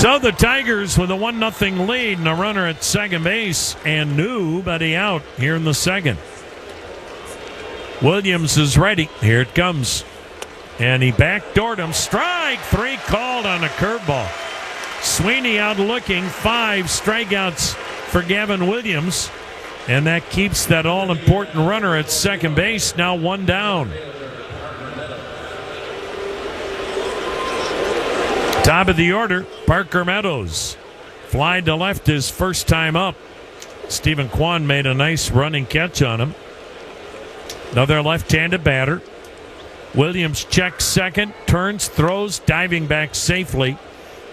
So the Tigers with a 1-0 lead and a runner at second base, and nobody out here in the second. Williams is ready. Here it comes. And he backdoored him. Strike 3 called on a curveball. Sweeney out looking. 5 strikeouts for Gavin Williams. And that keeps that all-important runner at second base. Now 1 down. Top of the order, Parker Meadows. Fly to left his first time up. Stephen Kwan made a nice running catch on him. Another left-handed batter. Williams checks second, turns, throws, diving back safely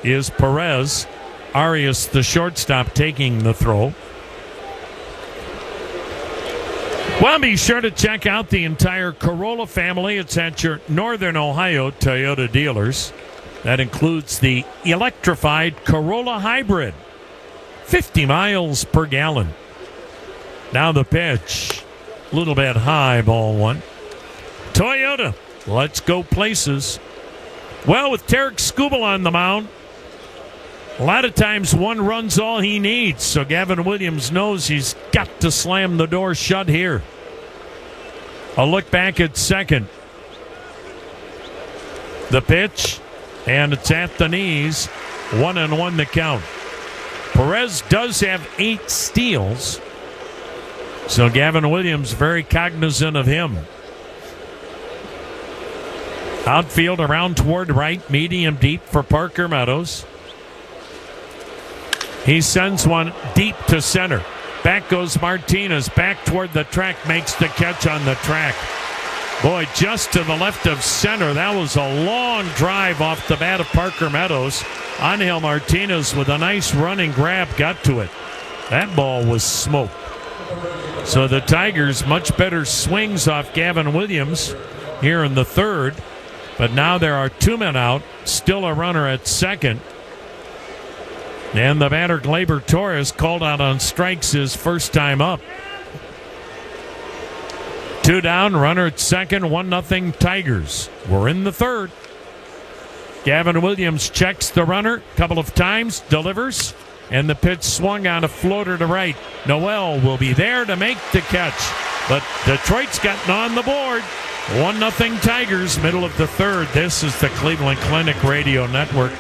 is Perez. Arias, the shortstop, taking the throw. Well, be sure to check out the entire Corolla family. It's at your Northern Ohio Toyota dealers. That includes the electrified Corolla Hybrid. 50 miles per gallon. Now the pitch. A little bit high, ball 1. Toyota, let's go places. Well, with Tarek Skubal on the mound, a lot of times 1 run's all he needs. So Gavin Williams knows he's got to slam the door shut here. A look back at second. The pitch, and it's at the knees. 1-1 the count. Perez does have 8 steals. So Gavin Williams very cognizant of him. Outfield around toward right, medium deep for Parker Meadows. He sends one deep to center. Back goes Martinez, back toward the track, makes the catch on the track. Boy, just to the left of center. That was a long drive off the bat of Parker Meadows. Angel Martinez with a nice running grab got to it. That ball was smoked. So the Tigers, much better swings off Gavin Williams here in the third. But now there are 2 men out, still a runner at second. And the batter, Gleyber Torres, called out on strikes his first time up. 2 down, runner at second, 1-0 Tigers. We're in the third. Gavin Williams checks the runner a couple of times, delivers, and the pitch swung on a floater to right. Noel will be there to make the catch, but Detroit's gotten on the board. 1-0 Tigers, middle of the third. This is the Cleveland Clinic Radio Network.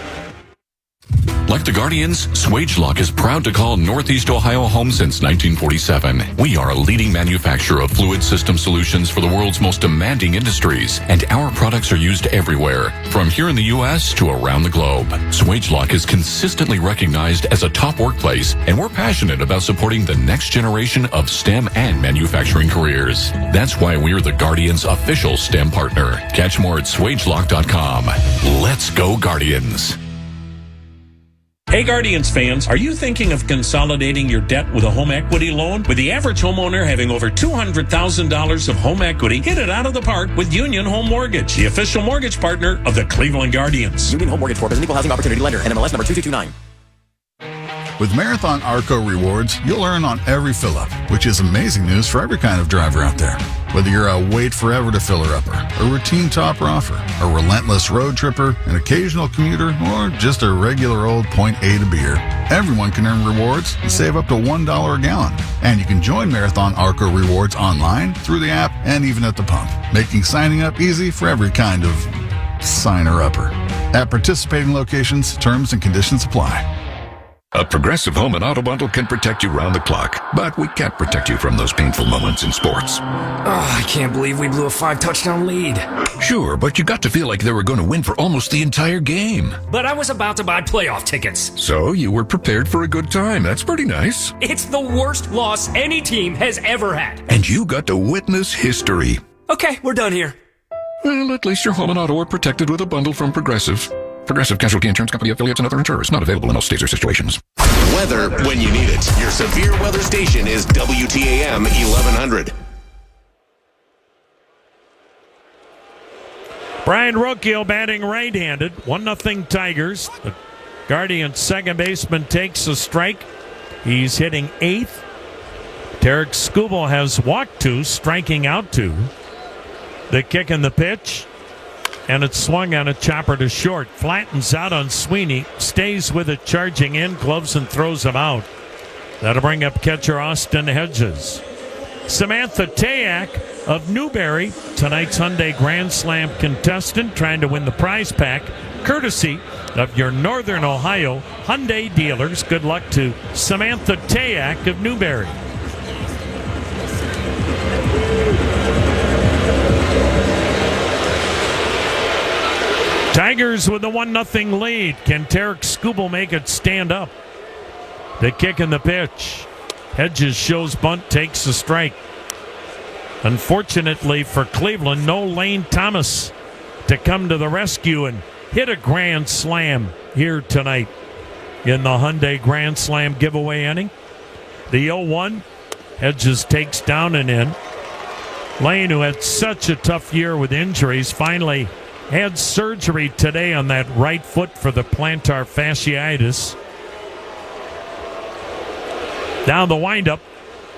Like the Guardians, Swagelok is proud to call Northeast Ohio home since 1947. We are a leading manufacturer of fluid system solutions for the world's most demanding industries, and our products are used everywhere, from here in the U.S. to around the globe. Swagelok is consistently recognized as a top workplace, and we're passionate about supporting the next generation of STEM and manufacturing careers. That's why we're the Guardians' official STEM partner. Catch more at swagelok.com. Let's go Guardians. Hey Guardians fans, are you thinking of consolidating your debt with a home equity loan? With the average homeowner having over $200,000 of home equity, hit it out of the park with Union Home Mortgage, the official mortgage partner of the Cleveland Guardians. Union Home Mortgage Corp is an equal housing opportunity lender, NMLS number 2229. With Marathon Arco Rewards, you'll earn on every fill-up, which is amazing news for every kind of driver out there. Whether you're a wait forever to filler-upper, a routine topper-offer, a relentless road tripper, an occasional commuter, or just a regular old point A to beer, everyone can earn rewards and save up to $1 a gallon. And you can join Marathon Arco Rewards online, through the app, and even at the pump, making signing up easy for every kind of signer-upper. At participating locations, terms and conditions apply. A Progressive Home and Auto Bundle can protect you round the clock, but we can't protect you from those painful moments in sports. I can't believe we blew a 5-touchdown lead. Sure, but you got to feel like they were going to win for almost the entire game. But I was about to buy playoff tickets. So you were prepared for a good time. That's pretty nice. It's the worst loss any team has ever had. And you got to witness history. Okay, we're done here. Well, at least your home and auto are protected with a bundle from Progressive. Progressive Casualty Insurance Company affiliates and other insurers. Not available in all states or situations. Weather when you need it. Your severe weather station is WTAM 1100. Brian Rocchio batting right-handed. 1-0 Tigers. The Guardians' second baseman takes a strike. He's hitting 8th. Tarek Skubal has walked 2, striking out 2. The kick and the pitch. and it's swung on a chopper to short. Flattens out on Sweeney, stays with it, charging in, gloves and throws him out. That'll bring up catcher Austin Hedges. Samantha Tayak of Newberry, tonight's Hyundai Grand Slam contestant, trying to win the prize pack, courtesy of your Northern Ohio Hyundai dealers. Good luck to Samantha Tayak of Newberry. Tigers with a 1-0 lead. Can Tarek Skubal make it stand up? The kick and the pitch. Hedges shows bunt, takes a strike. Unfortunately for Cleveland, no Lane Thomas to come to the rescue and hit a grand slam here tonight in the Hyundai Grand Slam giveaway inning. The 0-1, Hedges takes down and in. Lane, who had such a tough year with injuries, finally had surgery today on that right foot for the plantar fasciitis. Now the windup,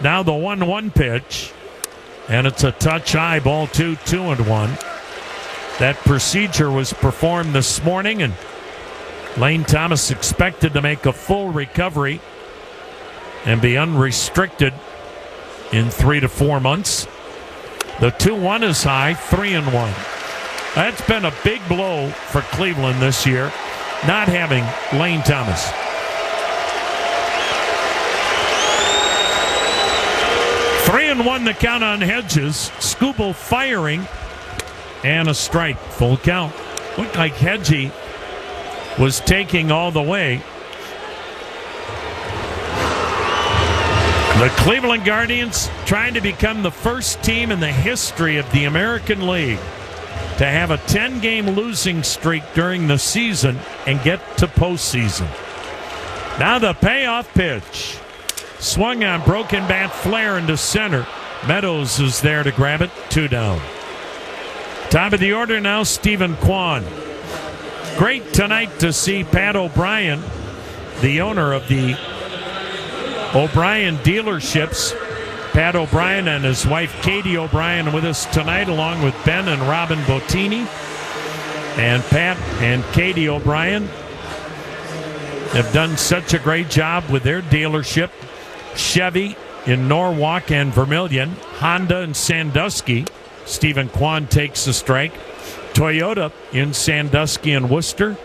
now the 1-1 pitch, and it's a touch high, ball 2-1. That procedure was performed this morning, and Lane Thomas expected to make a full recovery and be unrestricted in 3 to 4 months. The 2-1 is high, 3-1. That's been a big blow for Cleveland this year, not having Lane Thomas. Three and 1 the count on Hedges. Skubal firing and a strike. Full count. Looked like Hedgie was taking all the way. The Cleveland Guardians trying to become the first team in the history of the American League to have a 10-game losing streak during the season and get to postseason. Now the payoff pitch. Swung on, broken bat flare into center. Meadows is there to grab it. 2 down. Top of the order now, Stephen Kwan. Great tonight to see Pat O'Brien, the owner of the O'Brien dealerships. Pat O'Brien and his wife Katie O'Brien with us tonight, along with Ben and Robin Bottini. And Pat and Katie O'Brien have done such a great job with their dealership. Chevy in Norwalk and Vermilion, Honda in Sandusky. Stephen Kwan takes the strike. Toyota in Sandusky and Worcester.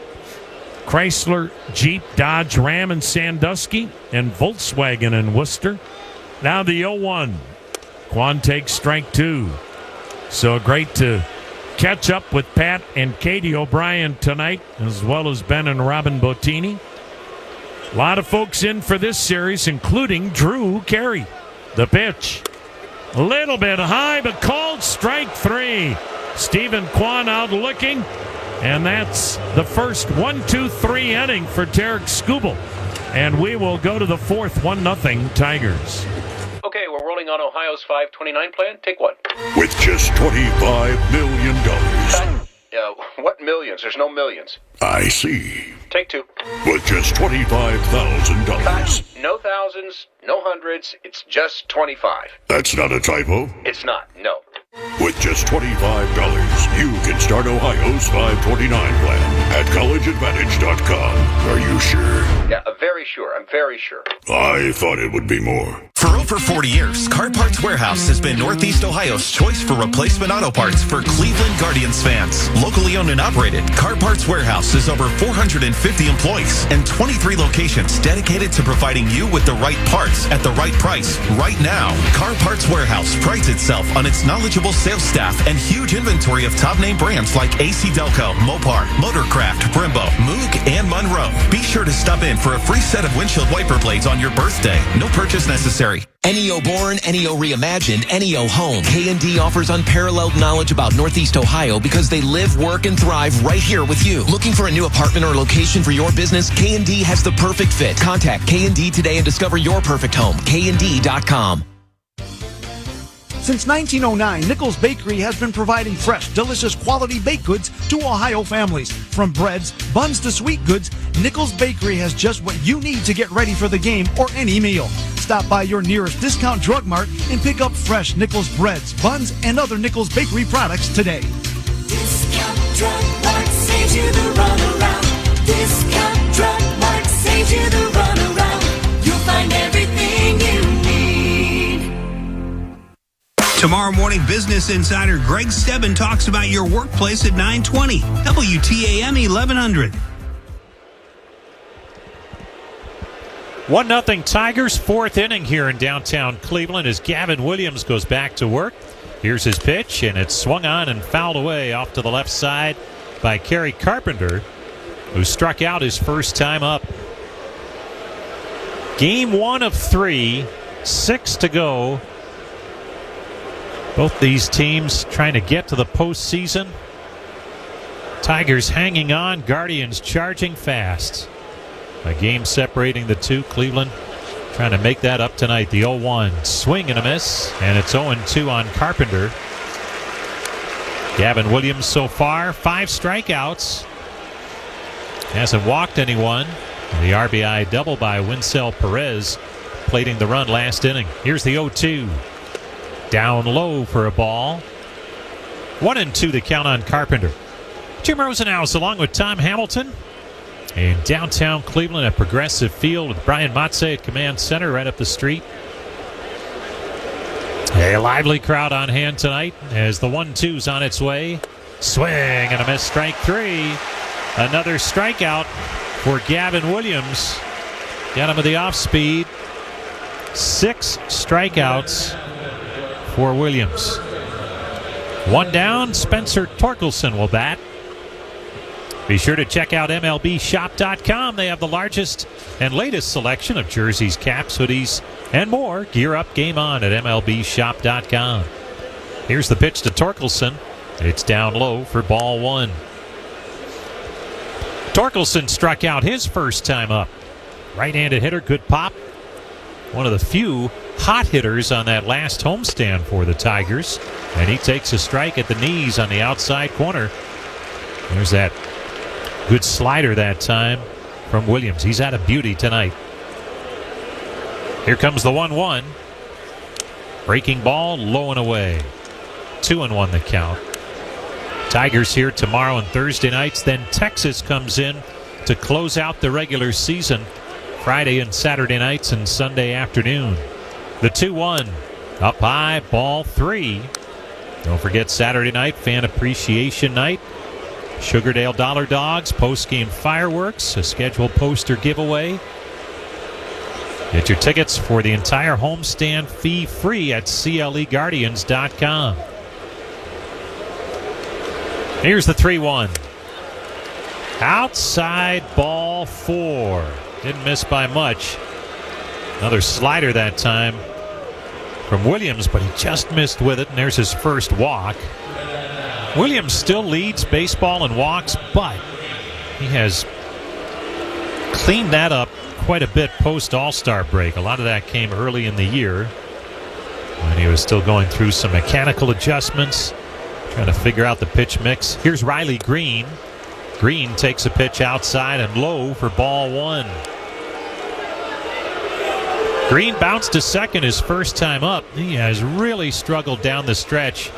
Chrysler, Jeep, Dodge, Ram in Sandusky, and Volkswagen in Worcester. Now the 0-1. Kwan takes strike 2. So great to catch up with Pat and Katie O'Brien tonight, as well as Ben and Robin Bottini. A lot of folks in for this series, including Drew Carey. The pitch. A little bit high, but called strike 3. Stephen Kwan out looking. And that's the first 1-2-3 inning for Tarek Skubal. And we will go to the fourth, 1-0 Tigers. Okay, we're rolling on Ohio's 529 plan. Take one. With just $25 million. What millions? There's no millions. I see. Take 2. With just $25,000. No thousands, no hundreds. It's just 25. That's not a typo. It's not, no. With just $25, you can start Ohio's 529 plan at collegeadvantage.com. Are you sure? Yeah, very sure. I'm very sure. I thought it would be more. For over 40 years, Car Parts Warehouse has been Northeast Ohio's choice for replacement auto parts for Cleveland Guardians fans. Locally owned and operated, Car Parts Warehouse is over 450 employees and 23 locations dedicated to providing you with the right parts at the right price right now. Car Parts Warehouse prides itself on its knowledgeable sales staff and huge inventory of top-name brands like AC Delco, Mopar, Motorcraft, Brembo, Moog, and Monroe. Be sure to stop in for a free set of windshield wiper blades on your birthday. No purchase necessary. NEO Born, NEO Reimagined, NEO Home. K&D offers unparalleled knowledge about Northeast Ohio because they live, work, and thrive right here with you. Looking for a new apartment or location for your business? K&D has the perfect fit. Contact K&D today and discover your perfect home. KND.com. Since 1909, Nichols Bakery has been providing fresh, delicious, quality baked goods to Ohio families. From breads, buns to sweet goods, Nichols Bakery has just what you need to get ready for the game or any meal. Stop by your nearest discount drug mart and pick up fresh Nichols breads, buns, and other Nichols Bakery products today. Discount Drug Mart saves you the runaround. Discount Drug Mart saves you the runaround. You'll find everything you need. Tomorrow morning, Business Insider Greg Stebbin talks about your workplace at 9:20. WTAM 1100. 1-0 Tigers, fourth inning here in downtown Cleveland as Gavin Williams goes back to work. Here's his pitch, and it's swung on and fouled away off to the left side by Kerry Carpenter, who struck out his first time up. Game 1 of 3, 6 to go. Both these teams trying to get to the postseason. Tigers hanging on, Guardians charging fast. A game separating the two. Cleveland trying to make that up tonight. The 0-1 swing and a miss, and it's 0-2 on Carpenter. Gavin Williams so far, 5 strikeouts. Hasn't walked anyone. The RBI double by Winsell Perez, plating the run last inning. Here's the 0-2. Down low for a ball. 1-2 the count on Carpenter. Jim Rosenhaus along with Tom Hamilton in downtown Cleveland at Progressive Field with Brian Matze at Command Center right up the street. A lively crowd on hand tonight as the 1-2's on its way. Swing and a miss, strike 3. Another strikeout for Gavin Williams. Got him with the off speed. 6 strikeouts for Williams. 1 down, Spencer Torkelson will bat. Be sure to check out MLBshop.com. They have the largest and latest selection of jerseys, caps, hoodies, and more. Gear up, game on at MLBshop.com. Here's the pitch to Torkelson. It's down low for ball 1. Torkelson struck out his first time up. Right-handed hitter, good pop. One of the few hot hitters on that last homestand for the Tigers. And he takes a strike at the knees on the outside corner. There's that good slider that time from Williams. He's had a beauty tonight. Here comes the 1-1. Breaking ball, low and away. 2-1 the count. Tigers here tomorrow and Thursday nights. Then Texas comes in to close out the regular season Friday and Saturday nights and Sunday afternoon. The 2-1. Up high, ball 3. Don't forget Saturday night, Fan Appreciation Night. Sugardale Dollar Dogs, post-game fireworks, a scheduled poster giveaway. Get your tickets for the entire homestand fee-free at CLEGuardians.com. Here's the 3-1. Outside, ball 4. Didn't miss by much. Another slider that time from Williams, but he just missed with it, and there's his first walk. Williams still leads baseball in walks, but he has cleaned that up quite a bit post All-Star break. A lot of that came early in the year when he was still going through some mechanical adjustments, trying to figure out the pitch mix. Here's Riley Greene. Greene takes a pitch outside and low for ball 1. Greene bounced to second his first time up. He has really struggled down the stretch,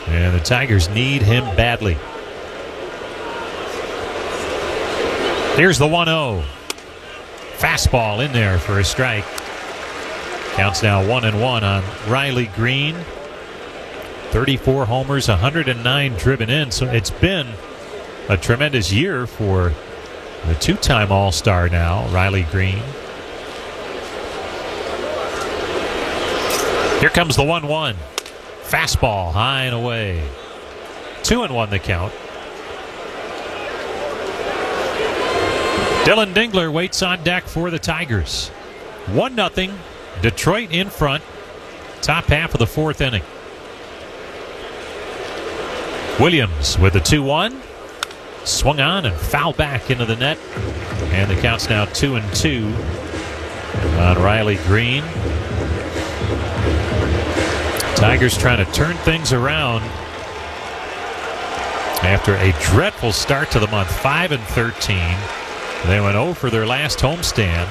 and the Tigers need him badly. Here's the 1-0. Fastball in there for a strike. Counts now 1-1 on Riley Greene. 34 homers, 109 driven in. So it's been a tremendous year for the 2-time All-Star now, Riley Greene. Here comes the 1-1. Fastball high and away. 2-1 the count. Dylan Dingler waits on deck for the Tigers. 1-0. Detroit in front. Top half of the 4th inning. Williams with the 2-1. Swung on and fouled back into the net. And the count's now 2-2 on Riley Greene. Tigers trying to turn things around after a dreadful start to the month, 5-13. They went 0 for their last homestand.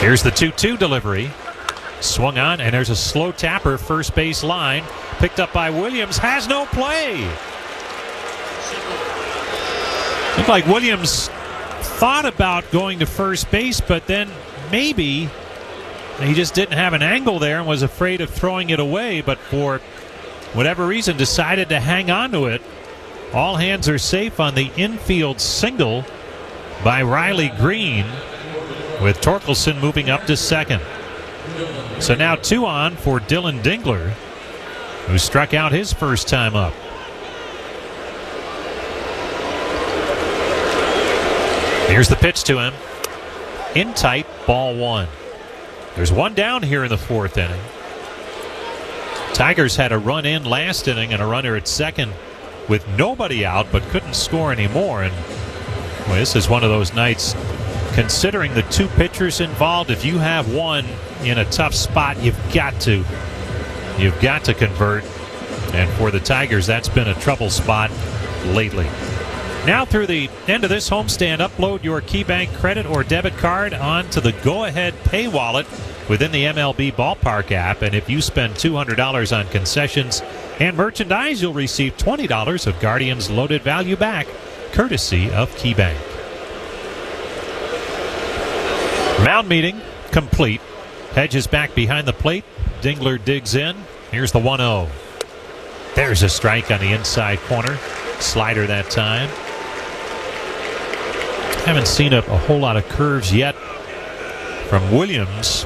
Here's the 2-2 delivery. Swung on, and there's a slow tapper, first base line. Picked up by Williams, has no play. Looked like Williams thought about going to first base, but then maybe he just didn't have an angle there and was afraid of throwing it away, but for whatever reason decided to hang on to it. All hands are safe on the infield single by Riley Greene, with Torkelson moving up to second. So now 2 on for Dylan Dingler, who struck out his first time up. Here's the pitch to him. In tight, ball 1. There's 1 down here in the 4th inning. Tigers had a run in last inning and a runner at second with nobody out, but couldn't score anymore. And boy, this is one of those nights, considering the 2 pitchers involved. If you have one in a tough spot, you've got to convert. And for the Tigers, that's been a trouble spot lately. Now through the end of this homestand, upload your KeyBank credit or debit card onto the Go Ahead Pay wallet within the MLB Ballpark app. And if you spend $200 on concessions and merchandise, you'll receive $20 of Guardians loaded value back, courtesy of KeyBank. Mound meeting complete. Hedges back behind the plate. Dingler digs in. Here's the 1-0. There's a strike on the inside corner. Slider that time. Haven't seen a whole lot of curves yet from Williams.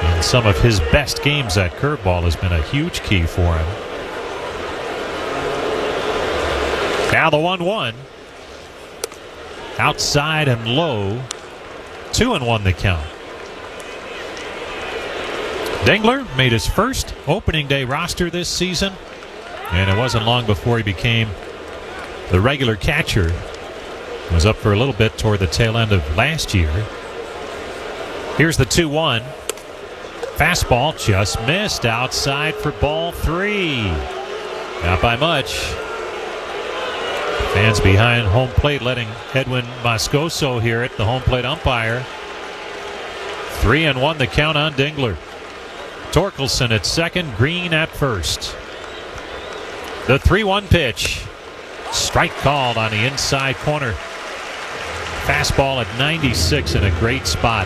In some of his best games, that curveball has been a huge key for him. Now the 1-1. Outside and low. 2-1 the count. Dingler made his first opening day roster this season, and it wasn't long before he became the regular catcher. Was up for a little bit toward the tail end of last year. Here's the 2-1. Fastball just missed outside for ball 3. Not by much. Fans behind home plate letting Edwin Moscoso hear it, the home plate umpire. 3-1 the count on Dingler. Torkelson at second, Greene at first. The 3-1 pitch. Strike called on the inside corner. Fastball at 96 in a great spot.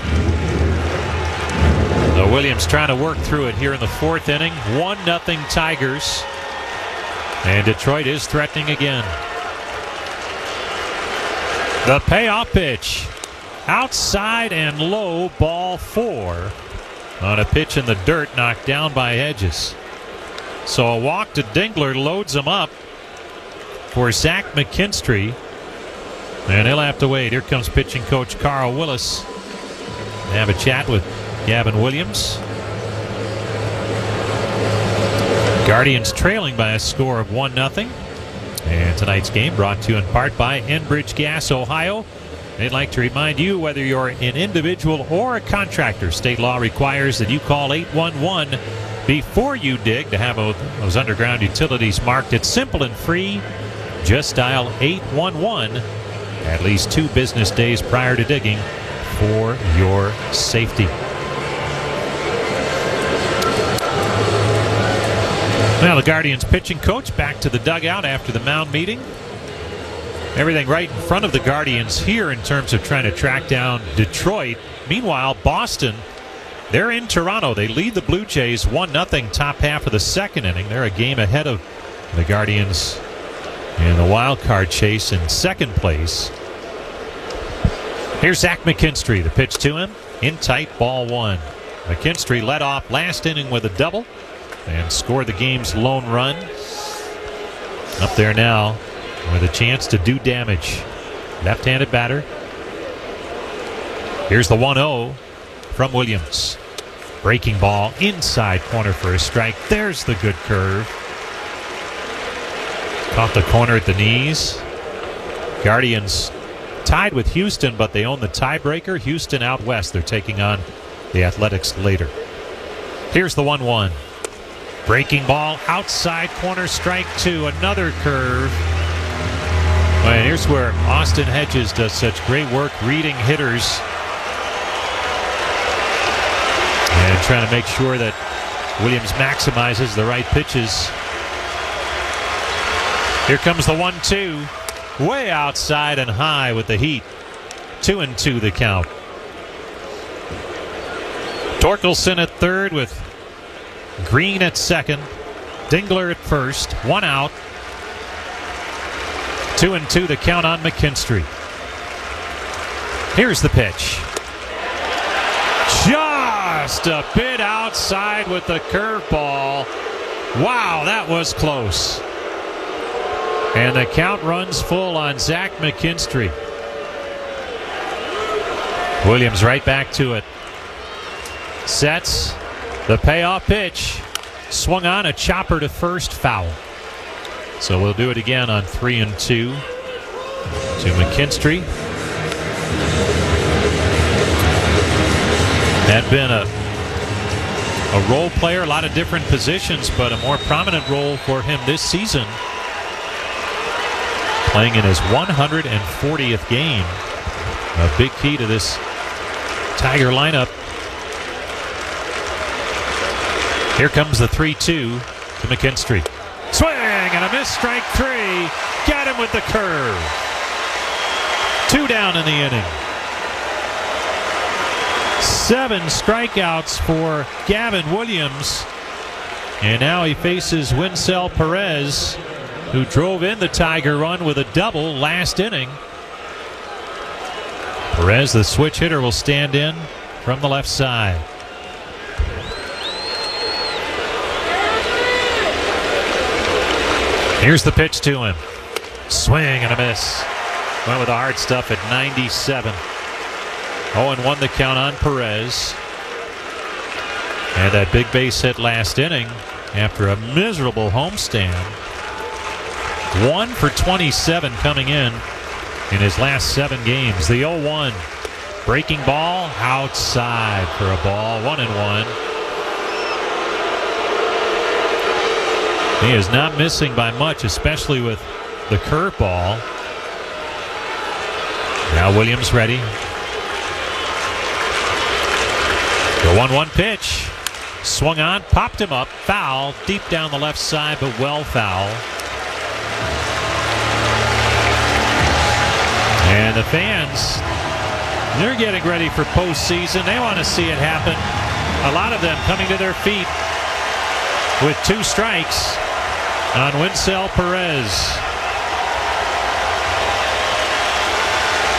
So Williams trying to work through it here in the 4th inning. 1-0 Tigers. And Detroit is threatening again. The payoff pitch. Outside and low, ball 4. On a pitch in the dirt, knocked down by Hedges. So a walk to Dingler loads him up for Zach McKinstry. And he'll have to wait. Here comes pitching coach Carl Willis. They have a chat with Gavin Williams. Guardians trailing by a score of 1-0. And tonight's game brought to you in part by Enbridge Gas Ohio. They'd like to remind you, whether you're an individual or a contractor, state law requires that you call 811 before you dig to have those underground utilities marked. It's simple and free. Just dial 811 at least 2 business days prior to digging for your safety. Now the Guardians pitching coach back to the dugout after the mound meeting. Everything right in front of the Guardians here in terms of trying to track down Detroit. Meanwhile, Boston, they're in Toronto. They lead the Blue Jays 1-0 top half of the 2nd inning. They're a game ahead of the Guardians in the wild card chase in 2nd place. Here's Zach McKinstry. The pitch to him. In tight, ball 1. McKinstry led off last inning with a double and scored the game's lone run. Up there now with a chance to do damage. Left-handed batter. Here's the 1-0 from Williams. Breaking ball inside corner for a strike. There's the good curve. Caught the corner at the knees. Guardians tied with Houston, but they own the tiebreaker. Houston out west. They're taking on the Athletics later. Here's the 1-1. Breaking ball outside corner, strike 2. Another curve. And here's where Austin Hedges does such great work reading hitters. And trying to make sure that Williams maximizes the right pitches. Here comes the 1-2. Way outside and high with the heat. 2-2 the count. Torkelson at third with Greene at second. Dingler at first. One out. 2-2 the count on McKinstry. Here's the pitch. Just a bit outside with the curveball. Wow, that was close. And the count runs full on Zach McKinstry. Williams right back to it. Sets the payoff pitch. Swung on, a chopper to first, foul. So we'll do it again on 3-2 to McKinstry. Had been a role player, a lot of different positions, but a more prominent role for him this season. Playing in his 140th game. A big key to this Tiger lineup. Here comes the 3-2 to McKinstry. Swing and a miss, strike three. Got him with the curve. 2 down in the inning. 7 strikeouts for Gavin Williams. And now he faces Winsell Perez, who drove in the Tiger run with a double last inning. Perez, the switch hitter, will stand in from the left side. Here's the pitch to him. Swing and a miss. Went with the hard stuff at 97. 0-1 the count on Perez. And that big base hit last inning after a miserable homestand. 1 for 27 coming in his last 7 games. The 0-1. Breaking ball outside for a ball. 1-1. He is not missing by much, especially with the curveball. Now Williams ready. The 1-1 pitch. Swung on, popped him up, foul, deep down the left side, but well foul. And the fans, they're getting ready for postseason. They want to see it happen. A lot of them coming to their feet with 2 strikes on Winsell Perez.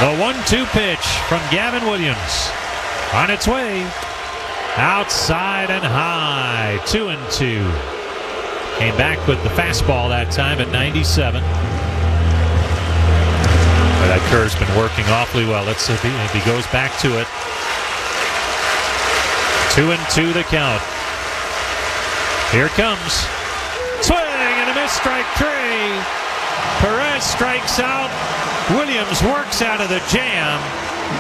The 1-2 pitch from Gavin Williams. On its way. Outside and high. 2-2. Came back with the fastball that time at 97. But that curve's been working awfully well. Let's see if he goes back to it. 2-2 the count. Here it comes. Swing and a miss, strike 3. Perez strikes out. Williams works out of the jam.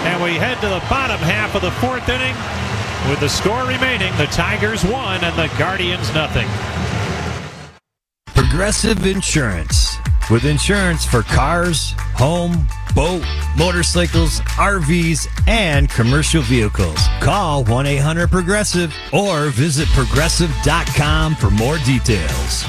And we head to the bottom half of the 4th inning. With the score remaining, the Tigers 1 and the Guardians nothing. Progressive Insurance. With insurance for cars, home, boat, motorcycles, RVs, and commercial vehicles. Call 1-800-PROGRESSIVE or visit progressive.com for more details.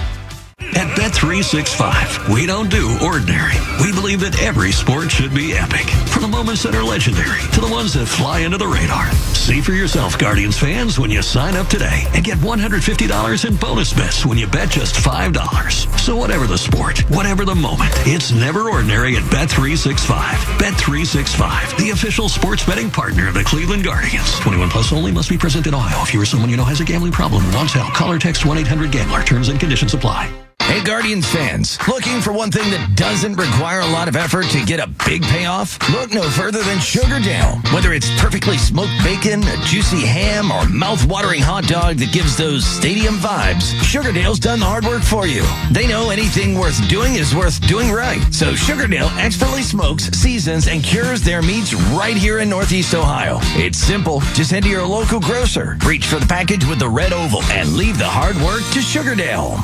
At Bet365, we don't do ordinary. We believe that every sport should be epic. From the moments that are legendary to the ones that fly under the radar. See for yourself, Guardians fans, when you sign up today and get $150 in bonus bets when you bet just $5. So whatever the sport, whatever the moment, it's never ordinary at Bet365. Bet365, the official sports betting partner of the Cleveland Guardians. 21 plus only, must be present in Ohio. If you or someone you know has a gambling problem and wants help, call or text 1-800-GAMBLER. Terms and conditions apply. Hey, Guardians fans, looking for one thing that doesn't require a lot of effort to get a big payoff? Look no further than Sugardale. Whether it's perfectly smoked bacon, a juicy ham, or mouth-watering hot dog that gives those stadium vibes, Sugardale's done the hard work for you. They know anything worth doing is worth doing right. So Sugardale expertly smokes, seasons, and cures their meats right here in Northeast Ohio. It's simple. Just head to your local grocer, reach for the package with the red oval, and leave the hard work to Sugardale.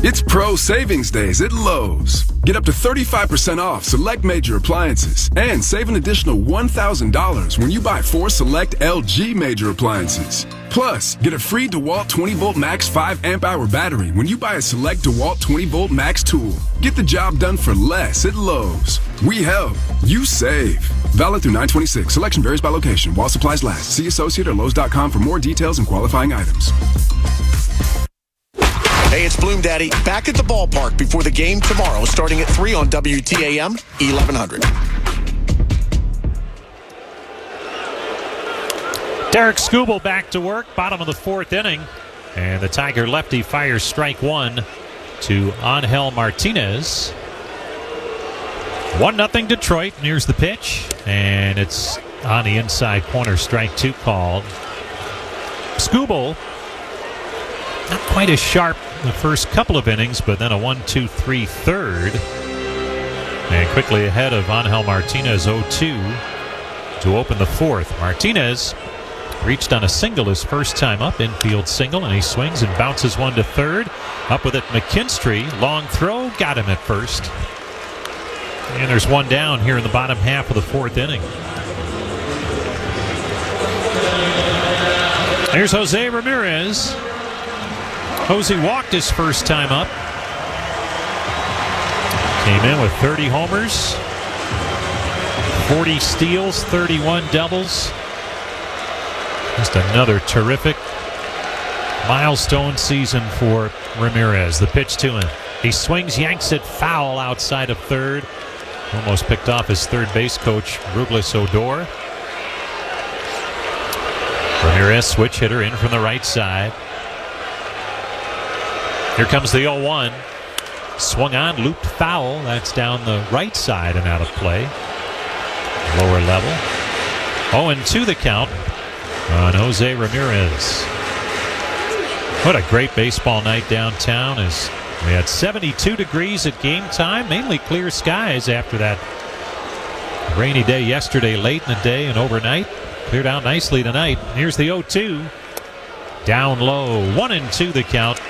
It's Pro Savings Days at Lowe's. Get up to 35% off select major appliances and save an additional $1,000 when you buy 4 select LG major appliances. Plus, get a free DeWalt 20-volt max 5 amp hour battery when you buy a select DeWalt 20-volt max tool. Get the job done for less at Lowe's. We help. You save. Valid through 9/26. Selection varies by location while supplies last. See associate or Lowe's.com for more details and qualifying items. Hey, it's Bloom Daddy back at the ballpark before the game tomorrow, starting at 3 on WTAM 1100. Derek Skubal back to work, bottom of the 4th inning. And the Tiger lefty fires strike 1 to Angel Martinez. 1-0 Detroit. And here's the pitch. And it's on the inside corner, strike 2 called. Skubal, not quite as sharp the first couple of innings, but then a 1-2-3 third. And quickly ahead of Angel Martinez 0-2 to open the 4th. Martinez reached on a single his first time up, infield single, and he swings and bounces one to third. Up with it, McKinstry. Long throw, got him at first. And there's one down here in the bottom half of the 4th inning. Here's Jose Ramirez. Jose walked his first time up. Came in with 30 homers, 40 steals, 31 doubles. Just another terrific milestone season for Ramirez. The pitch to him. He swings, yanks it foul outside of third. Almost picked off his third base coach, Ruglis Odor. Ramirez, switch hitter, in from the right side. Here comes the 0-1. Swung on, looped foul. That's down the right side and out of play. Lower level. 0-2 the count on Jose Ramirez. What a great baseball night downtown. As we had 72 degrees at game time. Mainly clear skies after that rainy day yesterday, late in the day and overnight. Cleared out nicely tonight. Here's the 0-2. Down low. 1-2 the count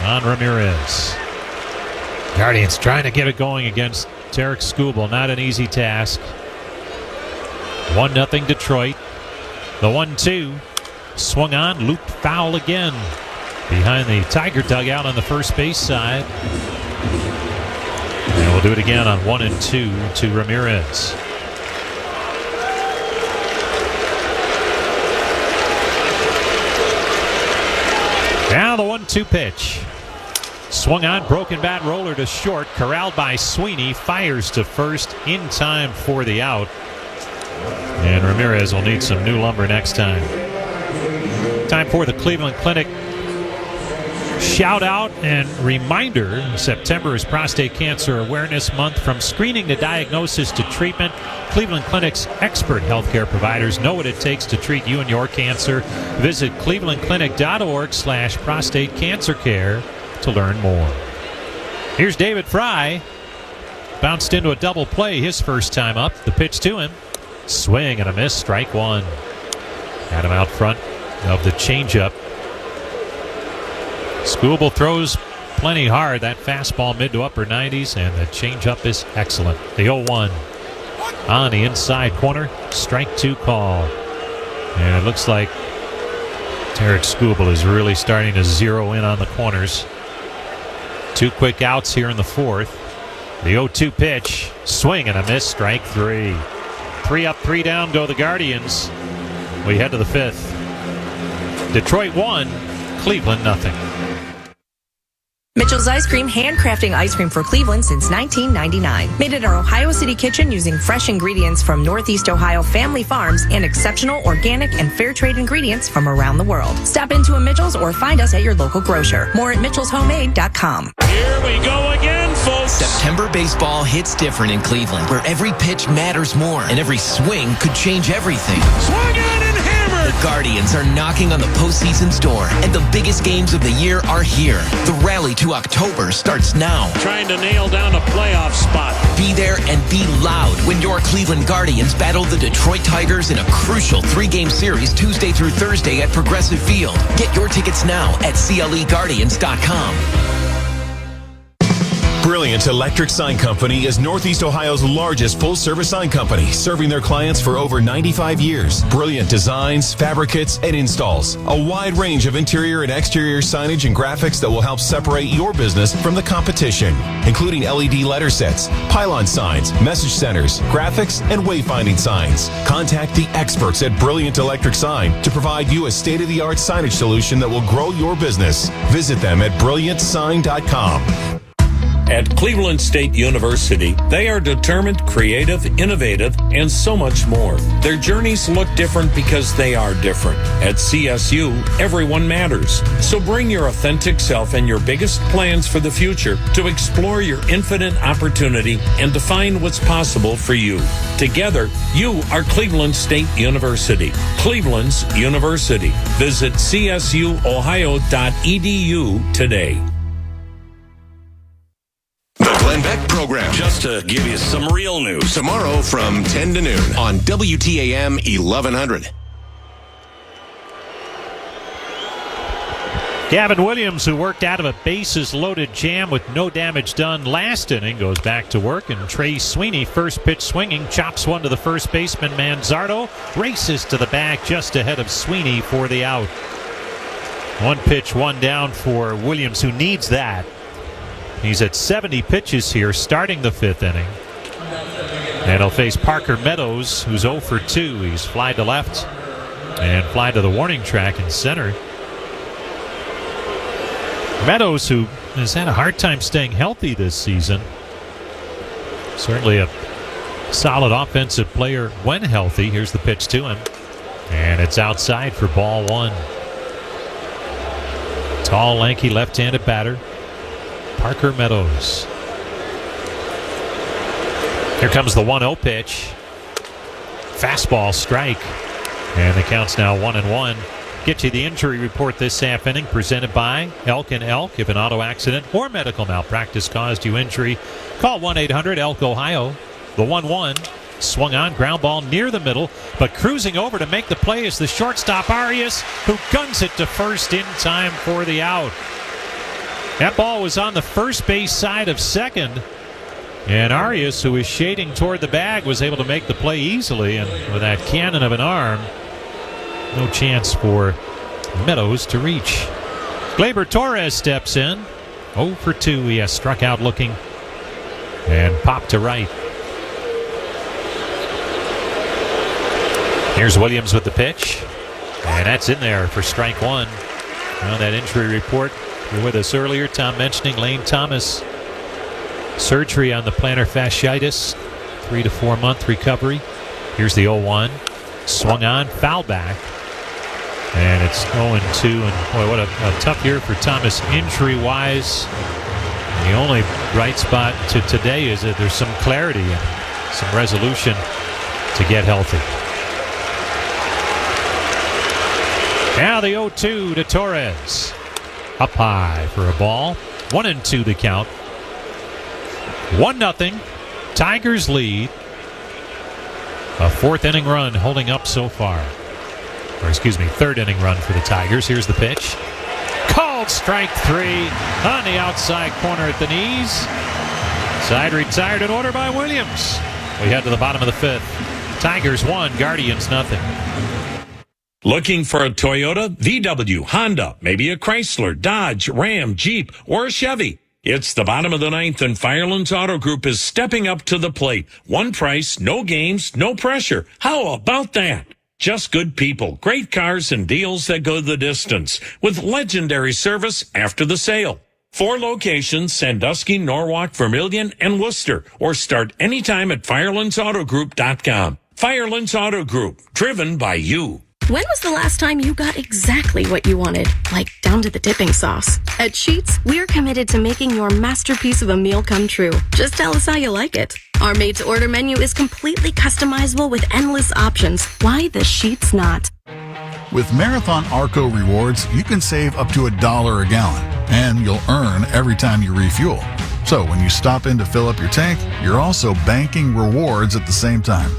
on Ramirez. Guardians trying to get it going against Derek Skubal. Not an easy task. 1-0 Detroit. The 1-2. Swung on, looped foul again. Behind the Tiger dugout on the first base side. And we'll do it again on 1-2 to Ramirez. Now the 1-2 pitch. Swung on, broken bat roller to short. Corralled by Sweeney. Fires to first in time for the out. And Ramirez will need some new lumber next time. Time for the Cleveland Clinic shout out and reminder. September is Prostate Cancer Awareness Month. From screening to diagnosis to treatment, Cleveland Clinic's expert healthcare providers know what it takes to treat you and your cancer. Visit clevelandclinic.org/prostate cancer care to learn more. Here's David Fry. Bounced into a double play his first time up. The pitch to him. Swing and a miss, strike 1. Had him out front of the changeup. Skubal throws plenty hard. That fastball mid to upper 90s, and the changeup is excellent. The 0-1 on the inside corner. Strike 2 call. And it looks like Derek Skubal is really starting to zero in on the corners. 2 quick outs here in the 4th. The 0-2 pitch. Swing and a miss, strike 3. 3 up, 3 down go the Guardians. We head to the 5th. Detroit 1, Cleveland nothing. Mitchell's Ice Cream, handcrafting ice cream for Cleveland since 1999. Made in our Ohio City kitchen using fresh ingredients from Northeast Ohio family farms and exceptional organic and fair trade ingredients from around the world. Stop into a Mitchell's or find us at your local grocer. More at mitchellshomemade.com. Here we go again, folks. September baseball hits different in Cleveland, where every pitch matters more and every swing could change everything. Swung on and hammered. The Guardians are knocking on the postseason's door, and the biggest games of the year are here. The rally to October starts now. Trying to nail down a playoff spot. Be there and be loud when your Cleveland Guardians battle the Detroit Tigers in a crucial 3-game series Tuesday through Thursday at Progressive Field. Get your tickets now at CLEGuardians.com. Brilliant Electric Sign Company is Northeast Ohio's largest full-service sign company, serving their clients for over 95 years. Brilliant designs, fabricates, and installs. A wide range of interior and exterior signage and graphics that will help separate your business from the competition, including LED letter sets, pylon signs, message centers, graphics, and wayfinding signs. Contact the experts at Brilliant Electric Sign to provide you a state-of-the-art signage solution that will grow your business. Visit them at brilliantsign.com. At Cleveland State University, they are determined, creative, innovative, and so much more. Their journeys look different because they are different. At CSU, everyone matters. So bring your authentic self and your biggest plans for the future to explore your infinite opportunity and define what's possible for you. Together, you are Cleveland State University. Cleveland's University. Visit csuohio.edu today. Glenn Beck program. Just to give you some real news. Tomorrow from 10 to noon on WTAM 1100. Gavin Williams, who worked out of a bases-loaded jam with no damage done last inning, goes back to work, and Trey Sweeney, first pitch swinging, chops one to the first baseman Manzardo, races to the bag just ahead of Sweeney for the out. One pitch, one down for Williams, who needs that. He's at 70 pitches here, starting the fifth inning. And he'll face Parker Meadows, who's 0 for 2. He's fly to left and fly to the warning track in center. Meadows, who has had a hard time staying healthy this season. Certainly a solid offensive player when healthy. Here's the pitch to him. And it's outside for ball one. Tall, lanky, left-handed batter. Parker Meadows. Here comes the 1-0 pitch. Fastball strike. And the count's now 1-1. Get you the injury report this half inning, presented by Elk & Elk. If an auto accident or medical malpractice caused you injury, call 1-800-ELK-OHIO. The 1-1 swung on, ground ball near the middle, but cruising over to make the play is the shortstop Arias, who guns it to first in time for the out. That ball was on the first base side of second, and Arias, who is shading toward the bag, was able to make the play easily, and with that cannon of an arm, no chance for Meadows to reach. Gleyber Torres steps in. 0 for 2. He has struck out looking and popped to right. Here's Williams with the pitch, and that's in there for strike one. Well, that injury report, you were with us earlier, Tom mentioning Lane Thomas. Surgery on the plantar fasciitis, 3 to 4 month recovery. Here's the 0-1. Swung on, foul back. And it's 0-2. And boy, what a tough year for Thomas injury-wise. The only bright spot to today is that there's some clarity and some resolution to get healthy. Now the 0-2 to Torres. Up high for a ball. 1-2 the count. 1-0. Tigers lead. A fourth inning run holding up so far. Or excuse me, third inning run for the Tigers. Here's the pitch. Called strike 3 on the outside corner at the knees. Side retired in order by Williams. We head to the bottom of the fifth. Tigers 1, Guardians 0. Looking for a Toyota, VW, Honda, maybe a Chrysler, Dodge, Ram, Jeep, or a Chevy? It's the bottom of the ninth, and Firelands Auto Group is stepping up to the plate. One price, no games, no pressure. How about that? Just good people, great cars, and deals that go the distance, with legendary service after the sale. 4 locations: Sandusky, Norwalk, Vermilion, and Worcester. Or start anytime at FirelandsAutoGroup.com. Firelands Auto Group, driven by you. When was the last time you got exactly what you wanted? Like down to the dipping sauce. At Sheetz, we're committed to making your masterpiece of a meal come true. Just tell us how you like it. Our made-to-order menu is completely customizable with endless options. Why the Sheetz not? With Marathon Arco Rewards, you can save up to $1 a gallon, and you'll earn every time you refuel. So when you stop in to fill up your tank, you're also banking rewards at the same time.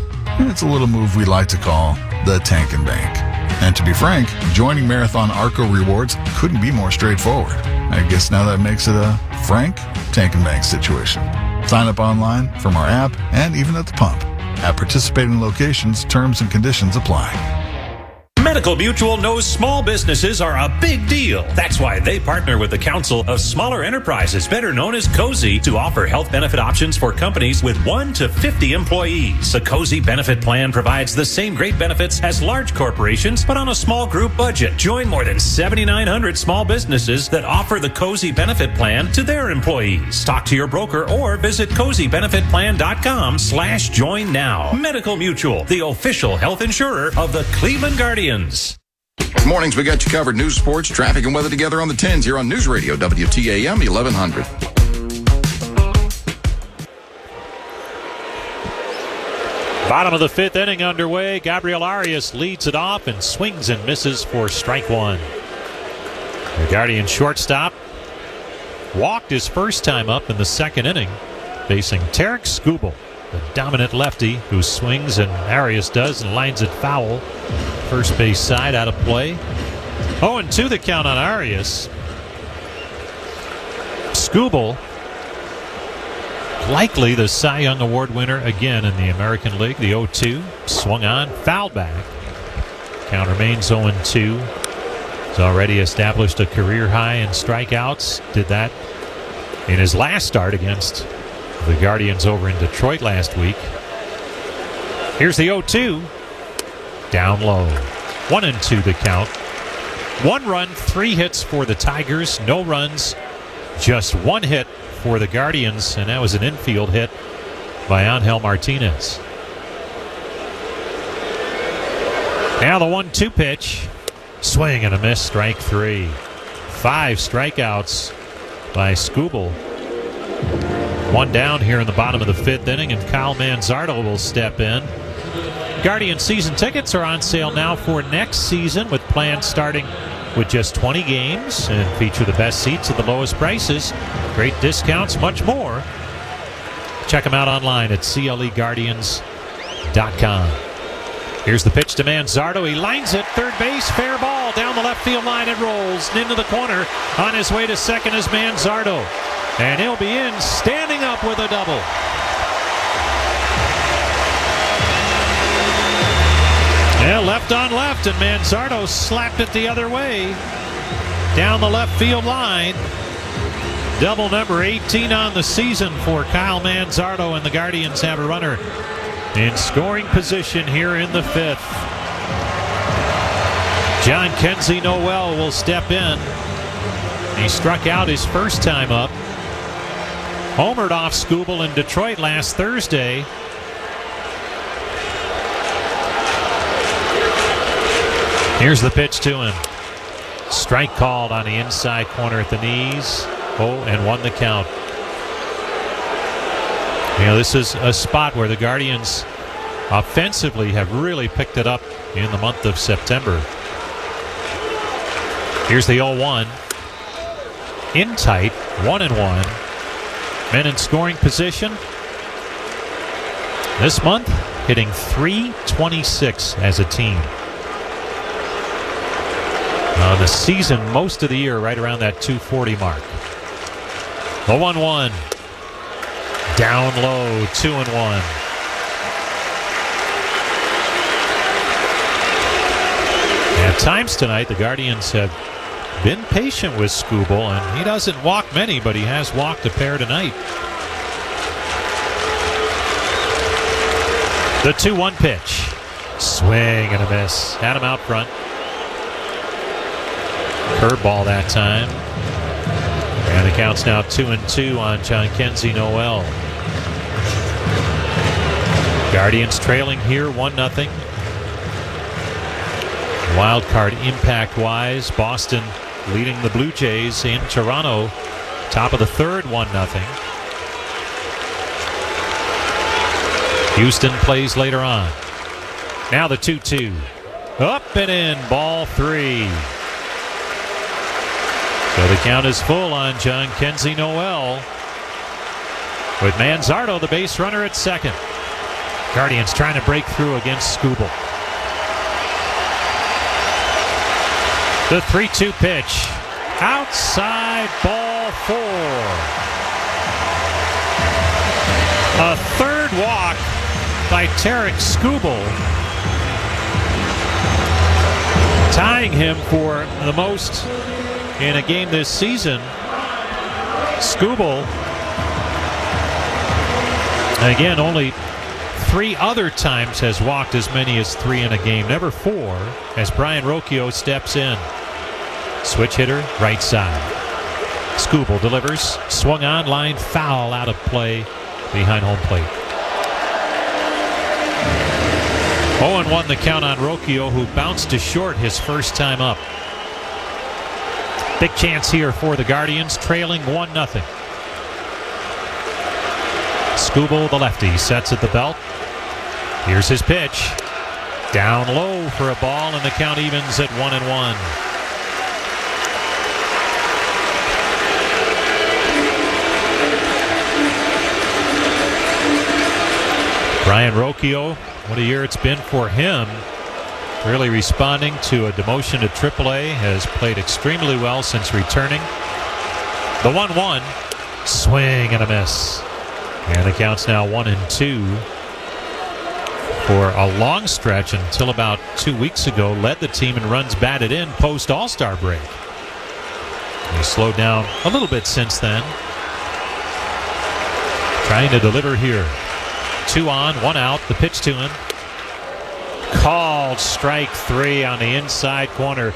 It's a little move we like to call the Tank and Bank. And to be frank, joining Marathon Arco Rewards couldn't be more straightforward. I guess now that makes it a Frank Tank and Bank situation. Sign up online from our app and even at the pump. At participating locations, terms and conditions apply. Medical Mutual knows small businesses are a big deal. That's why they partner with the Council of Smaller Enterprises, better known as COSI, to offer health benefit options for companies with 1 to 50 employees. The COSI benefit plan provides the same great benefits as large corporations, but on a small group budget. Join more than 7,900 small businesses that offer the COSI benefit plan to their employees. Talk to your broker or visit COSIbenefitplan.com/join now. Medical Mutual, the official health insurer of the Cleveland Guardians. Mornings, we got you covered. News, sports, traffic, and weather together on the 10s here on News Radio WTAM 1100. Bottom of the fifth inning underway. Gabriel Arias leads it off and swings and misses for strike one. The Guardian shortstop walked his first time up in the second inning, facing Tarek Skubal, the dominant lefty who swings, and Arias does, and lines it foul. First base side out of play. 0-2 the count on Arias. Skubal, likely the Cy Young Award winner again in the American League. The 0-2 swung on, fouled back. Count remains 0-2. He's already established a career high in strikeouts. Did that in his last start against the Guardians over in Detroit last week. Here's the 0-2. Down low. 1-2 the count. 1 run, 3 hits for the Tigers. No runs, just 1 hit for the Guardians, and that was an infield hit by Angel Martinez. Now the 1-2 pitch. Swing and a miss, strike 3. 5 strikeouts by Skubal. 1 down here in the bottom of the fifth inning, and Kyle Manzardo will step in. Guardian season tickets are on sale now for next season, with plans starting with just 20 games and feature the best seats at the lowest prices, great discounts, much more. Check them out online at cleguardians.com. Here's the pitch to Manzardo. He lines it, third base, fair ball. Down the left field line it rolls. Into the corner. On his way to second is Manzardo. And he'll be in, standing up with a double. Yeah, left on left, and Manzardo slapped it the other way. Down the left field line. Double number 18 on the season for Kyle Manzardo, and the Guardians have a runner in scoring position here in the fifth. John Kenzie Noel will step in. He struck out his first time up. Homered off Skubal in Detroit last Thursday. Here's the pitch to him. Strike called on the inside corner at the knees. 0-1 the count. You know, this is a spot where the Guardians offensively have really picked it up in the month of September. Here's the 0-1. In tight, 1-1. Men in scoring position. This month, hitting .326 as a team. The season, most of the year, right around that .240 mark. The 1-1. Down low, 2-1. At times tonight, the Guardians have been patient with Skubal, and he doesn't walk many, but he has walked a pair tonight. The 2-1 pitch. Swing and a miss. Had him out front. Curveball that time. And the count's now 2-2 on John Kenzie Noel. Guardians trailing here 1-0. Wild card impact-wise, Boston leading the Blue Jays in Toronto. Top of the third, 1-0. Houston plays later on. Now the 2-2. Up and in, ball 3. So the count is full on John Kenzie Noel, with Manzardo, the base runner, at second. Guardians trying to break through against Skubal. The 3-2 pitch. Outside ball 4. A third walk by Tarek Skubal, tying him for the most in a game this season. Skubal, again, only 3 other times has walked as many as 3 in a game, never 4, as Brian Rocchio steps in. Switch hitter, right side. Skubal delivers, swung on, line foul, out of play behind home plate. 0-1 the count on Rocchio, who bounced to short his first time up. Big chance here for the Guardians, trailing 1-0. Skubal, the lefty, sets at the belt. Here's his pitch. Down low for a ball, and the count evens at 1-1. Brian Rocchio, what a year it's been for him. Really responding to a demotion to AAA. Has played extremely well since returning. The 1-1. Swing and a miss. And the count's now 1-2. For a long stretch until about 2 weeks ago, led the team in runs batted in post All-Star break. He slowed down a little bit since then. Trying to deliver here. 2 on, 1 out. The pitch to him. Called strike 3 on the inside corner.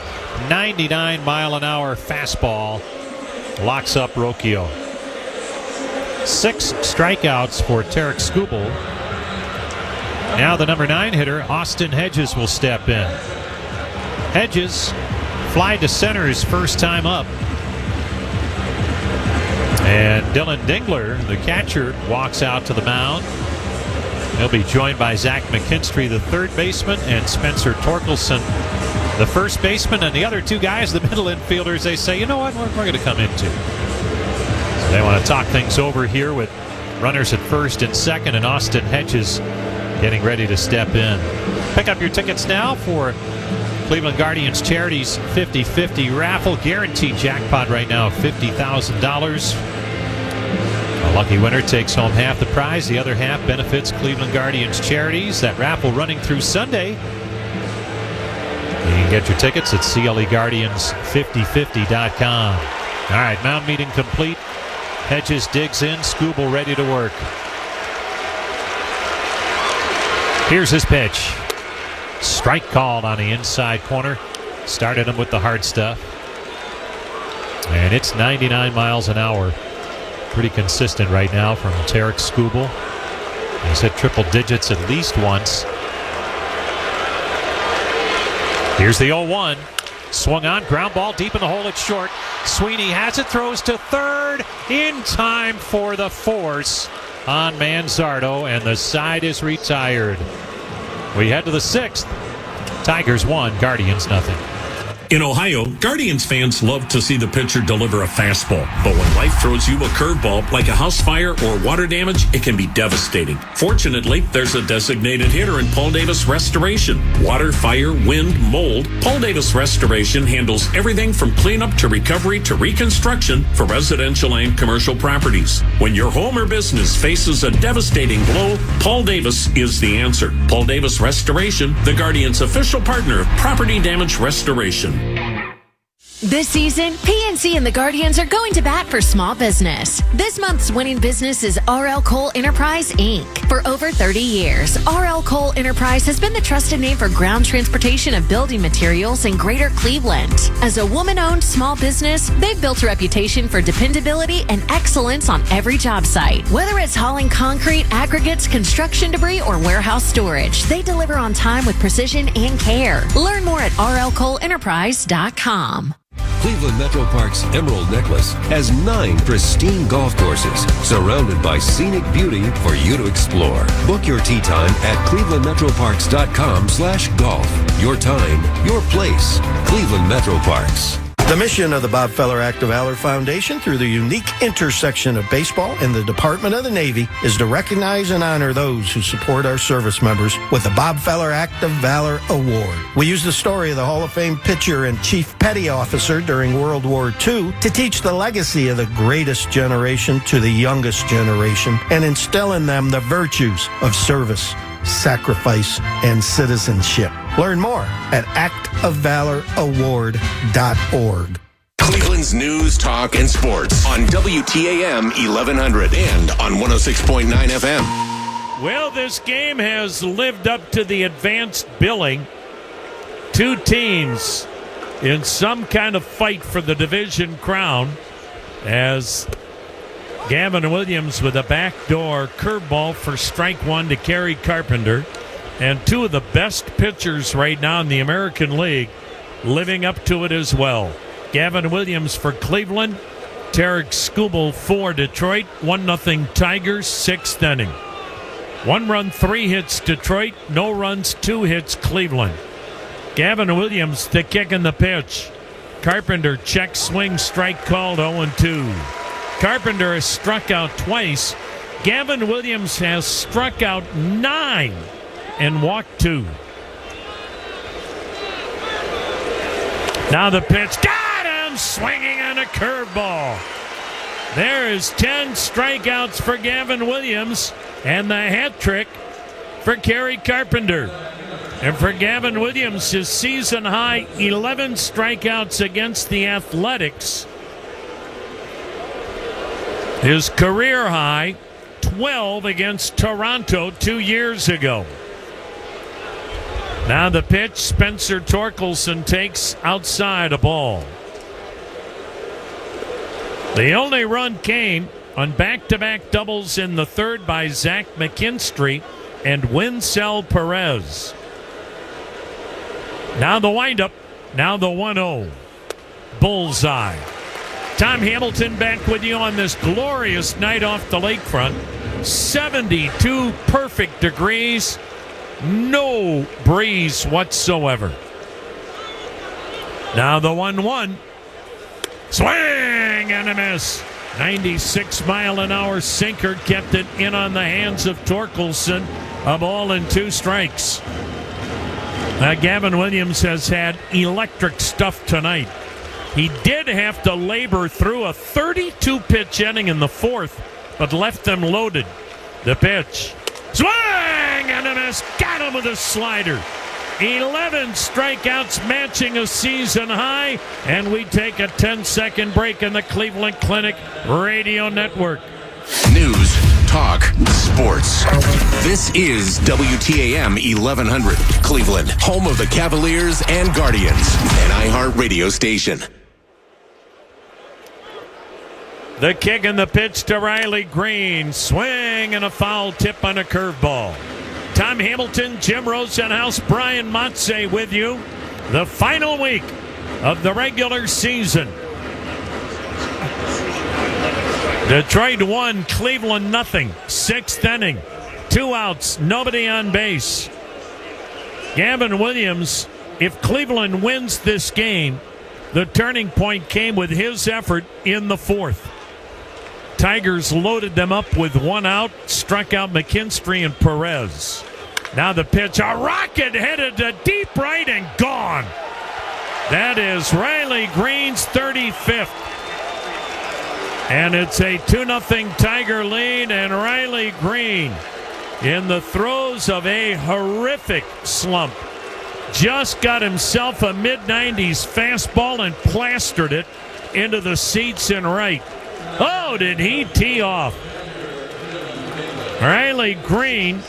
99-mile-an-hour fastball locks up Rocchio. 6 strikeouts for Tarek Skubal. Now the number 9 hitter, Austin Hedges, will step in. Hedges fly to center his first time up. And Dylan Dingler, the catcher, walks out to the mound. He'll be joined by Zach McKinstry, the third baseman, and Spencer Torkelson, the first baseman, and the other 2 guys, the middle infielders. They say, you know what, we're going to come in too. So they want to talk things over here with runners at first and second, and Austin Hedges getting ready to step in. Pick up your tickets now for Cleveland Guardians Charities 50-50 raffle. Guaranteed jackpot right now of $50,000. A lucky winner takes home half the prize. The other half benefits Cleveland Guardians Charities. That raffle running through Sunday. You can get your tickets at CLEGuardians5050.com. All right, mound meeting complete. Hedges digs in. Skubal ready to work. Here's his pitch. Strike called on the inside corner. Started him with the hard stuff. And it's 99 miles an hour. Pretty consistent right now from Tarek Skubal. He's hit triple digits at least once. Here's the 0-1. Swung on, ground ball deep in the hole at short. Sweeney has it, throws to third in time for the force on Manzardo, and the side is retired. We head to the 6th. Tigers 1, Guardians nothing. In Ohio, Guardians fans love to see the pitcher deliver a fastball. But when life throws you a curveball, like a house fire or water damage, it can be devastating. Fortunately, there's a designated hitter in Paul Davis Restoration. Water, fire, wind, mold. Paul Davis Restoration handles everything from cleanup to recovery to reconstruction for residential and commercial properties. When your home or business faces a devastating blow, Paul Davis is the answer. Paul Davis Restoration, the Guardians' official partner of property damage restoration. This season, PNC and the Guardians are going to bat for small business. This month's winning business is RL Cole Enterprise, Inc. For over 30 years, RL Cole Enterprise has been the trusted name for ground transportation of building materials in Greater Cleveland. As a woman-owned small business, they've built a reputation for dependability and excellence on every job site. Whether it's hauling concrete, aggregates, construction debris, or warehouse storage, they deliver on time with precision and care. Learn more at rlcoleenterprise.com. Cleveland Metro Park's Emerald Necklace has 9 pristine golf courses surrounded by scenic beauty for you to explore. Book your tee time at clevelandmetroparks.com/golf. Your time, your place. Cleveland Metro Parks. The mission of the Bob Feller Act of Valor Foundation, through the unique intersection of baseball and the Department of the Navy, is to recognize and honor those who support our service members with the Bob Feller Act of Valor Award. We use the story of the Hall of Fame pitcher and chief petty officer during World War II to teach the legacy of the greatest generation to the youngest generation and instill in them the virtues of service, sacrifice, and citizenship. Learn more at actofvaloraward.org. Cleveland's news, talk, and sports on WTAM 1100 and on 106.9 FM. Well, this game has lived up to the advanced billing. Two teams in some kind of fight for the division crown, as Gavin Williams with a backdoor curveball for strike one to Kerry Carpenter. And two of the best pitchers right now in the American League living up to it as well. Gavin Williams for Cleveland, Tarek Skubal for Detroit, 1-0 Tigers, 6th inning. 1 run, 3 hits Detroit, no runs, 2 hits Cleveland. Gavin Williams to kick in the pitch. Carpenter check swing, strike called, 0-2. Carpenter has struck out twice. Gavin Williams has struck out 9 and walked 2. Now the pitch. Got him swinging on a curveball. There is 10 strikeouts for Gavin Williams and the hat trick for Kerry Carpenter. And for Gavin Williams, his season high 11 strikeouts against the Athletics. His career high 12 against Toronto 2 years ago. Now the pitch, Spencer Torkelson takes outside a ball. The only run came on back-to-back doubles in the third by Zach McKinstry and Winsell Perez. Now the windup, now the 1-0. Bullseye. Tom Hamilton back with you on this glorious night off the lakefront. 72 perfect degrees. No breeze whatsoever. Now the 1-1. Swing and a miss. 96-mile-an-hour sinker kept it in on the hands of Torkelson. A ball and 2 strikes. Gavin Williams has had electric stuff tonight. He did have to labor through a 32-pitch inning in the fourth, but left them loaded. The pitch. Swing and a miss. Got him with a slider. 11 strikeouts matching a season high. And we take a 10-second break in the Cleveland Clinic Radio Network. News, talk, sports. This is WTAM 1100, Cleveland, home of the Cavaliers and Guardians, an iHeart radio station. The kick and the pitch to Riley Greene. Swing and a foul tip on a curveball. Tom Hamilton, Jim Rosenhaus, Brian Motze with you. The final week of the regular season. Detroit 1, Cleveland nothing. 6th inning. 2 outs, nobody on base. Gavin Williams, if Cleveland wins this game, the turning point came with his effort in the fourth. Tigers loaded them up with 1 out, struck out McKinstry and Perez. Now the pitch, a rocket headed to deep right and gone. That is Riley Greene's 35th. And it's a 2-0 Tiger lead, and Riley Greene, in the throes of a horrific slump, just got himself a mid-90s fastball and plastered it into the seats in right. Oh, did he tee off? Riley Greene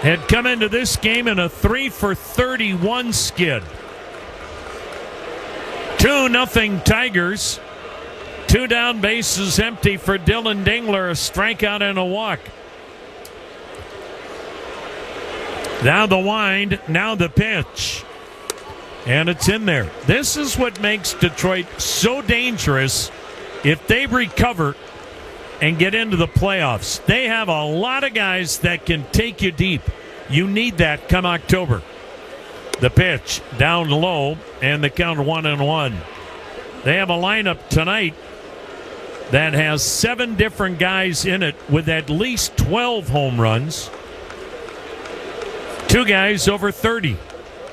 had come into this game in a 3-for-31 skid. 2-0 Tigers. 2 down, bases empty for Dylan Dingler. A strikeout and a walk. Now the wind, now the pitch. And it's in there. This is what makes Detroit so dangerous if they recover and get into the playoffs. They have a lot of guys that can take you deep. You need that come October. The pitch down low, and the count 1-1. They have a lineup tonight that has 7 different guys in it with at least 12 home runs. 2 guys over 30.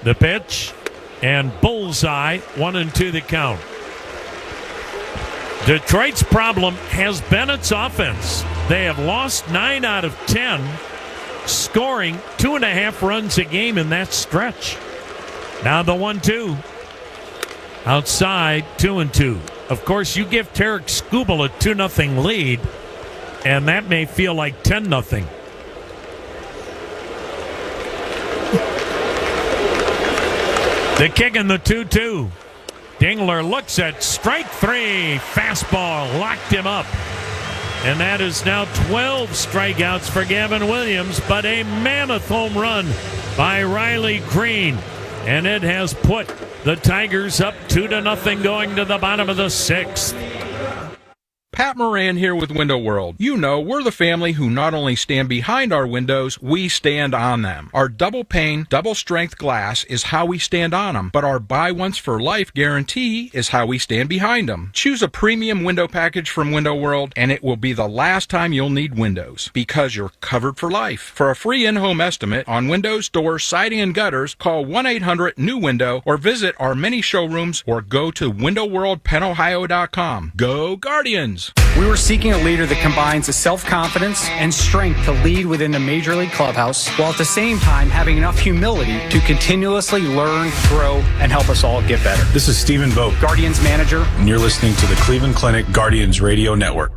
The pitch and bullseye, 1-2 the count. Detroit's problem has been its offense. They have lost 9 out of 10, scoring 2.5 runs a game in that stretch. Now the 1-2. Outside, 2-2. Of course, you give Tarek Skubal a 2-0 lead, and that may feel like 10-0. The kick in the 2-2. Dingler looks at strike 3. Fastball locked him up. And that is now 12 strikeouts for Gavin Williams, but a mammoth home run by Riley Greene. And it has put the Tigers up 2-0 going to the bottom of the 6th. Pat Moran here with Window World. You know, we're the family who not only stand behind our windows, we stand on them. Our double pane, double strength glass is how we stand on them, but our buy once for life guarantee is how we stand behind them. Choose a premium window package from Window World, and it will be the last time you'll need windows, because you're covered for life. For a free in-home estimate on windows, doors, siding, and gutters, call 1-800-NEW-WINDOW or visit our many showrooms or go to windowworldpennohio.com. Go Guardians! We were seeking a leader that combines the self-confidence and strength to lead within the Major League clubhouse, while at the same time having enough humility to continuously learn, grow, and help us all get better. This is Stephen Vogt, Guardians manager, and you're listening to the Cleveland Clinic Guardians Radio Network.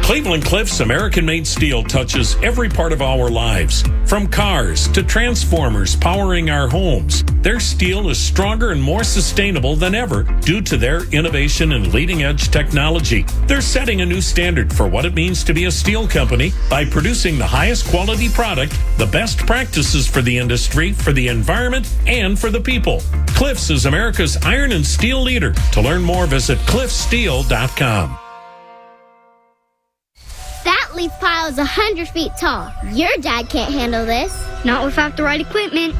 Cleveland Cliffs American-made steel touches every part of our lives. From cars to transformers powering our homes, their steel is stronger and more sustainable than ever due to their innovation and leading-edge technology. They're setting a new standard for what it means to be a steel company by producing the highest quality product, the best practices for the industry, for the environment, and for the people. Cliffs is America's iron and steel leader. To learn more, visit cliffsteel.com. That leaf pile is 100 feet tall. Your dad can't handle this. Not without the right equipment.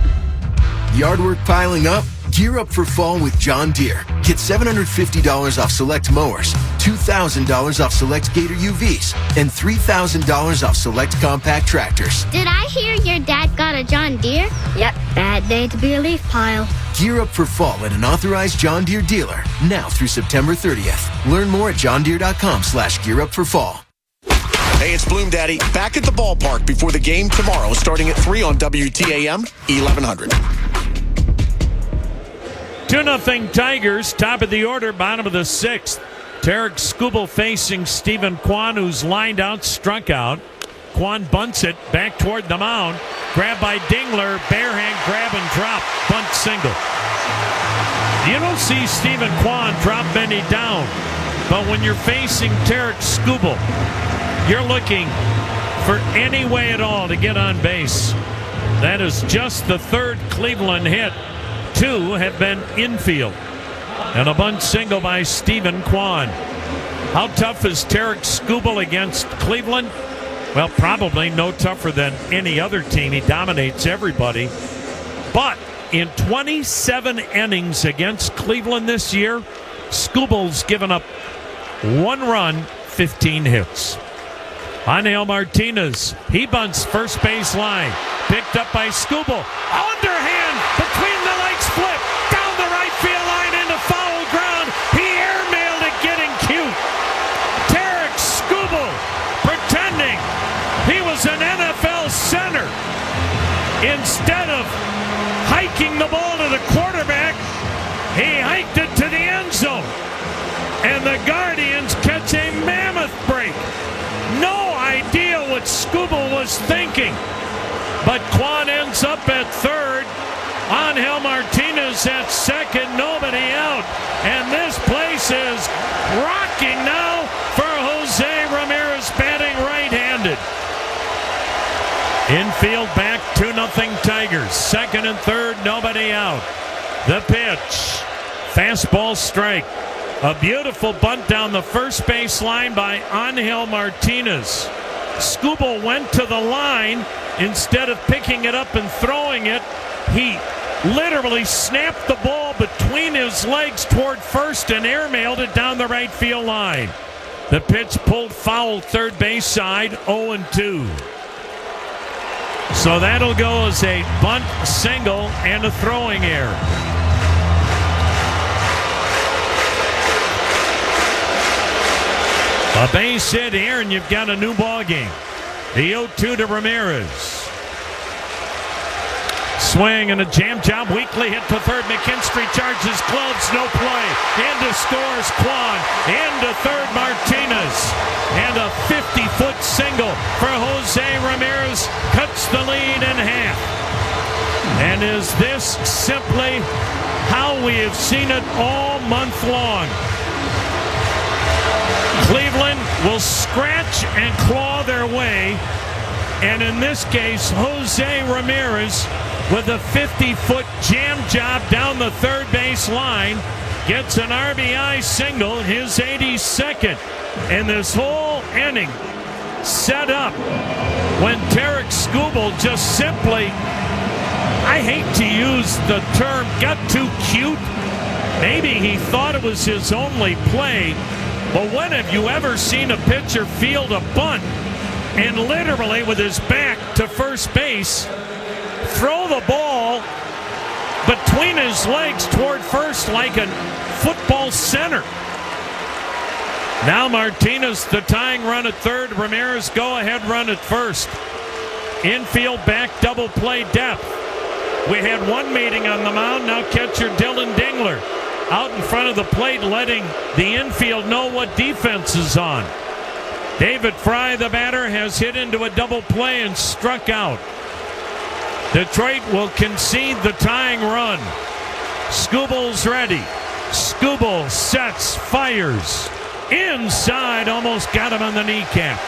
Yard work piling up? Gear up for fall with John Deere. Get $750 off select mowers, $2,000 off select Gator UVs, and $3,000 off select compact tractors. Did I hear your dad got a John Deere? Yep, bad day to be a leaf pile. Gear up for fall at an authorized John Deere dealer, now through September 30th. Learn more at johndeere.com/gearupforfall. Hey, it's Bloom Daddy, back at the ballpark before the game tomorrow, starting at 3 on WTAM 1100. 2-0 Tigers, top of the order, bottom of the 6th. Tarek Skubal facing Stephen Kwan, who's lined out, struck out. Kwan bunts it back toward the mound. Grabbed by Dingler, bare hand grab and drop, bunt single. You don't see Stephen Kwan drop Benny down, but when you're facing Tarek Skubal, you're looking for any way at all to get on base. That is just the 3rd Cleveland hit. 2 have been infield. And a bunt single by Stephen Kwan. How tough is Tarek Skubal against Cleveland? Well, probably no tougher than any other team. He dominates everybody. But in 27 innings against Cleveland this year, Skubal's given up 1 run, 15 hits. Angel Martinez, he bunts first base line. Picked up by Skubal. Underhand between the legs, flip down the right field line into foul ground. He airmailed it, getting cute. Tarek Skubal pretending he was an NFL center. Instead of hiking the ball to the quarterback, he hiked it to the end zone. And the Guardians catch a mammoth break. No idea what Skubal was thinking. But Kwan ends up at 3rd. Angel Martinez at 2nd. Nobody out. And this place is rocking now for Jose Ramirez, batting right-handed. Infield back, 2-0 Tigers. 2nd and 3rd, nobody out. The pitch. Fastball strike. A beautiful bunt down the first base line by Angel Martinez. Skubal went to the line. Instead of picking it up and throwing it, he literally snapped the ball between his legs toward first and airmailed it down the right field line. The pitch pulled foul third base side, 0-2. So that'll go as a bunt single and a throwing error. A base hit here, and you've got a new ball game. The 0-2 to Ramirez. Swing and a jam job, weakly hit to third. McKinstry charges gloves, no play. Into scores Kwan. Into third Martinez. And a 50-foot single for Jose Ramirez cuts the lead in half. And is this simply how we have seen it all month long? Cleveland will scratch and claw their way. And in this case, Jose Ramirez, with a 50-foot jam job down the third base line, gets an RBI single, his 82nd. And this whole inning set up when Tarek Skubal just simply, I hate to use the term, got too cute. Maybe he thought it was his only play. But when have you ever seen a pitcher field a bunt and literally with his back to first base throw the ball between his legs toward first like a football center? Now Martinez, the tying run at third. Ramirez, go-ahead run at first. Infield back double play depth. We had one meeting on the mound. Now catcher Dylan Dingler out in front of the plate, letting the infield know what defense is on. David Fry, the batter, has hit into a double play and struck out. Detroit will concede the tying run. Skubal's ready. Skubal sets, fires. Inside, almost got him on the kneecap.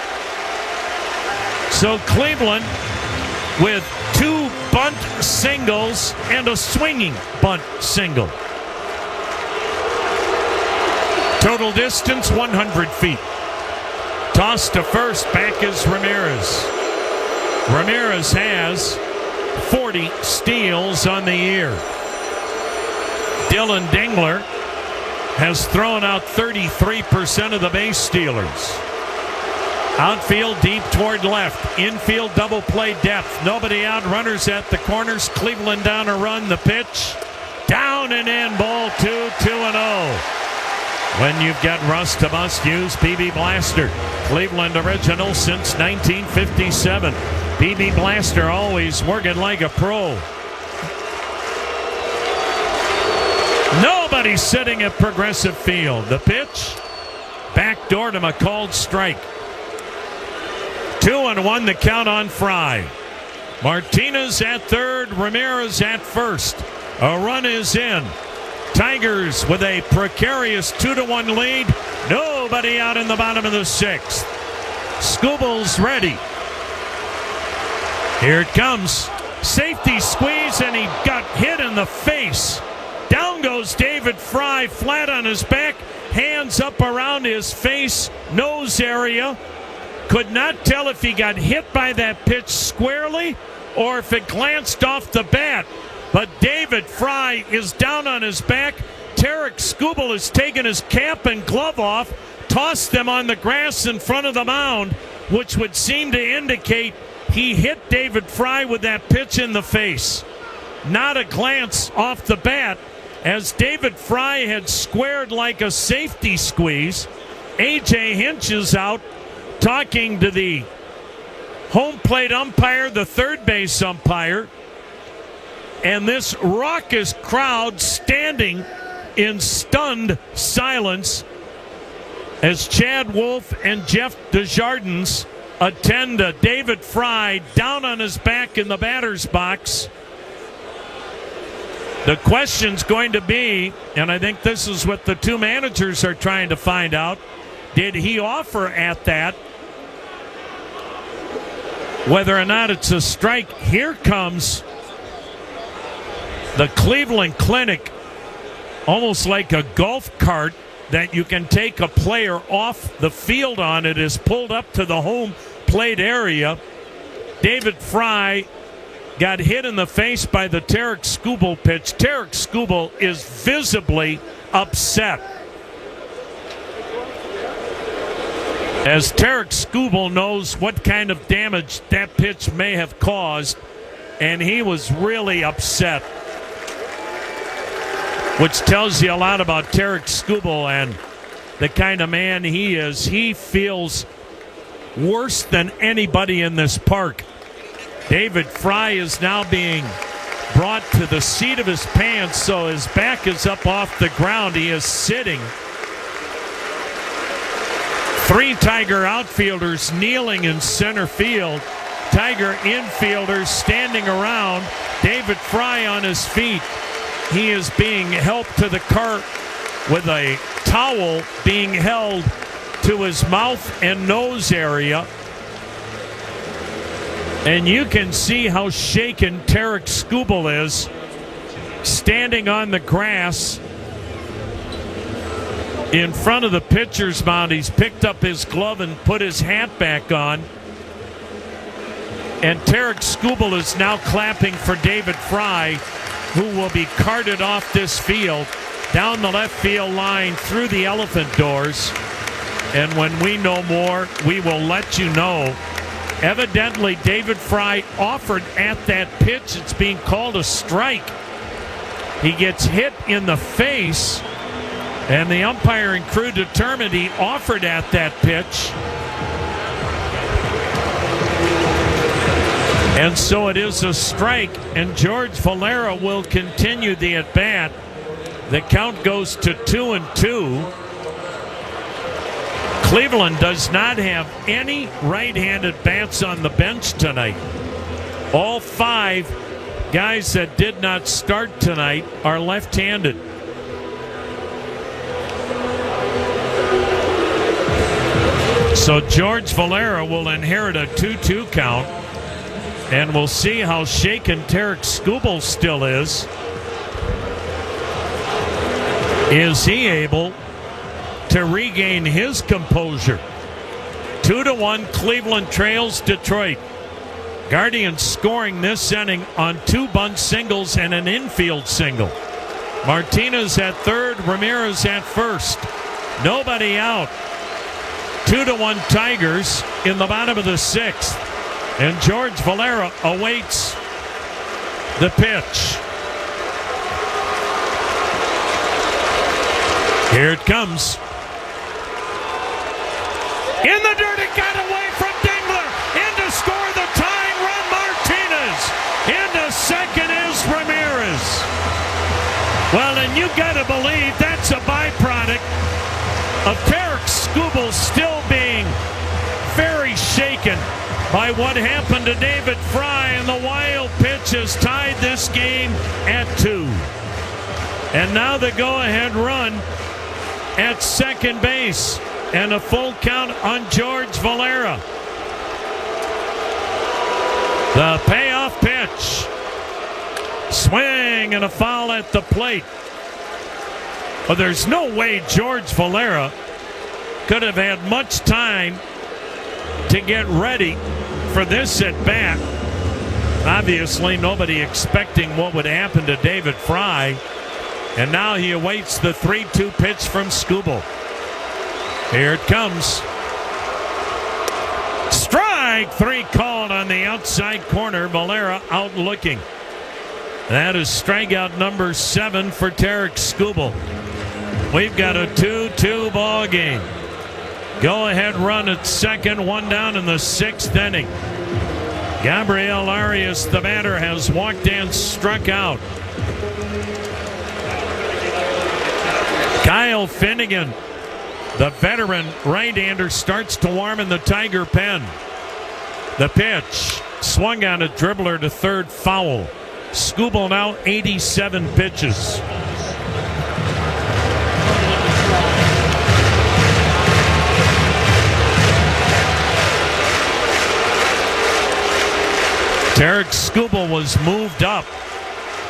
So Cleveland with two bunt singles and a swinging bunt single. Total distance, 100 feet. Toss to first, back is Ramirez. Ramirez has 40 steals on the year. Dylan Dingler has thrown out 33% of the base stealers. Outfield deep toward left. Infield double play depth. Nobody out. Runners at the corners. Cleveland down a run. The pitch. Down and in. Ball 2, 2-0. When you've got Russ to must use PB Blaster. Cleveland original since 1957. PB Blaster always working like a pro. Nobody sitting at Progressive Field. The pitch. Backdoor to him, a called strike. 2-1 the count on Fry. Martinez at third. Ramirez at first. A run is in. Tigers with a precarious 2-1 lead. Nobody out in the bottom of the sixth. Skubal's ready. Here it comes. Safety squeeze, and he got hit in the face. Down goes David Fry, flat on his back, hands up around his face, nose area. Could not tell if he got hit by that pitch squarely or if it glanced off the bat. But David Fry is down on his back. Tarek Skubal has taken his cap and glove off, tossed them on the grass in front of the mound, which would seem to indicate he hit David Fry with that pitch in the face. Not a glance off the bat, as David Fry had squared like a safety squeeze. A.J. Hinch is out talking to the home plate umpire, the third base umpire. And this raucous crowd standing in stunned silence as Chad Wolf and Jeff Desjardins attend to David Fry down on his back in the batter's box. The question's going to be, and I think this is what the two managers are trying to find out, did he offer at that? Whether or not it's a strike, here comes the Cleveland Clinic, almost like a golf cart that you can take a player off the field on. It is pulled up to the home plate area. David Fry got hit in the face by the Tarek Skubal pitch. Tarek Skubal is visibly upset, as Tarek Skubal knows what kind of damage that pitch may have caused, and he was really upset, which tells you a lot about Tarek Skubal and the kind of man he is. He feels worse than anybody in this park. David Fry is now being brought to the seat of his pants, so his back is up off the ground. He is sitting. 3 Tiger outfielders kneeling in center field. Tiger infielders standing around. David Fry on his feet. He is being helped to the cart with a towel being held to his mouth and nose area. And you can see how shaken Tarek Skubal is, standing on the grass in front of the pitcher's mound. He's picked up his glove and put his hat back on. And Tarek Skubal is now clapping for David Fry, who will be carted off this field, down the left field line, through the elephant doors. And when we know more, we will let you know. Evidently, David Fry offered at that pitch. It's being called a strike. He gets hit in the face, and the umpiring crew determined he offered at that pitch. And so it is a strike, and George Valera will continue the at-bat. The count goes to 2-2. Cleveland does not have any right-handed bats on the bench tonight. All 5 guys that did not start tonight are left-handed. So George Valera will inherit a 2-2 count, and we'll see how shaken Tarek Skubal still is. Is he able to regain his composure? 2-1, Cleveland trails Detroit. Guardians scoring this inning on 2 bunt singles and an infield single. Martinez at third, Ramirez at first. Nobody out. 2-1 Tigers in the bottom of the 6th. And George Valera awaits the pitch. Here it comes. In the dirt, it got away from Dingler. In to score the tying run, Martinez. Into second is Ramirez. Well, and you got to believe that's a byproduct of Tarek Skubal still being very shaken by what happened to David Fry, and the wild pitch has tied this game at 2. And now the go-ahead run at second base, and a full count on George Valera. The payoff pitch. Swing and a foul at the plate. But there's no way George Valera could have had much time to get ready for this at bat. Obviously, nobody expecting what would happen to David Fry. And now he awaits the 3-2 pitch from Skubal. Here it comes. Strike 3 called on the outside corner. Valera out looking. That is strikeout number 7 for Tarek Skubal. We've got a 2-2 ball game. Go ahead run at second, 1 down in the 6th inning. Gabriel Arias, the batter, has walked and struck out. Kyle Finnegan, the veteran right-hander, starts to warm in the Tiger pen. The pitch, swung on a dribbler to third, foul. Skubal now 87 pitches. Tarek Skubal was moved up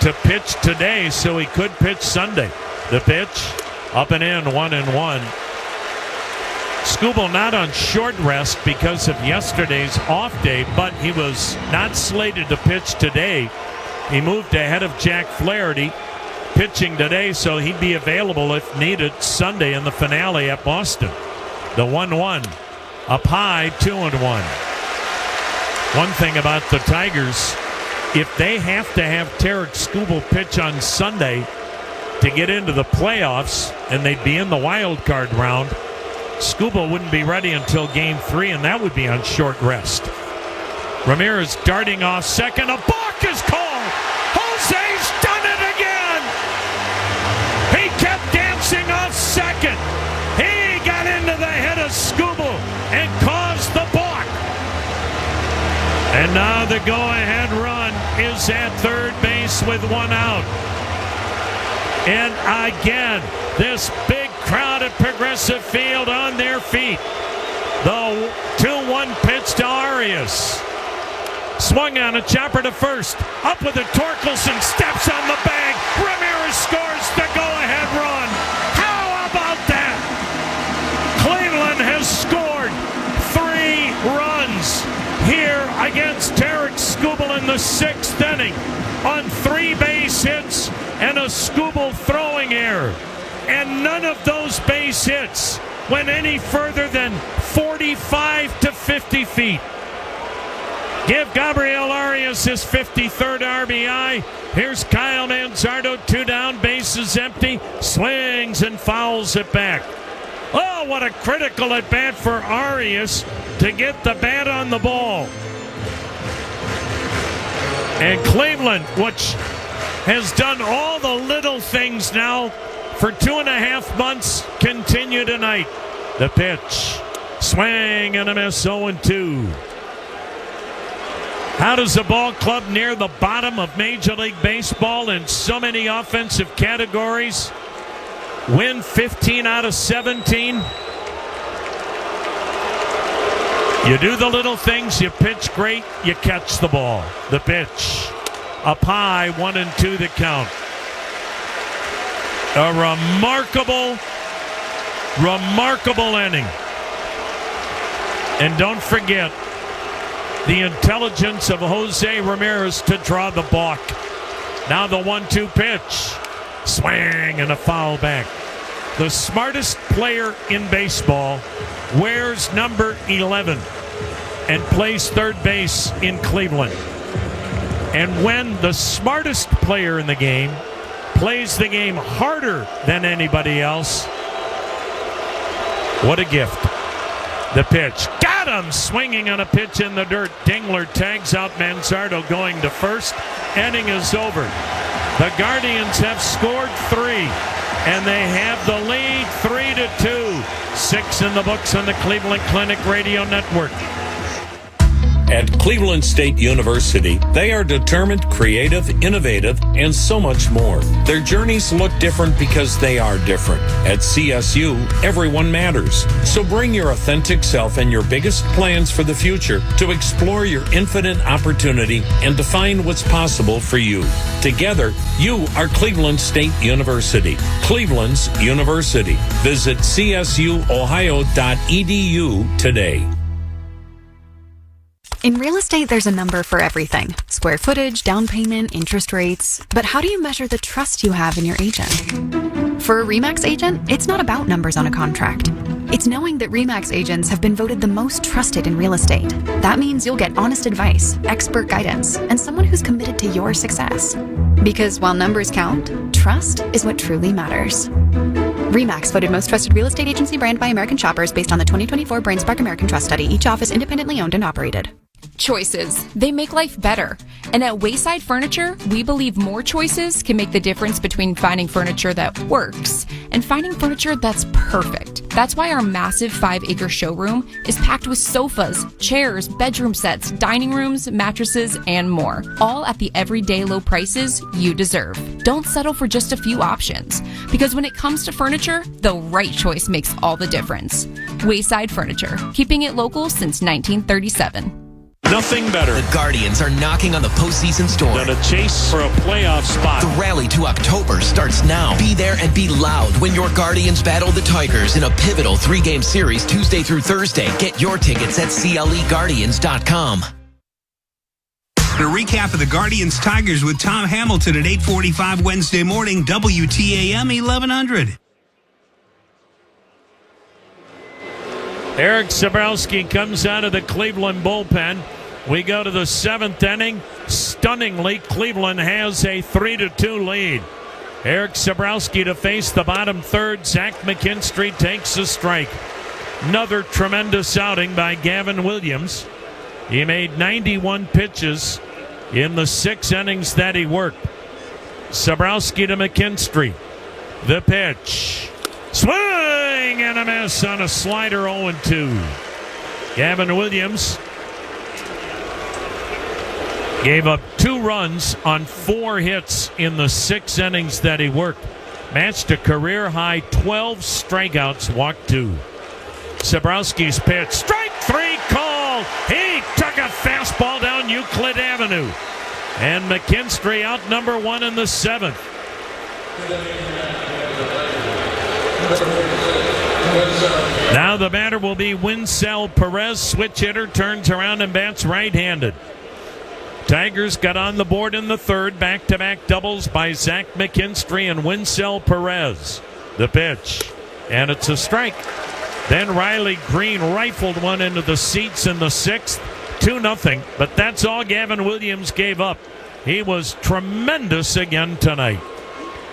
to pitch today so he could pitch Sunday. The pitch, up and in, 1-1. Skubal not on short rest because of yesterday's off day, but he was not slated to pitch today. He moved ahead of Jack Flaherty, pitching today, so he'd be available if needed Sunday in the finale at Boston. The 1-1 up high, 2-1. One thing about the Tigers, if they have to have Tarek Skubal pitch on Sunday to get into the playoffs, and they'd be in the wild card round, Skubal wouldn't be ready until Game 3, and that would be on short rest. Ramirez darting off second. A balk is called. Jose's done it again. He kept dancing off second. He got into the head of Skubal and caused the balk. And now the go-ahead run is at third base with one out. And again, this big crowd at Progressive Field on their feet. The 2-1 pitch to Arias. Swung on a chopper to first. Up with it, Torkelson steps on the bag. Ramirez scores the go-ahead run. How about that? Cleveland has scored 3 runs here against Tarek Skubal in the 6th inning on 3 base hits and a Skubal throwing error. And none of those base hits went any further than 45 to 50 feet. Give Gabriel Arias his 53rd RBI. Here's Kyle Manzardo, 2 down, bases empty, swings and fouls it back. Oh, what a critical at bat for Arias to get the bat on the ball. And Cleveland, which has done all the little things now for 2.5 months, continue tonight. The pitch, swing and a miss, 0-2. How does a ball club near the bottom of Major League Baseball in so many offensive categories win 15 out of 17? You do the little things, you pitch great, you catch the ball. The pitch, up high, 1-2 the count. A remarkable inning. And don't forget the intelligence of Jose Ramirez to draw the balk. Now the 1-2 pitch. Swing and a foul back. The smartest player in baseball wears number 11 and plays third base in Cleveland. And when the smartest player in the game plays the game harder than anybody else, what a gift. The pitch. Got him! Swinging on a pitch in the dirt. Dingler tags out Manzardo going to first. Inning is over. The Guardians have scored 3, and they have the lead 3-2. 6 in the books on the Cleveland Clinic Radio Network. At Cleveland State University, they are determined, creative, innovative, and so much more. Their journeys look different because they are different. At CSU, everyone matters. So bring your authentic self and your biggest plans for the future to explore your infinite opportunity and define what's possible for you. Together, you are Cleveland State University, Cleveland's university. Visit csuohio.edu today. In real estate, there's a number for everything. Square footage, down payment, interest rates. But how do you measure the trust you have in your agent? For a RE/MAX agent, it's not about numbers on a contract. It's knowing that RE/MAX agents have been voted the most trusted in real estate. That means you'll get honest advice, expert guidance, and someone who's committed to your success. Because while numbers count, trust is what truly matters. RE/MAX voted most trusted real estate agency brand by American shoppers based on the 2024 BrainSpark American Trust Study. Each office independently owned and operated. Choices. They make life better. And at Wayside Furniture, we believe more choices can make the difference between finding furniture that works and finding furniture that's perfect. That's why our massive 5-acre showroom is packed with sofas, chairs, bedroom sets, dining rooms, mattresses, and more. All at the everyday low prices you deserve. Don't settle for just a few options. Because when it comes to furniture, the right choice makes all the difference. Wayside Furniture. Keeping it local since 1937. Nothing better The Guardians are knocking on the postseason's door. than a chase for a playoff spot. The rally to October starts now. Be there and be loud when your Guardians battle the Tigers in a pivotal 3-game series Tuesday through Thursday. Get your tickets at CLEGuardians.com. A recap of the Guardians-Tigers with Tom Hamilton at 8:45 Wednesday morning, WTAM 1100. Eric Sabrowski comes out of the Cleveland bullpen. We go to the 7th inning. Stunningly, Cleveland has a 3-2 lead. Eric Sabrowski to face the bottom third. Zach McKinstry takes a strike. Another tremendous outing by Gavin Williams. He made 91 pitches in the 6 innings that he worked. Sabrowski to McKinstry. The pitch. Swing and a miss on a slider, 0-2. Gavin Williams gave up 2 runs on 4 hits in the 6 innings that he worked. Matched a career-high 12 strikeouts, walked 2. Sabrowski's pitch. Strike 3 called. He took a fastball down Euclid Avenue. And McKinstry out number 1 in the 7th. Now the batter will be Winsell Perez. Switch hitter, turns around and bats right-handed. Tigers got on the board in the 3rd. Back-to-back doubles by Zach McKinstry and Winsell Perez. The pitch. And it's a strike. Then Riley Greene rifled one into the seats in the 6th. 2-0. But that's all Gavin Williams gave up. He was tremendous again tonight.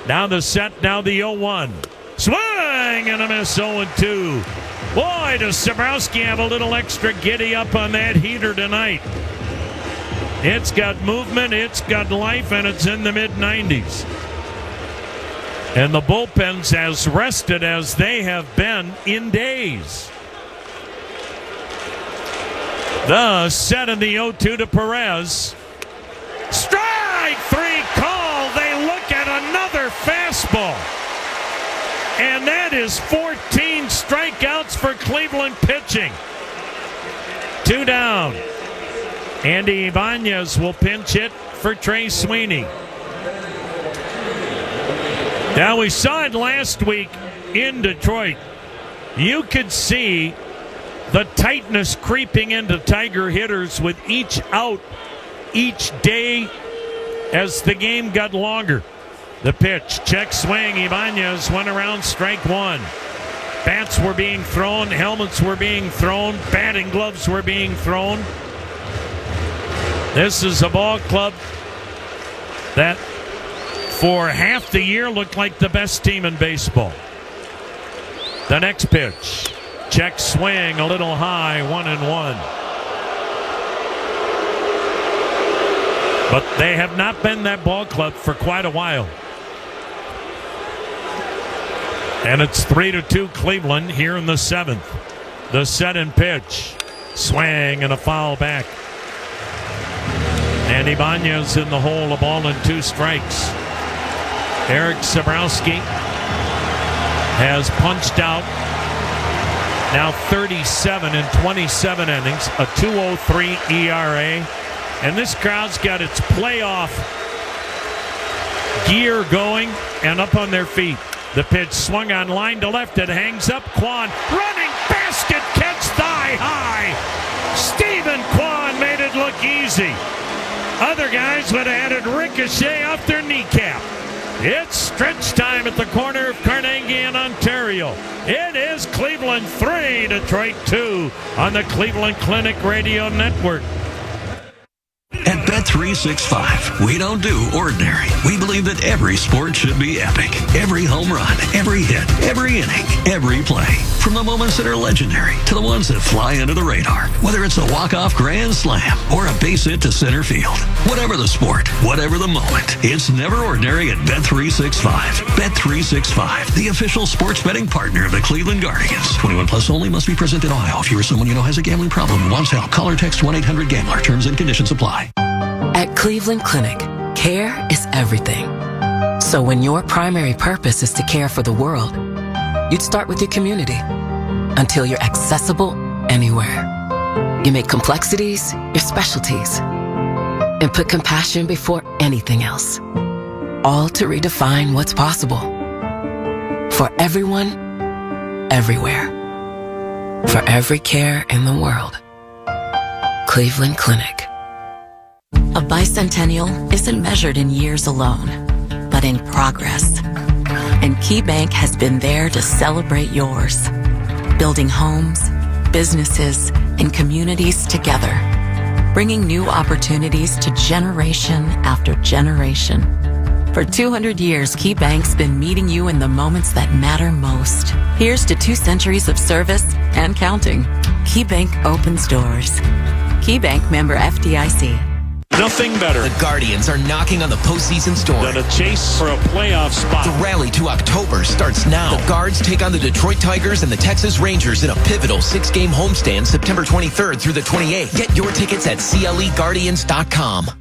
Now the set, now the 0-1. Swing and a miss, 0-2. Boy, does Sabrowski have a little extra giddy up on that heater tonight. It's got movement, it's got life, and it's in the mid-90s. And the bullpen's as rested as they have been in days. The set in the 0-2 to Perez. Strike 3 call. They look at another fastball. And that is 14 strikeouts for Cleveland pitching. 2 down. Andy Ibanez will pinch hit for Trey Sweeney. Now, we saw it last week in Detroit. You could see the tightness creeping into Tiger hitters with each out each day as the game got longer. The pitch, check swing. Ibanez went around, strike 1. Bats were being thrown, helmets were being thrown, batting gloves were being thrown. This is a ball club that for half the year looked like the best team in baseball. The next pitch, check swing, a little high, 1-1. But they have not been that ball club for quite a while. And it's 3-2 Cleveland here in the 7th. The set and pitch. Swing and a foul back. And Ibanez in the hole, a ball and 2 strikes. Eric Sabrowski has punched out now 37 in 27 innings, a 2.03 ERA. And this crowd's got its playoff gear going and up on their feet. The pitch swung on line to left. It hangs up. Kwan running basket catch thigh high. Stephen Kwan made it look easy. Other guys would have had it ricochet off their kneecap. It's stretch time at the corner of Carnegie and Ontario. It is Cleveland 3, Detroit 2 on the Cleveland Clinic Radio Network. At Bet365, we don't do ordinary. We believe that every sport should be epic. Every home run, every hit, every inning, every play. From the moments that are legendary to the ones that fly under the radar. Whether it's a walk-off grand slam or a base hit to center field. Whatever the sport, whatever the moment, it's never ordinary at Bet365. Bet365, the official sports betting partner of the Cleveland Guardians. 21 plus only, must be present in Ohio. If you or someone you know has a gambling problem and wants help, call or text 1-800-GAMBLER. Terms and conditions apply. At Cleveland Clinic, care is everything. So when your primary purpose is to care for the world, you'd start with your community until you're accessible anywhere. You make complexities your specialties and put compassion before anything else. All to redefine what's possible. For everyone, everywhere. For every care in the world. Cleveland Clinic. A bicentennial isn't measured in years alone, but in progress. And KeyBank has been there to celebrate yours. Building homes, businesses, and communities together. Bringing new opportunities to generation after generation. For 200 years, KeyBank's been meeting you in the moments that matter most. Here's to 2 centuries of service and counting. KeyBank opens doors. KeyBank member FDIC. Nothing better. The Guardians are knocking on the postseason's door. Than a chase for a playoff spot. The rally to October starts now. The Guards take on the Detroit Tigers and the Texas Rangers in a pivotal 6-game homestand September 23rd through the 28th. Get your tickets at CLEGuardians.com.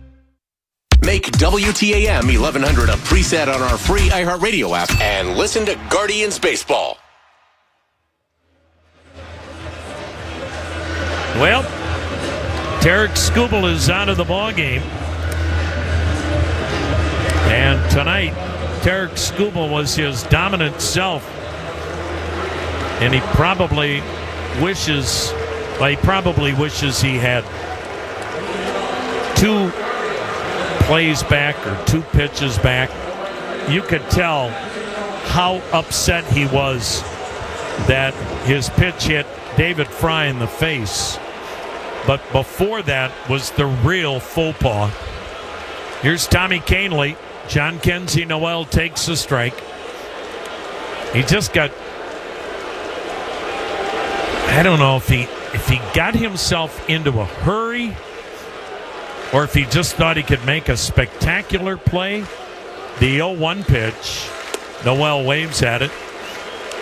Make WTAM 1100 a preset on our free iHeartRadio app and listen to Guardians Baseball. Well, Tarek Skubal is out of the ballgame. And tonight, Tarek Skubal was his dominant self. And he probably wishes he had 2 plays back or 2 pitches back. You could tell how upset he was that his pitch hit David Fry in the face. But before that was the real faux pas. Here's Tommy Canely. John Kenzie Noel takes a strike. He just got, I don't know if he got himself into a hurry or if he just thought he could make a spectacular play. The 0-1 pitch, Noel waves at it.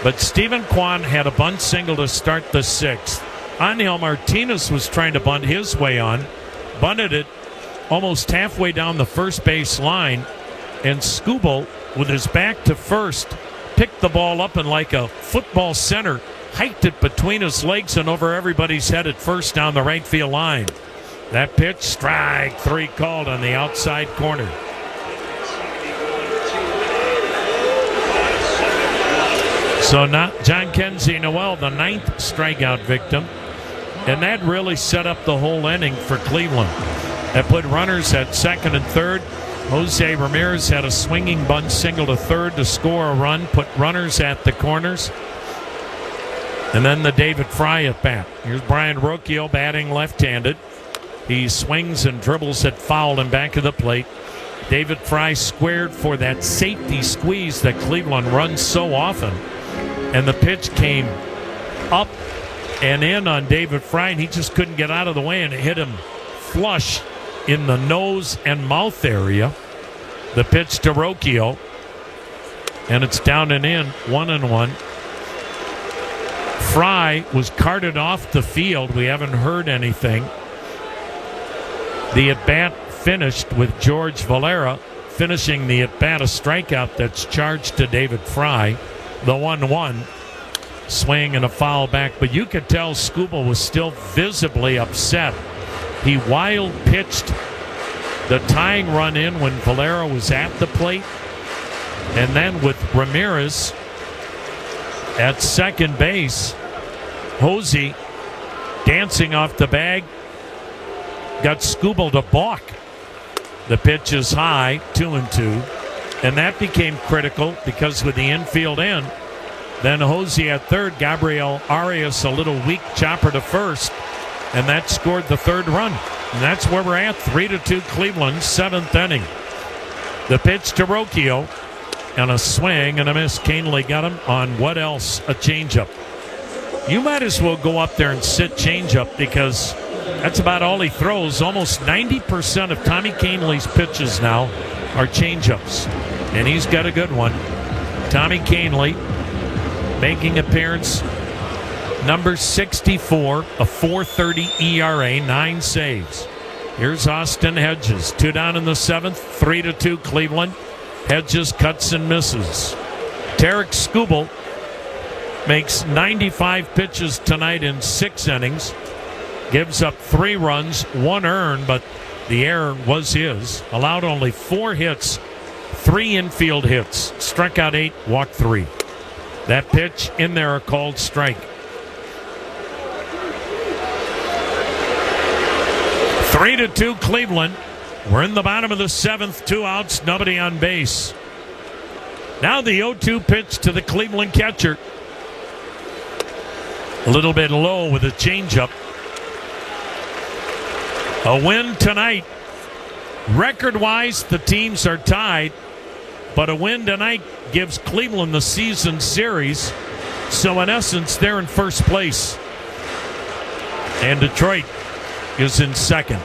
But Stephen Kwan had a bunt single to start the 6th. Angel Martinez was trying to bunt his way on, bunted it almost halfway down the first base line, and Skubal, with his back to first, picked the ball up and like a football center, hiked it between his legs and over everybody's head at first down the right field line. That pitch, strike 3 called on the outside corner. So not John Kenzie Noel, the 9th strikeout victim. And that really set up the whole inning for Cleveland. That put runners at 2nd and 3rd. Jose Ramirez had a swinging bunt single to 3rd to score a run, put runners at the corners. And then the David Fry at bat. Here's Brian Rocchio batting left-handed. He swings and dribbles it foul and back of the plate. David Fry squared for that safety squeeze that Cleveland runs so often. And the pitch came up and in on David Fry, and he just couldn't get out of the way, and it hit him flush in the nose and mouth area. The pitch to Rocchio, and it's down and in, 1-1. Fry was carted off the field. We haven't heard anything. The at-bat finished with George Valera finishing the at-bat, a strikeout that's charged to David Fry. The 1-1. Swing and a foul back, but you could tell Skubal was still visibly upset. He wild pitched the tying run in when Valera was at the plate, and then with Ramirez at second base, Hosey dancing off the bag, got Skubal to balk. The pitch is high, 2-2, and that became critical because with the infield in, then Hosey at third, Gabriel Arias a little weak chopper to first, and that scored the 3rd run. And that's where we're at, 3-2 Cleveland, 7th inning. The pitch to Rocchio, and a swing and a miss. Canely got him on what else? A changeup. You might as well go up there and sit changeup because that's about all he throws. Almost 90% of Tommy Canely's pitches now are changeups, and he's got a good one. Tommy Canely making appearance number 64, a 4.30 ERA, 9 saves. Here's Austin Hedges, 2 down in the 7th, 3-2 Cleveland. Hedges cuts and misses. Tarek Skubal makes 95 pitches tonight in 6 innings. gives up 3 runs, 1 earned, but the error was his. Allowed only 4 hits, 3 infield hits, struck out 8, walked 3. That pitch in there, a called strike. 3-2 Cleveland. We're in the bottom of the 7th, 2 outs, nobody on base. Now the 0-2 pitch to the Cleveland catcher. A little bit low with a changeup. A win tonight. Record-wise, the teams are tied, but a win tonight gives Cleveland the season series. So in essence, they're in first place. And Detroit is in second.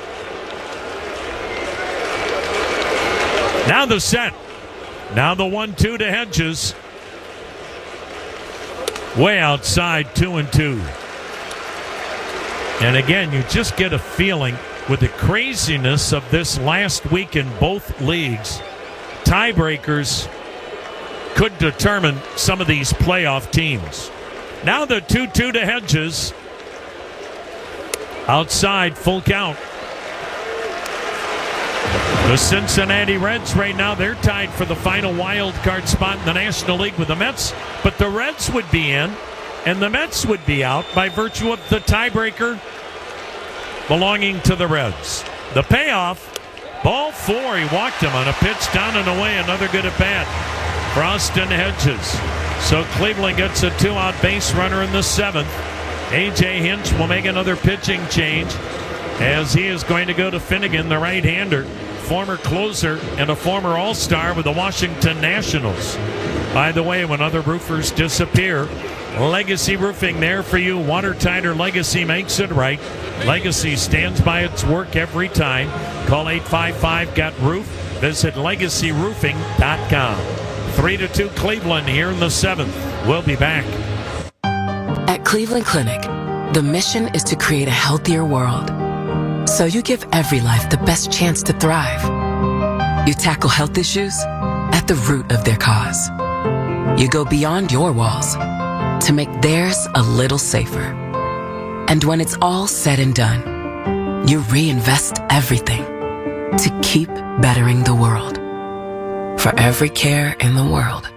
Now the set. Now the 1-2 to Hedges. Way outside, 2-2. And again, you just get a feeling with the craziness of this last week in both leagues, tiebreakers could determine some of these playoff teams. Now the 2-2 to Hedges. Outside, full count. The Cincinnati Reds right now, they're tied for the final wild card spot in the National League with the Mets, but the Reds would be in and the Mets would be out by virtue of the tiebreaker belonging to the Reds. The payoff, ball 4, he walked him on a pitch down and away, another good at bat. Frost and Hedges. So Cleveland gets a 2-out base runner in the 7th. A.J. Hinch will make another pitching change as he is going to go to Finnegan, the right-hander, former closer and a former All-Star with the Washington Nationals. By the way, when other roofers disappear, Legacy Roofing there for you. Watertight or Legacy makes it right. Legacy stands by its work every time. Call 855-GOT-ROOF. Visit legacyroofing.com. 3-2 Cleveland here in the 7th. We'll be back. At Cleveland Clinic, the mission is to create a healthier world. So you give every life the best chance to thrive. You tackle health issues at the root of their cause. You go beyond your walls to make theirs a little safer. And when it's all said and done, you reinvest everything to keep bettering the world. For every care in the world,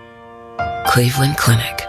Cleveland Clinic.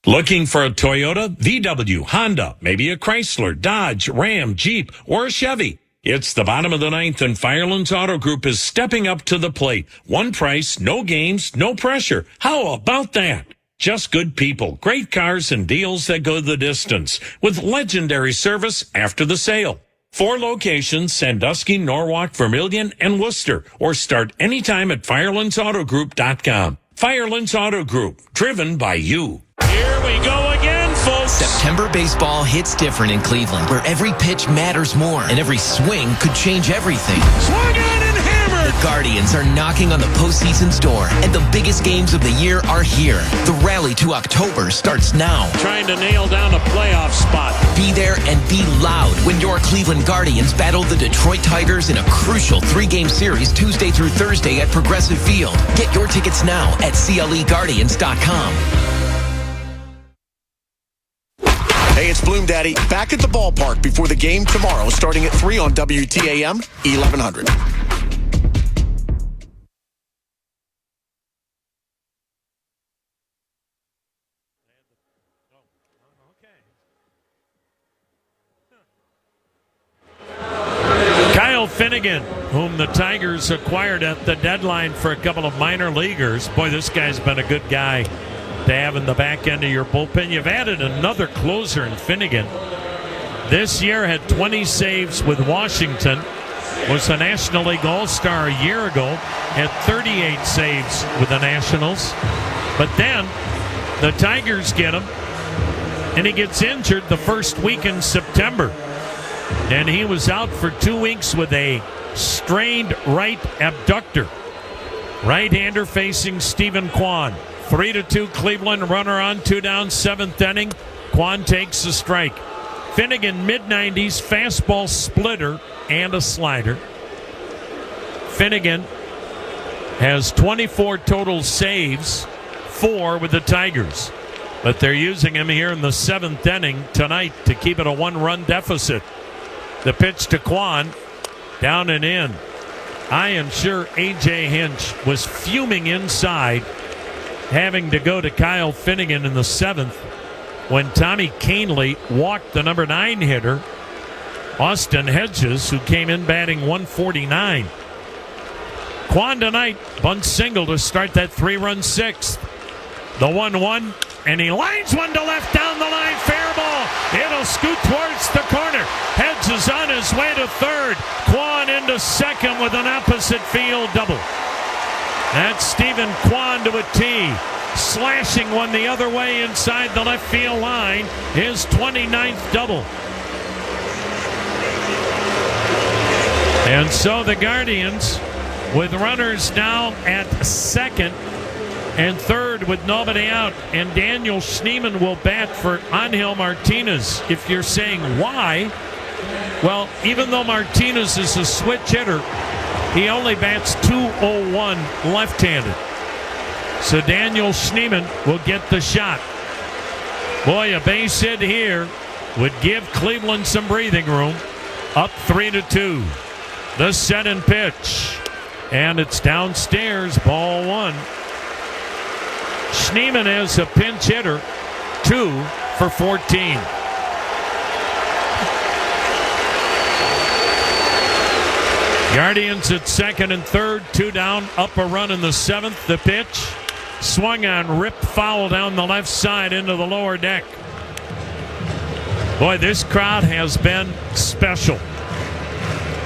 Looking for a Toyota, VW, Honda, maybe a Chrysler, Dodge, Ram, Jeep, or a Chevy? It's the bottom of the 9th, and Firelands Auto Group is stepping up to the plate. One price, no games, no pressure. How about that? Just good people, great cars, and deals that go the distance, with legendary service after the sale. 4 locations: Sandusky, Norwalk, Vermilion, and Worcester. Or start anytime at FirelandsAutoGroup.com. Firelands Auto Group, driven by you. Here we go again, folks. September baseball hits different in Cleveland, where every pitch matters more and every swing could change everything. Swung on and hammered. The Guardians are knocking on the postseason's door, and the biggest games of the year are here. The rally to October starts now. Trying to nail down a playoff spot. Be there and be loud when your Cleveland Guardians battle the Detroit Tigers in a crucial 3-game series Tuesday through Thursday at Progressive Field. Get your tickets now at CLEGuardians.com. Hey, it's Bloom Daddy back at the ballpark before the game tomorrow, starting at 3 on WTAM 1100. Kyle Finnegan, whom the Tigers acquired at the deadline for a couple of minor leaguers. Boy, this guy's been a good guy to have in the back end of your bullpen. You've added another closer in Finnegan. This year had 20 saves with Washington. Was a National League All-Star a year ago. Had 38 saves with the Nationals. But then the Tigers get him, and he gets injured the first week in September. And he was out for 2 weeks with a strained right abductor. Right-hander facing Stephen Kwan. 3-2 Cleveland, runner on, 2 down, 7th inning. Kwan takes a strike. Finnegan, mid-90s, fastball splitter and a slider. Finnegan has 24 total saves, 4 with the Tigers. But they're using him here in the 7th inning tonight to keep it a 1-run deficit. The pitch to Quan, down and in. I am sure A.J. Hinch was fuming inside, having to go to Kyle Finnegan in the 7th when Tommy Canely walked the number 9 hitter, Austin Hedges, who came in batting 149. Quan tonight, bunt single to start that 3-run 6th. The 1-1, and he lines one to left down the line. Fair ball. It'll scoot towards the corner. Hedges is on his way to third. Quan into second with an opposite field double. That's Stephen Quan to a tee. Slashing one the other way inside the left field line. His 29th double. And so the Guardians, with runners now at second and third with nobody out, and Daniel Schneemann will bat for Angel Martinez. If you're saying why, well, even though Martinez is a switch hitter, he only bats .201 left-handed. So Daniel Schneemann will get the shot. Boy, a base hit here would give Cleveland some breathing room. Up 3-2. The set and pitch. And it's downstairs, ball 1. Schneemann is a pinch hitter, 2 for 14. Guardians at second and third, 2 down, up a run in the 7th. The pitch, swung on, ripped foul down the left side into the lower deck. Boy, this crowd has been special.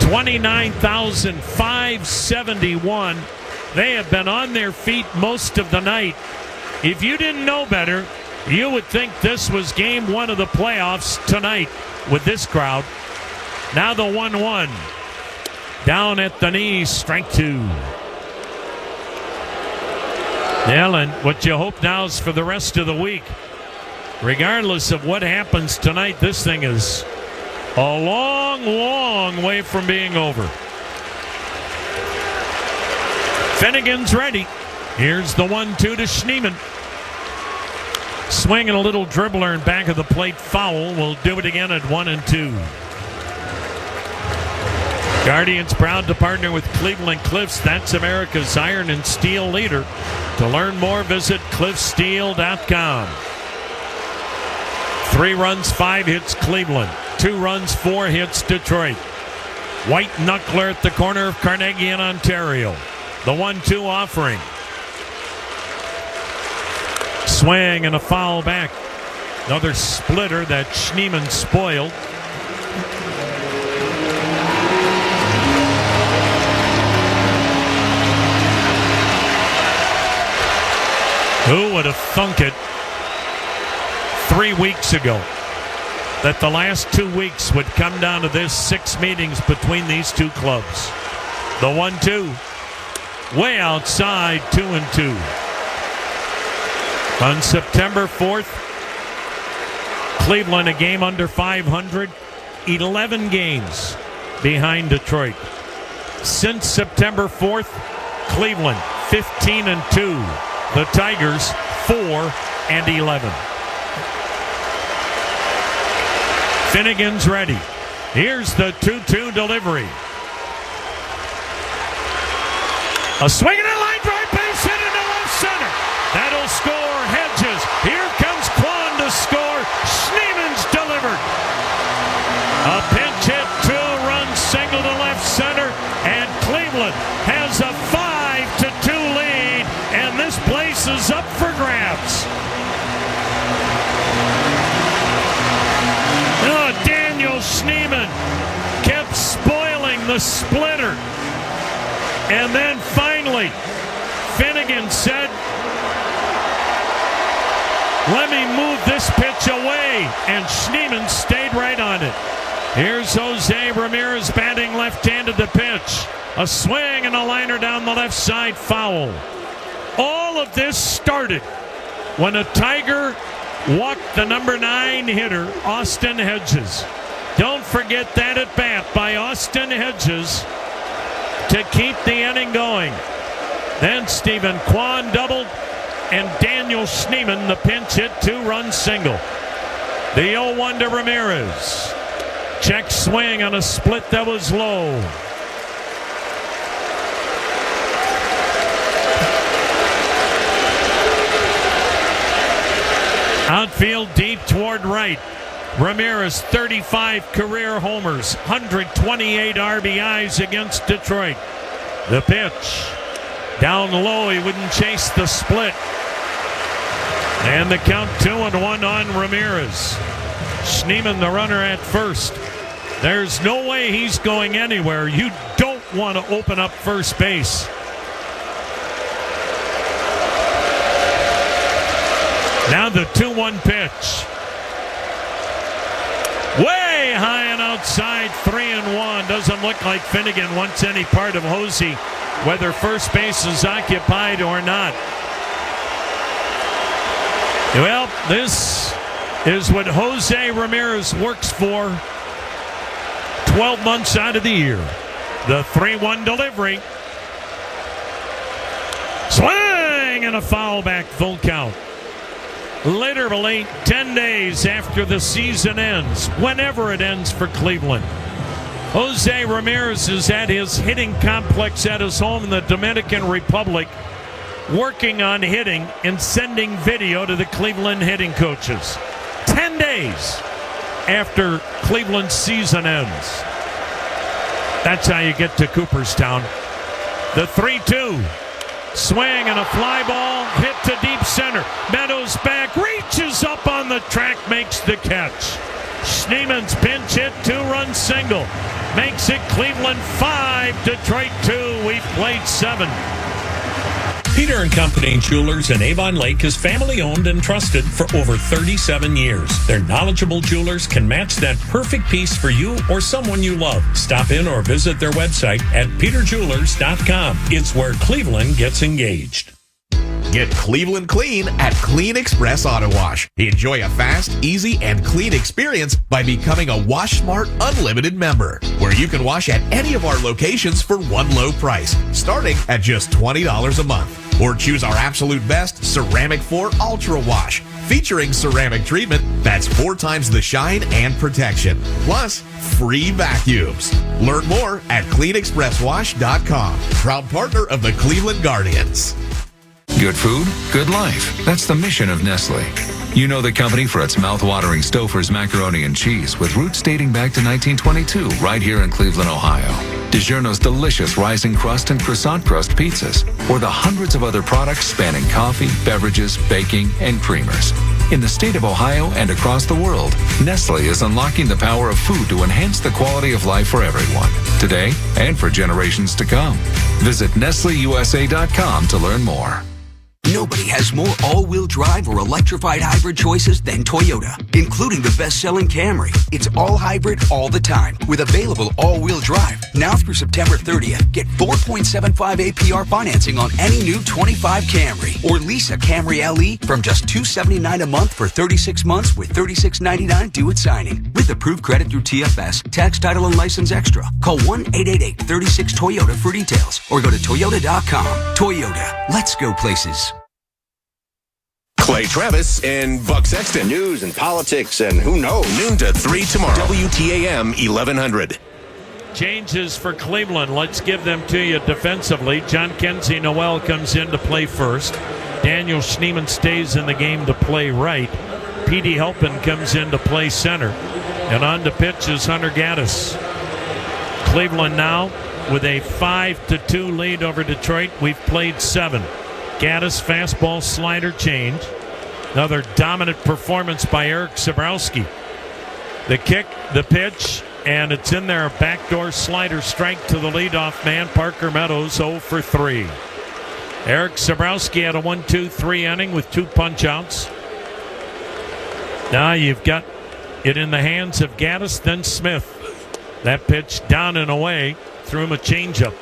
29,571. They have been on their feet most of the night. If you didn't know better, you would think this was game 1 of the playoffs tonight with this crowd. Now the 1-1. Down at the knees, strike 2. Alan, what you hope now is for the rest of the week, regardless of what happens tonight, this thing is a long, long way from being over. Finnegan's ready. Here's the 1-2 to Schneemann. Swinging a little dribbler in back of the plate, foul. We'll do it again at 1-2. Guardians proud to partner with Cleveland Cliffs. That's America's iron and steel leader. To learn more, visit cliffsteel.com. 3 runs, 5 hits Cleveland. 2 runs, 4 hits Detroit. White knuckler at the corner of Carnegie in Ontario. The 1-2 offering. Swing and a foul back. Another splitter that Schneemann spoiled. Who would have thunk it 3 weeks ago that the last 2 weeks would come down to this? 6 meetings between these two clubs. The 1-2. Way outside, 2-2. On September 4th, Cleveland a game under 500, 11 games behind Detroit. Since September 4th, Cleveland 15-2. The Tigers 4-11. Finnegan's ready. Here's the 2-2 delivery. A swing and a line drive, base hit into left center. That'll score Hedges. Here comes Quan to score. Schneemann's delivered. A pinch hit, 2-run single to left center, and Cleveland has a 5-2 lead, and this place is up for grabs. Oh, Daniel Schneemann kept spoiling the splitter. And then finally, Finnegan said, "Let me move this pitch away," and Schneemann stayed right on it. Here's Jose Ramirez batting left-handed to pitch. A swing and a liner down the left side, foul. All of this started when a Tiger walked the number 9 hitter, Austin Hedges. Don't forget that at bat by Austin Hedges to keep the inning going. Then Stephen Quan doubled, and Daniel Schneemann, the pinch hit, 2-run single. The 0-1 to Ramirez. Check swing on a split that was low. Outfield deep toward right. Ramirez, 35 career homers, 128 RBIs against Detroit. The pitch. Down low, he wouldn't chase the split. And the count 2-1 on Ramirez. Schneemann, the runner at first. There's no way he's going anywhere. You don't want to open up first base. Now the 2-1 pitch. Way high and outside, 3-1. Doesn't look like Finnegan wants any part of Hosey, whether first base is occupied or not. Well, this is what Jose Ramirez works for 12 months out of the year. The 3-1 delivery. Swing and a foul back, full count. Literally 10 days after the season ends, whenever it ends for Cleveland, Jose Ramirez is at his hitting complex at his home in the Dominican Republic, working on hitting and sending video to the Cleveland hitting coaches. 10 days after Cleveland's season ends. That's how you get to Cooperstown. The 3-2. Swing and a fly ball hit to deep center. Meadows back, reaches up on the track, makes the catch. Schneemann's pinch hit, 2-run single. Makes it Cleveland 5, Detroit 2. We've played 7. Peter & Company Jewelers in Avon Lake is family owned and trusted for over 37 years. Their knowledgeable jewelers can match that perfect piece for you or someone you love. Stop in or visit their website at peterjewelers.com. It's where Cleveland gets engaged. Get Cleveland clean at Clean Express Auto Wash. Enjoy a fast, easy, and clean experience by becoming a Wash Smart Unlimited member, where you can wash at any of our locations for one low price, starting at just $20 a month. Or choose our absolute best Ceramic 4 Ultra Wash, featuring ceramic treatment that's 4 times the shine and protection, plus free vacuums. Learn more at cleanexpresswash.com. Proud partner of the Cleveland Guardians. Good food, good life. That's the mission of Nestle. You know the company for its mouth-watering Stouffer's macaroni and cheese with roots dating back to 1922 right here in Cleveland, Ohio. DiGiorno's delicious rising crust and croissant crust pizzas, or the hundreds of other products spanning coffee, beverages, baking, and creamers. In the state of Ohio and across the world, Nestle is unlocking the power of food to enhance the quality of life for everyone, today and for generations to come. Visit NestleUSA.com to learn more. Nobody has more all-wheel drive or electrified hybrid choices than Toyota, including the best-selling Camry. It's all hybrid all the time with available all-wheel drive. Now through September 30th, get 4.75 APR financing on any new 25 Camry or lease a Camry LE from just $279 a month for 36 months with $36.99 due at signing. With approved credit through TFS, tax, title, and license extra. Call 1-888-36-TOYOTA for details or go to Toyota.com. Toyota, let's go places. Clay Travis and Buck Sexton. News and politics and who knows. Noon to 3 tomorrow. WTAM 1100. Changes for Cleveland. Let's give them to you defensively. John Kenzie Noel comes in to play first. Daniel Schneemann stays in the game to play right. P.D. Helpin comes in to play center. And on the pitch is Hunter Gaddis. Cleveland now with a 5-2 lead over Detroit. We've played 7. Gaddis fastball slider change. Another dominant performance by Eric Sabrowski. The kick, the pitch, and it's in there. A backdoor slider strike to the leadoff man, Parker Meadows, 0 for 3. Eric Sabrowski had a 1-2-3 inning with 2 punch-outs. Now you've got it in the hands of Gaddis, then Smith. That pitch down and away, threw him a changeup.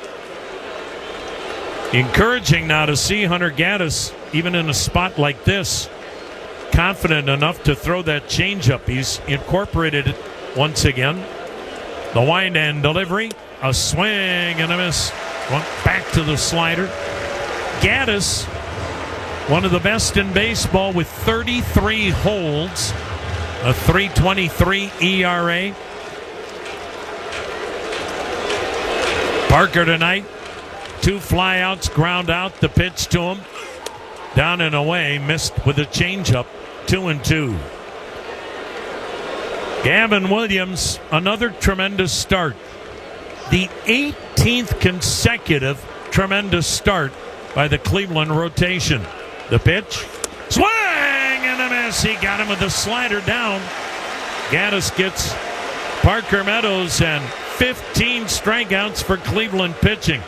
Encouraging now to see Hunter Gaddis, even in a spot like this, confident enough to throw that changeup. He's incorporated it once again. The wind and delivery, a swing and a miss. Went back to the slider. Gaddis one of the best in baseball with 33 holds, a 3.23 ERA. Parker tonight, 2 flyouts, ground out, the pitch to him. Down and away, missed with a changeup, 2-2. Gavin Williams, another tremendous start. The 18th consecutive tremendous start by the Cleveland rotation. The pitch, swing and a miss. He got him with the slider down. Gaddis gets Parker Meadows and 15 strikeouts for Cleveland pitching.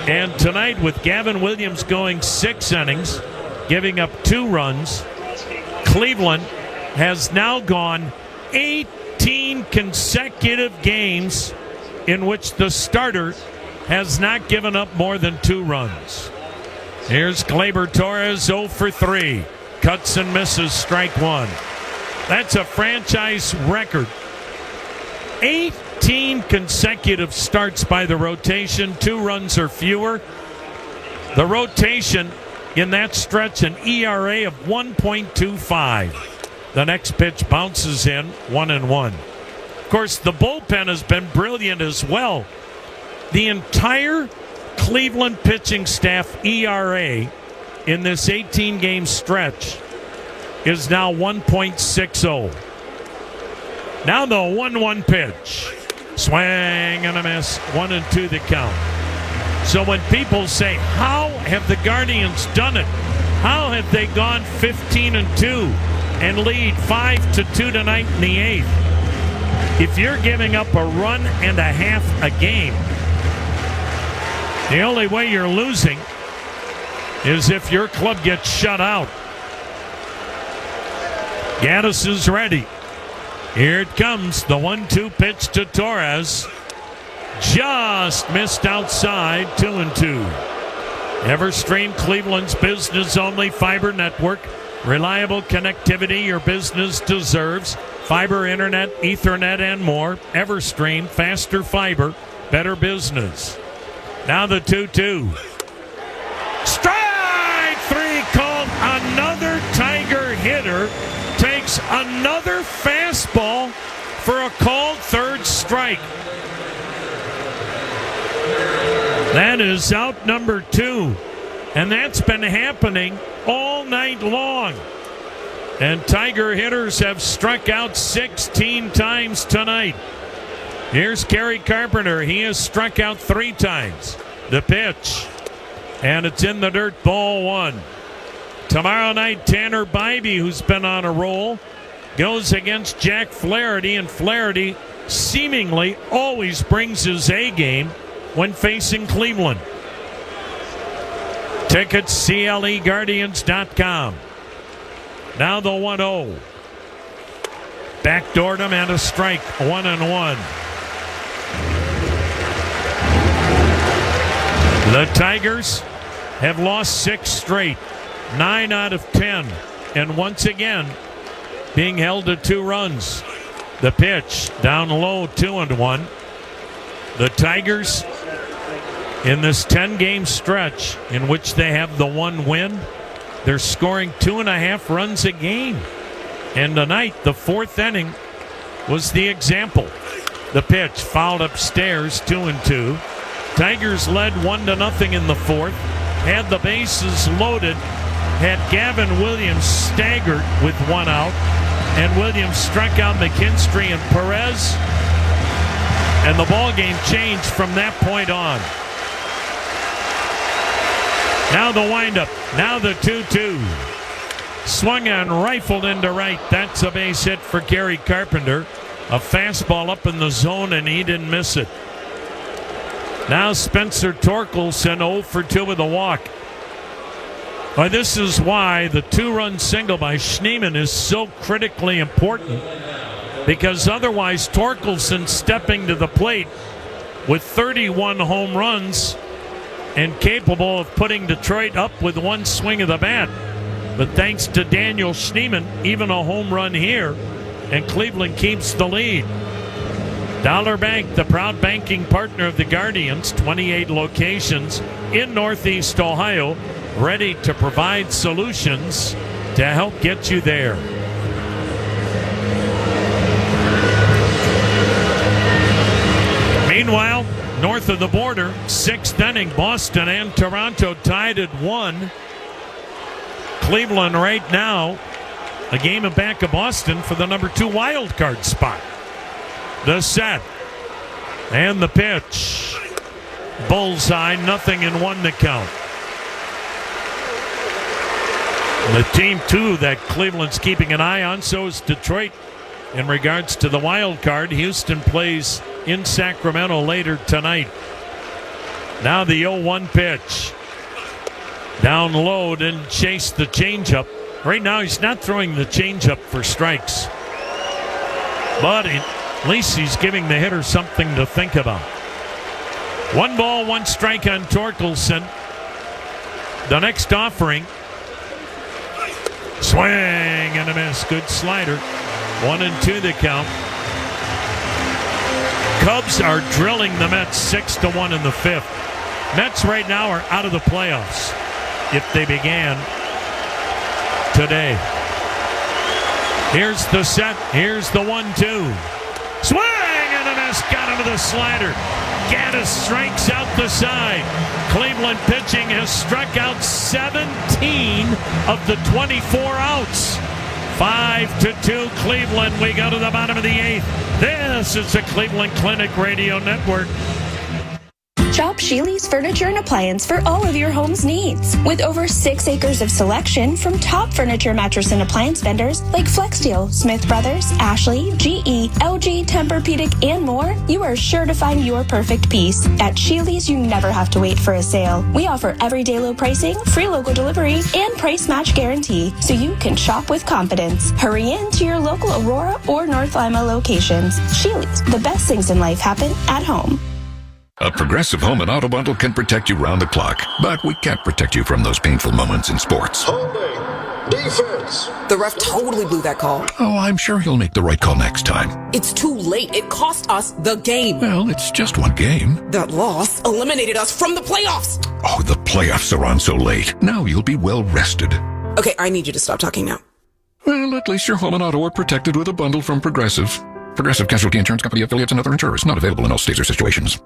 And tonight with Gavin Williams going 6 innings, giving up 2 runs, Cleveland has now gone 18 consecutive games in which the starter has not given up more than 2 runs. Here's Gleyber Torres, 0 for 3. Cuts and misses, strike 1. That's a franchise record. 18 consecutive starts by the rotation, 2 runs or fewer. The rotation in that stretch, an ERA of 1.25. The next pitch bounces in, 1-1. Of course, the bullpen has been brilliant as well. The entire Cleveland pitching staff ERA in this 18-game stretch is now 1.60. Now the 1-1 pitch. Swing and a miss. 1-2 the count. So when people say, how have the Guardians done it? How have they gone 15-2 and lead 5-2 tonight in the 8th? If you're giving up a run and a half a game, the only way you're losing is if your club gets shut out. Gaddis is ready. Here it comes, the 1-2 pitch to Torres. Just missed outside, 2-2. Everstream, Cleveland's business-only fiber network. Reliable connectivity your business deserves. Fiber, internet, Ethernet, and more. Everstream, faster fiber, better business. Now the 2-2. Strike 3 called. Another Tiger hitter takes another fastball for a called third strike. That is out number 2. And that's been happening all night long. And Tiger hitters have struck out 16 times tonight. Here's Kerry Carpenter. He has struck out 3 times. The pitch. And it's in the dirt, ball 1. Tomorrow night, Tanner Bybee, who's been on a roll, goes against Jack Flaherty. And Flaherty seemingly always brings his A game when facing Cleveland. Tickets, CLEGuardians.com. Now the 1-0. Backdoored him and a strike, 1-1. The Tigers have lost 6 straight, 9 out of 10, and once again being held to 2 runs. The pitch down low, 2-1. The Tigers in this 10-game stretch in which they have the 1 win, they're scoring 2.5 runs a game. And tonight, the 4th inning was the example. The pitch fouled upstairs, 2-2. Tigers led 1-0 in the 4th, had the bases loaded, had Gavin Williams staggered with 1 out, and Williams struck out McKinstry and Perez, and the ball game changed from that point on. Now the windup, now the 2-2. Swung and rifled into right. That's a base hit for Gary Carpenter. A fastball up in the zone, and he didn't miss it. Now Spencer Torkelson 0 for 2 with a walk. Well, this is why the 2-run single by Schneemann is so critically important, because otherwise Torkelson stepping to the plate with 31 home runs and capable of putting Detroit up with 1 swing of the bat. But thanks to Daniel Schneemann, even a home run here, and Cleveland keeps the lead. Dollar Bank, the proud banking partner of the Guardians, 28 locations in Northeast Ohio. ready to provide solutions to help get you there. Meanwhile, north of the border, 6th inning, Boston and Toronto tied at 1. Cleveland right now a game back of Boston for the number 2 wild card spot. The set and the pitch. Bullseye, 0-1 to count. The team, too, that Cleveland's keeping an eye on, so is Detroit in regards to the wild card. Houston plays in Sacramento later tonight. Now the 0-1 pitch. Down low, and chase the changeup. Right now he's not throwing the changeup for strikes. But at least he's giving the hitter something to think about. 1 ball, 1 strike on Torkelson. The next offering. Swing and a miss. Good slider. 1-2 the count. Cubs are drilling the Mets 6-1 in the 5th. Mets right now are out of the playoffs if they began today. Here's the set. Here's the 1-2. Swing and a miss. Got him with a slider. Gaddis strikes out the side. Cleveland pitching has struck out 17 of the 24 outs. 5-2 Cleveland. We go to the bottom of the 8th. This is the Cleveland Clinic Radio Network. Shop Sheely's Furniture and Appliance for all of your home's needs. With over 6 acres of selection from top furniture, mattress, and appliance vendors like Flexsteel, Smith Brothers, Ashley, GE, LG, Tempur-Pedic, and more, you are sure to find your perfect piece. At Sheely's, you never have to wait for a sale. We offer everyday low pricing, free local delivery, and price match guarantee, so you can shop with confidence. Hurry in to your local Aurora or North Lima locations. Sheely's, the best things in life happen at home. A Progressive Home and Auto Bundle can protect you round the clock, but we can't protect you from those painful moments in sports. Holding. Defense. The ref totally blew that call. Oh, I'm sure he'll make the right call next time. It's too late. It cost us the game. Well, it's just one game. That loss eliminated us from the playoffs. Oh, the playoffs are on so late. Now you'll be well rested. Okay, I need you to stop talking now. Well, at least your home and auto are protected with a bundle from Progressive. Progressive Casualty Insurance Company affiliates and other insurers. Not available in all states or situations.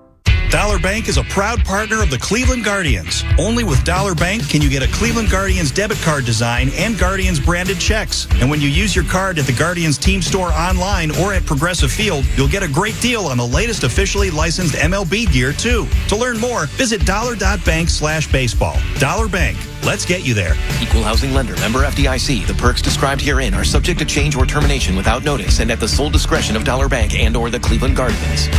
Dollar Bank is a proud partner of the Cleveland Guardians. Only with Dollar Bank can you get a Cleveland Guardians debit card design and Guardians branded checks. And when you use your card at the Guardians team store online or at Progressive Field, you'll get a great deal on the latest officially licensed MLB gear, too. To learn more, visit dollar.bank/baseball. Dollar Bank. Let's get you there. Equal housing lender. Member FDIC. The perks described herein are subject to change or termination without notice and at the sole discretion of Dollar Bank and or the Cleveland Guardians.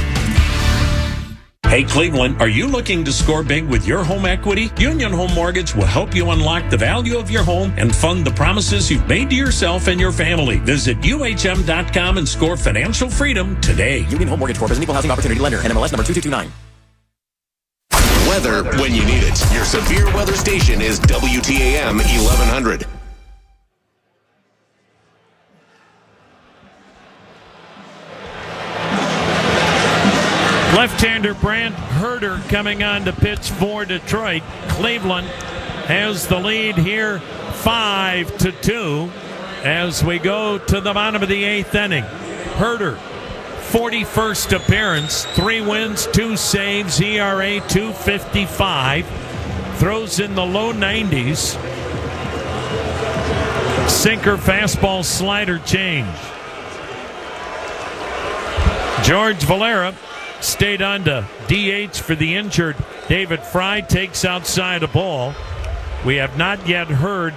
Hey, Cleveland, are you looking to score big with your home equity? Union Home Mortgage will help you unlock the value of your home and fund the promises you've made to yourself and your family. Visit UHM.com and score financial freedom today. Union Home Mortgage Corp is an equal housing opportunity lender. NMLS number 2229. Weather when you need it. Your severe weather station is WTAM 1100. Left-hander Brant Herter coming on to pitch for Detroit. Cleveland has the lead here 5-2 as we go to the bottom of the 8th inning. Herter, 41st appearance, 3 wins, 2 saves, ERA 2.55, throws in the low 90s. Sinker, fastball, slider change. George Valera stayed on to DH for the injured David Fry, takes outside a ball. We have not yet heard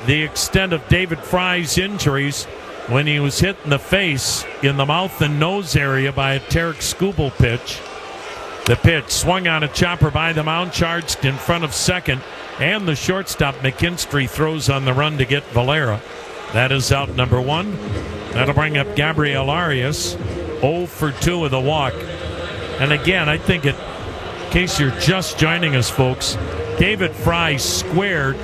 the extent of David Fry's injuries when he was hit in the face in the mouth and nose area by a Tarek Skubal pitch. The pitch swung on a chopper by the mound, charged in front of second, and the shortstop McKinstry throws on the run to get Valera. That is out number 1. That'll bring up Gabriel Arias, 0 for 2 with a walk. And again, I think in case you're just joining us, folks, David Fry squared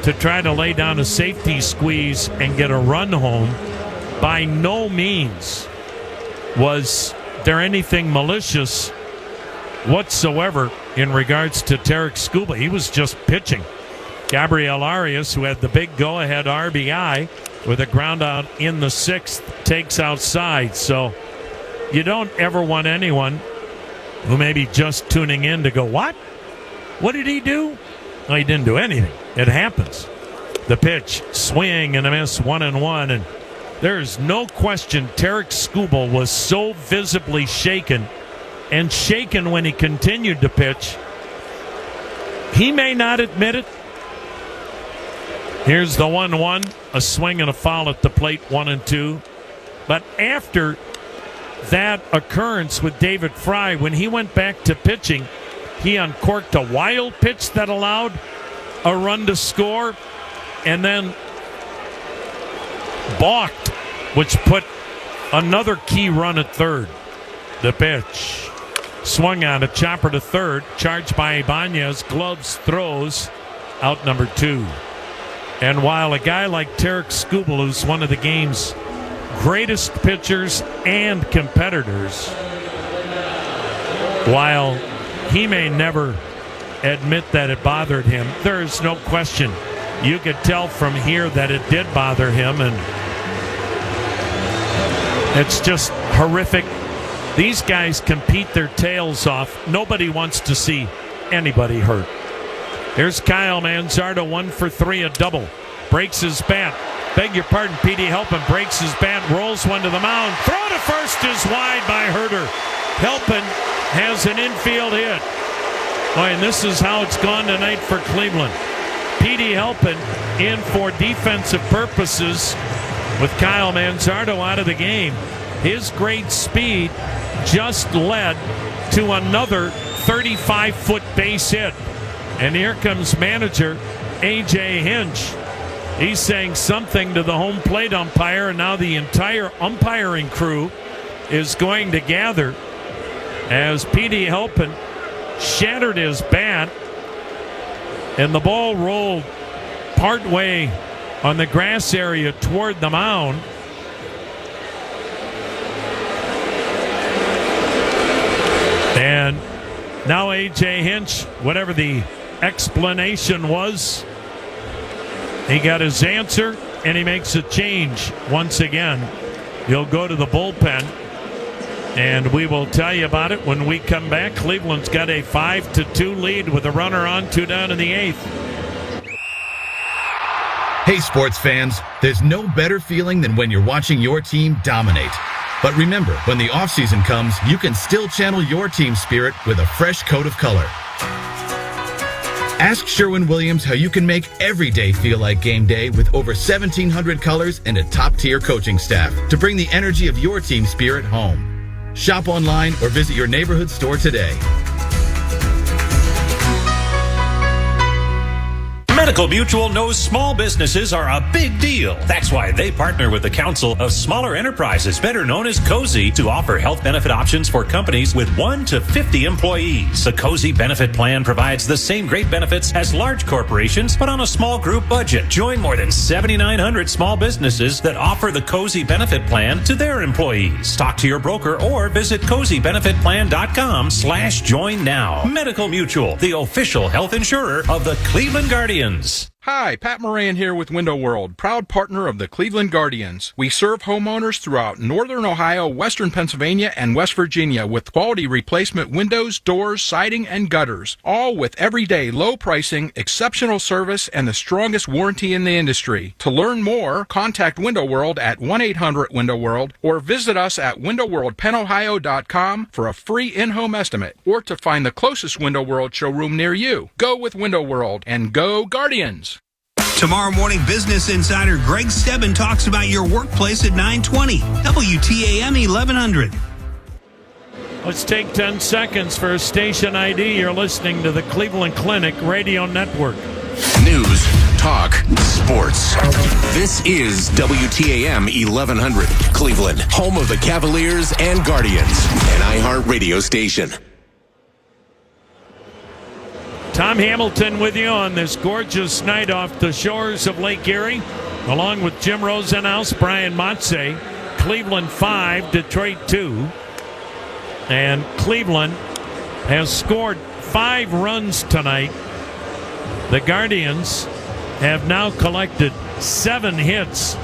to try to lay down a safety squeeze and get a run home. By no means was there anything malicious whatsoever in regards to Tarek Skubal. He was just pitching. Gabriel Arias, who had the big go-ahead RBI with a ground out in the 6th, takes outside. So you don't ever want anyone who may be just tuning in to go, what? What did he do? Well, he didn't do anything. It happens. The pitch, swing and a miss, 1-1. And there's no question Tarek Skubal was so visibly shaken, and shaken when he continued to pitch. He may not admit it. Here's the 1-1, a swing and a foul at the plate, 1-2. But after that occurrence with David Fry, when he went back to pitching, he uncorked a wild pitch that allowed a run to score, and then balked, which put another key run at third. The pitch swung on, a chopper to third, charged by Ibanez, gloves, throws, out number 2. And while a guy like Tarek Skubal, who's one of the game's greatest pitchers and competitors, while he may never admit that it bothered him, there is no question. You could tell from here that it did bother him, and it's just horrific. These guys compete their tails off. Nobody wants to see anybody hurt. Here's Kyle Manzardo, 1 for 3, a double. Breaks his bat. Beg your pardon, Petey Helpin breaks his bat, rolls one to the mound. Throw to first is wide by Herter. Helpin has an infield hit. Boy, and this is how it's gone tonight for Cleveland. Petey Helpin in for defensive purposes with Kyle Manzardo out of the game. His great speed just led to another 35-foot base hit. And here comes manager A.J. Hinch. He's saying something to the home plate umpire, and now the entire umpiring crew is going to gather as Petey Helpin shattered his bat, and the ball rolled partway on the grass area toward the mound. And now A.J. Hinch, whatever the explanation was, he got his answer, and he makes a change once again. He'll go to the bullpen, and we will tell you about it when we come back. Cleveland's got a 5-2 lead with a runner on, 2 down in the 8th. Hey, sports fans, there's no better feeling than when you're watching your team dominate. But remember, when the offseason comes, you can still channel your team spirit with a fresh coat of color. Ask Sherwin-Williams how you can make every day feel like game day with over 1,700 colors and a top-tier coaching staff to bring the energy of your team spirit home. Shop online or visit your neighborhood store today. Medical Mutual knows small businesses are a big deal. That's why they partner with the Council of Smaller Enterprises, better known as COSI, to offer health benefit options for companies with 1 to 50 employees. The COSI benefit plan provides the same great benefits as large corporations, but on a small group budget. Join more than 7,900 small businesses that offer the COSI benefit plan to their employees. Talk to your broker or visit COSIbenefitplan.com/join now. Medical Mutual, the official health insurer of the Cleveland Guardians. Hi, Pat Moran here with Window World, proud partner of the Cleveland Guardians. We serve homeowners throughout northern Ohio, western Pennsylvania, and West Virginia with quality replacement windows, doors, siding, and gutters. All with everyday low pricing, exceptional service, and the strongest warranty in the industry. To learn more, contact Window World at 1-800-WINDOW-WORLD or visit us at windowworldpenohio.com for a free in-home estimate or to find the closest Window World showroom near you. Go with Window World and go Guardians! Tomorrow morning, Business Insider Greg Stebbin talks about your workplace at 9:20. WTAM 1100. Let's take 10 seconds for station ID. You're listening to the Cleveland Clinic Radio Network. News, talk, sports. This is WTAM 1100, Cleveland, home of the Cavaliers and Guardians, an iHeart radio station. Tom Hamilton with you on this gorgeous night off the shores of Lake Erie, along with Jim Rosenhaus, Brian Motze. Cleveland 5, Detroit 2. And Cleveland has scored 5 runs tonight. The Guardians have now collected 7 hits.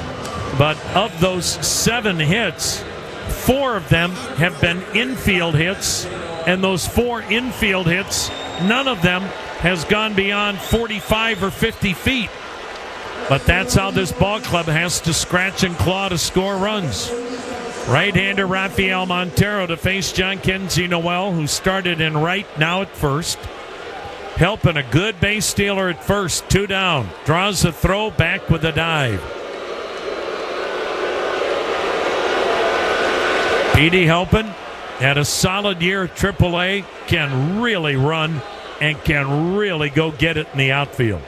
But of those 7 hits, 4 of them have been infield hits. And those 4 infield hits, none of them has gone beyond 45 or 50 feet. But that's how this ball club has to scratch and claw to score runs. Right-hander Rafael Montero to face John Kenzie Noel, who started in right, now at first. Helping a good base stealer at first. 2 down. Draws the throw, back with a dive. Petey Helpin had a solid year at AAA. Can really run and can really go get it in the outfield.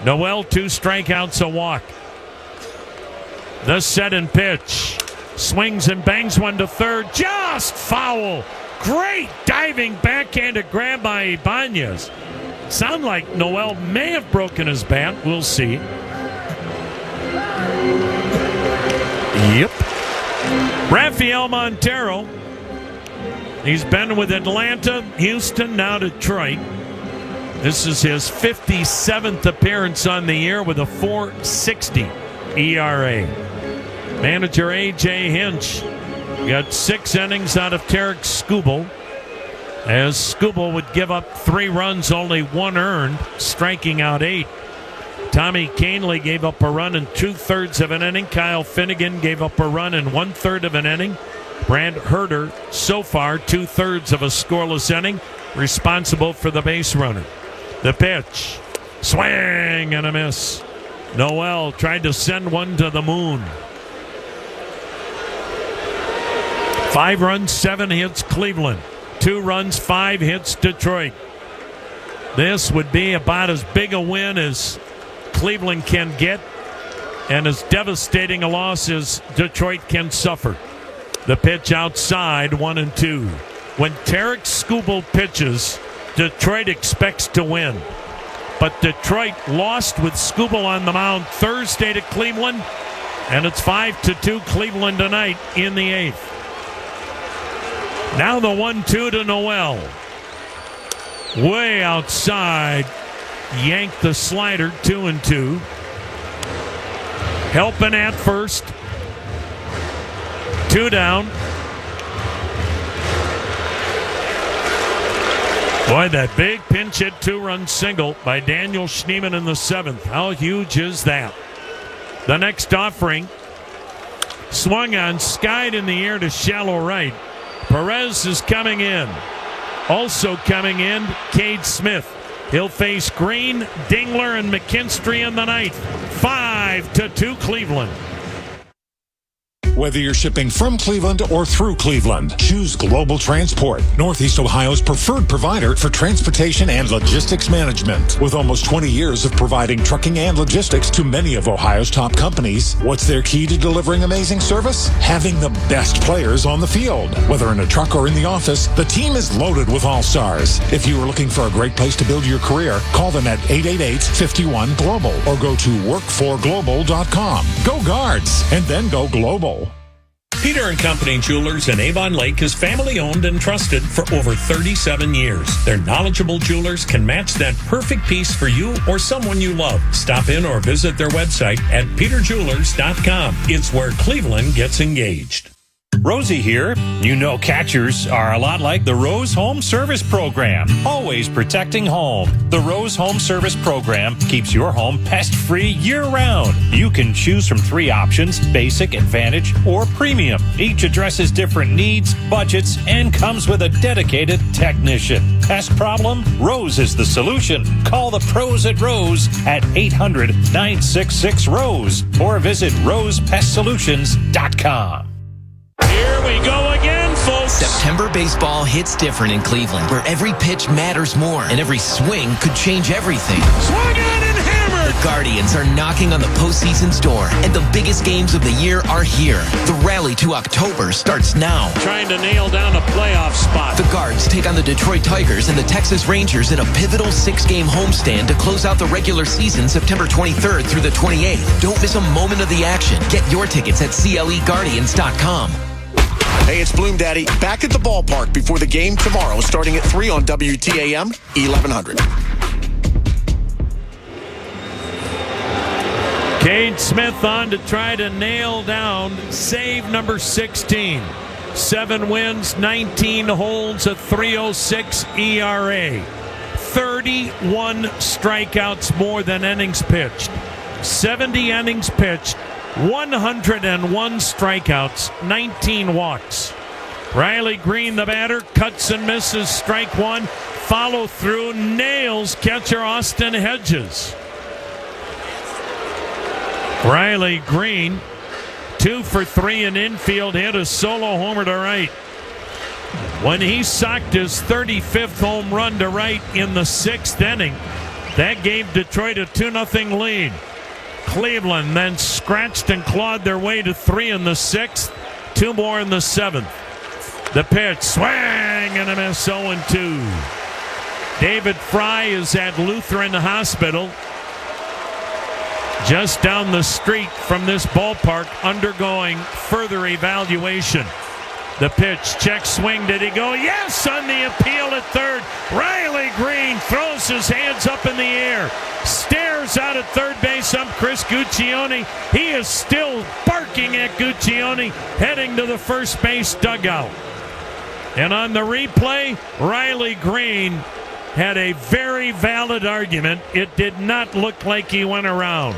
Noel, 2 strikeouts, a walk. The set and pitch. Swings and bangs one to third. Just foul. Great diving backhanded grab by Ibanez. Sound like Noel may have broken his bat. We'll see. Yep. Rafael Montero. He's been with Atlanta, Houston, now Detroit. This is his 57th appearance on the year with a .460 ERA. Manager A.J. Hinch got 6 innings out of Tarek Skubal, as Skubal would give up 3 runs, only 1 earned, striking out 8. Tommy Canely gave up a run in 2/3 of an inning. Kyle Finnegan gave up a run in 1/3 of an inning. Brant Herter, so far, 2/3 of a scoreless inning, responsible for the base runner. The pitch. Swing and a miss. Noel tried to send one to the moon. 5 runs, 7 hits, Cleveland. 2 runs, 5 hits, Detroit. This would be about as big a win as Cleveland can get, and as devastating a loss as Detroit can suffer. The pitch outside, 1-2. When Tarek Skubal pitches, Detroit expects to win. But Detroit lost with Skubal on the mound Thursday to Cleveland, and it's 5-2 Cleveland tonight in the 8th. Now the 1-2 to Noel. Way outside. Yanked the slider, 2-2. Helping at first. 2 down. Boy, that big pinch hit 2-run single by Daniel Schneemann in the 7th. How huge is that? The next offering. Swung on, skied in the air to shallow right. Perez is coming in. Also coming in, Cade Smith. He'll face Greene, Dingler, and McKinstry in the 9th. 5-2 Cleveland. Whether you're shipping from Cleveland or through Cleveland, choose Global Transport, Northeast Ohio's preferred provider for transportation and logistics management. With almost 20 years of providing trucking and logistics to many of Ohio's top companies, what's their key to delivering amazing service? Having the best players on the field. Whether in a truck or in the office, the team is loaded with all-stars. If you are looking for a great place to build your career, call them at 888-51-GLOBAL or go to workforglobal.com. Go Guards, and then go global. Peter & Company Jewelers in Avon Lake is family-owned and trusted for over 37 years. Their knowledgeable jewelers can match that perfect piece for you or someone you love. Stop in or visit their website at peterjewelers.com. It's where Cleveland gets engaged. Rosie here. You know catchers are a lot like the Rose Home Service Program, always protecting home. The Rose Home Service Program keeps your home pest-free year-round. You can choose from 3 options, basic, advantage, or premium. Each addresses different needs, budgets, and comes with a dedicated technician. Pest problem? Rose is the solution. Call the pros at Rose at 800-966-ROSE or visit rosepestsolutions.com. Here we go again, folks. September baseball hits different in Cleveland, where every pitch matters more and every swing could change everything. Swung on and hammered. The Guardians are knocking on the postseason's door, and the biggest games of the year are here. The rally to October starts now. Trying to nail down a playoff spot. The Guards take on the Detroit Tigers and the Texas Rangers in a pivotal 6-game homestand to close out the regular season September 23rd through the 28th. Don't miss a moment of the action. Get your tickets at CLEGuardians.com. Hey, it's Bloom Daddy, back at the ballpark before the game tomorrow, starting at 3 on WTAM 1100. Cade Smith on to try to nail down save number 16. 7 wins, 19 holds, a 3.06 ERA. 31 strikeouts more than innings pitched. 70 innings pitched, 101 strikeouts, 19 walks. Riley Greene, the batter, cuts and misses, strike one. Follow through, nails catcher Austin Hedges. Riley Greene, 2 for 3 in infield, hit a solo homer to right. When he socked his 35th home run to right in the 6th inning, that gave Detroit a 2-0 lead. Cleveland then scratched and clawed their way to 3 in the 6th, 2 more in the 7th. The pitch, swing and a miss, 0-2. David Fry is at Lutheran Hospital, just down the street from this ballpark, undergoing further evaluation. The pitch, check swing, did he go? Yes, on the appeal at third. Riley Greene throws his hands up in the air, stares out at third base up Chris Guccione. He is still barking at Guccione, heading to the first base dugout. And on the replay, Riley Greene had a very valid argument. It did not look like he went around.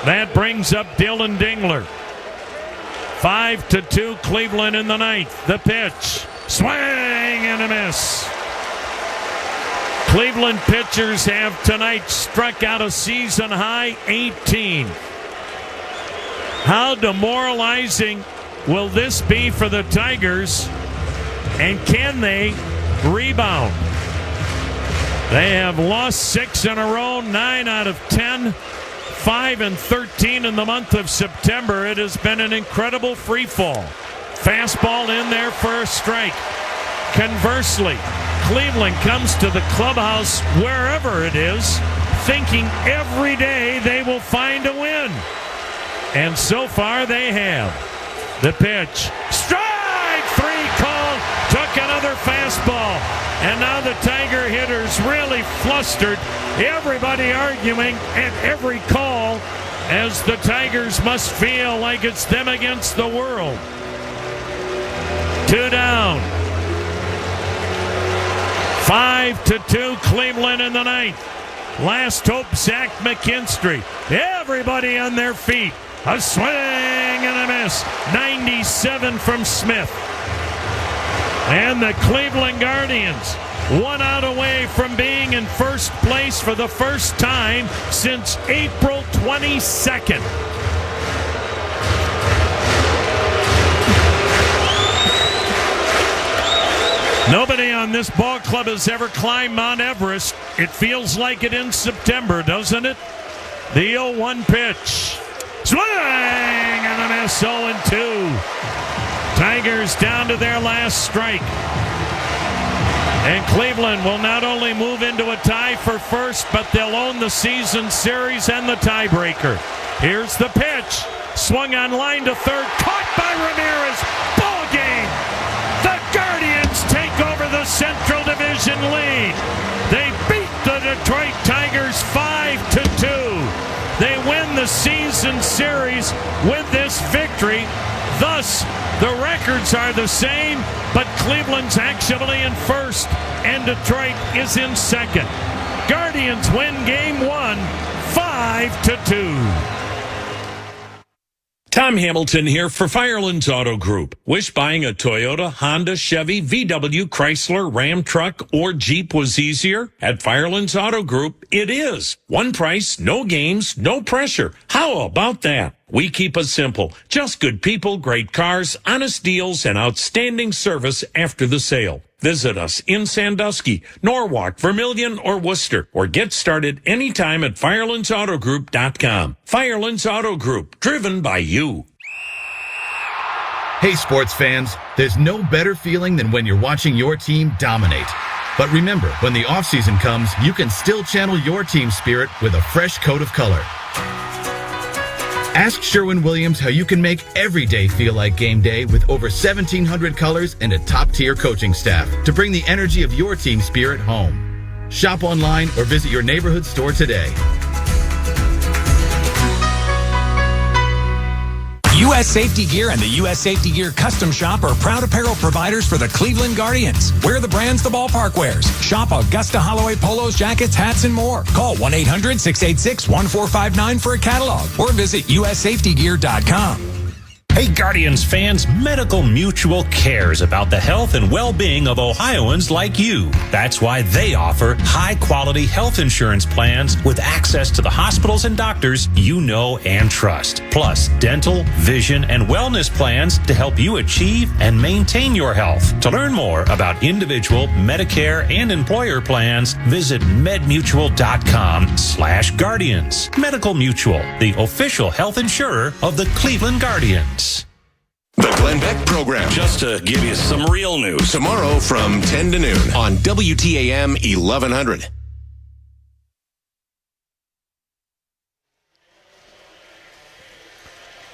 That brings up Dylan Dingler. 5-2 Cleveland in the 9th. The pitch, swing and a miss. Cleveland pitchers have tonight struck out a season high 18. How demoralizing will this be for the Tigers? And can they rebound? They have lost 6 in a row, 9 out of 10. 5-13 in the month of September. It has been an incredible free fall. Fastball in there for a strike. Conversely, Cleveland comes to the clubhouse, wherever it is, thinking every day they will find a win. And so far they have. The pitch, strike 3 called, took another fastball. And now the Tiger hitters really flustered. Everybody arguing at every call, as the Tigers must feel like it's them against the world. 2 down. 5-2 Cleveland in the 9th. Last hope, Zach McKinstry. Everybody on their feet. A swing and a miss. 97 from Smith. And the Cleveland Guardians, 1 out away from being in first place for the first time since April 22nd. Nobody on this ball club has ever climbed Mount Everest. It feels like it in September, doesn't it? The 0-1 pitch. Swing and a miss, 0-2. Tigers down to their last strike. And Cleveland will not only move into a tie for first, but they'll own the season series and the tiebreaker. Here's the pitch. Swung on line to third. Caught by Ramirez. Ball game. The Guardians take over the Central Division lead. They beat the Detroit Tigers 5-2. They win the season series with this victory. Thus, the records are the same, but Cleveland's actually in first, and Detroit is in second. Guardians win game 1, 5-2. Tom Hamilton here for Firelands Auto Group. Wish buying a Toyota, Honda, Chevy, VW, Chrysler, Ram truck, or Jeep was easier? At Firelands Auto Group, it is. One price, no games, no pressure. How about that? We keep it simple. Just good people, great cars, honest deals, and outstanding service after the sale. Visit us in Sandusky, Norwalk, Vermilion, or Worcester, or get started anytime at FirelandsAutoGroup.com. Firelands Auto Group, driven by you. Hey, sports fans, there's no better feeling than when you're watching your team dominate. But remember, when the offseason comes, you can still channel your team spirit with a fresh coat of color. Ask Sherwin-Williams how you can make every day feel like game day with over 1,700 colors and a top-tier coaching staff to bring the energy of your team spirit home. Shop online or visit your neighborhood store today. U.S. Safety Gear and the U.S. Safety Gear Custom Shop are proud apparel providers for the Cleveland Guardians. Wear the brands the ballpark wears. Shop Augusta Holloway polos, jackets, hats, and more. Call 1-800-686-1459 for a catalog or visit ussafetygear.com. Hey, Guardians fans, Medical Mutual cares about the health and well-being of Ohioans like you. That's why they offer high-quality health insurance plans with access to the hospitals and doctors you know and trust. Plus, dental, vision, and wellness plans to help you achieve and maintain your health. To learn more about individual, Medicare, and employer plans, visit medmutual.com/Guardians. Medical Mutual, the official health insurer of the Cleveland Guardians. The Glenn Beck Program. Just to give you some real news. Tomorrow from 10 to noon on WTAM 1100.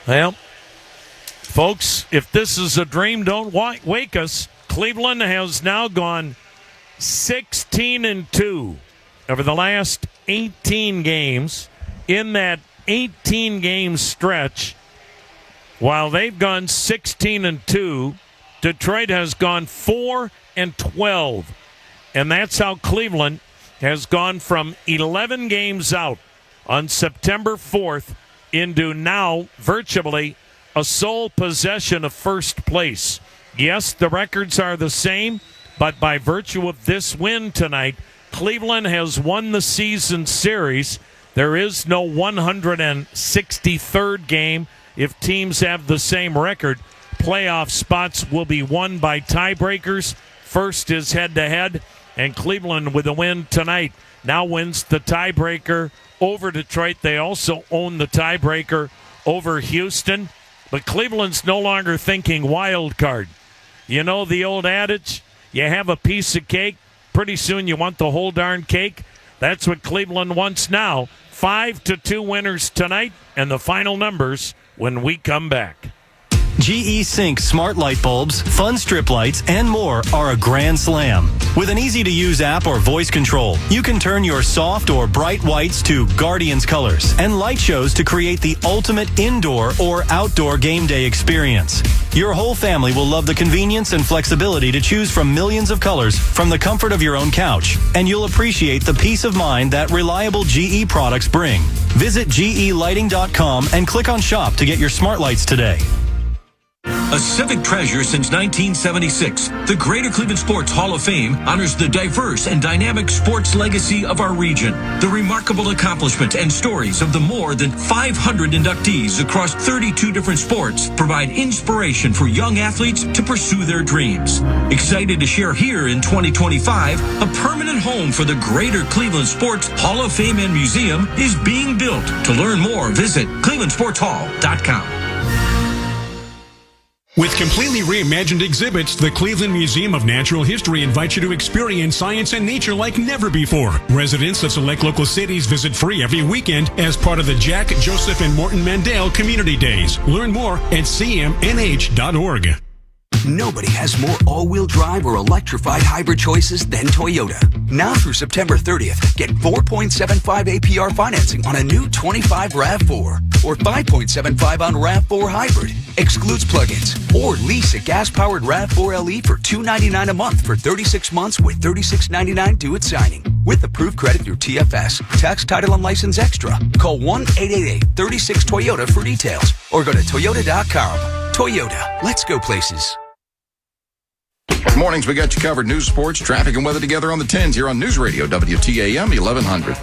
Well, folks, if this is a dream, don't wake us. Cleveland has now gone 16-2 over the last 18 games. In that 18-game stretch, while they've gone 16-2, Detroit has gone 4-12. And that's how Cleveland has gone from 11 games out on September 4th into now virtually a sole possession of first place. Yes, the records are the same, but by virtue of this win tonight, Cleveland has won the season series. There is no 163rd game. If teams have the same record, playoff spots will be won by tiebreakers. First is head-to-head, and Cleveland, with a win tonight, now wins the tiebreaker over Detroit. They also own the tiebreaker over Houston. But Cleveland's no longer thinking wild card. You know the old adage, you have a piece of cake, pretty soon you want the whole darn cake. That's what Cleveland wants now. 5-2 winners tonight, and the final numbers when we come back. GE Sync smart light bulbs, fun strip lights, and more are a grand slam. With an easy-to-use app or voice control, you can turn your soft or bright whites to Guardians colors and light shows to create the ultimate indoor or outdoor game day experience. Your whole family will love the convenience and flexibility to choose from millions of colors from the comfort of your own couch, and you'll appreciate the peace of mind that reliable GE products bring. Visit GElighting.com and click on Shop to get your smart lights today. A civic treasure since 1976, the Greater Cleveland Sports Hall of Fame honors the diverse and dynamic sports legacy of our region. The remarkable accomplishment and stories of the more than 500 inductees across 32 different sports provide inspiration for young athletes to pursue their dreams. Excited to share here in 2025, a permanent home for the Greater Cleveland Sports Hall of Fame and Museum is being built. To learn more, visit clevelandsportshall.com. With completely reimagined exhibits, the Cleveland Museum of Natural History invites you to experience science and nature like never before. Residents of select local cities visit free every weekend as part of the Jack, Joseph, and Morton Mandel Community Days. Learn more at cmnh.org. Nobody has more all-wheel drive or electrified hybrid choices than Toyota. Now through September 30th, get 4.75 APR financing on a new 25 RAV4 or 5.75 on RAV4 Hybrid. Excludes plug-ins. Or lease a gas-powered RAV4 LE for $299 a month for 36 months with $36.99 due at signing. With approved credit through TFS. Tax, title, and license extra. Call 1-888-36-TOYOTA for details or go to toyota.com. Toyota. Let's go places. Mornings, we got you covered. News, sports, traffic, and weather together on the 10s here on News Radio WTAM 1100.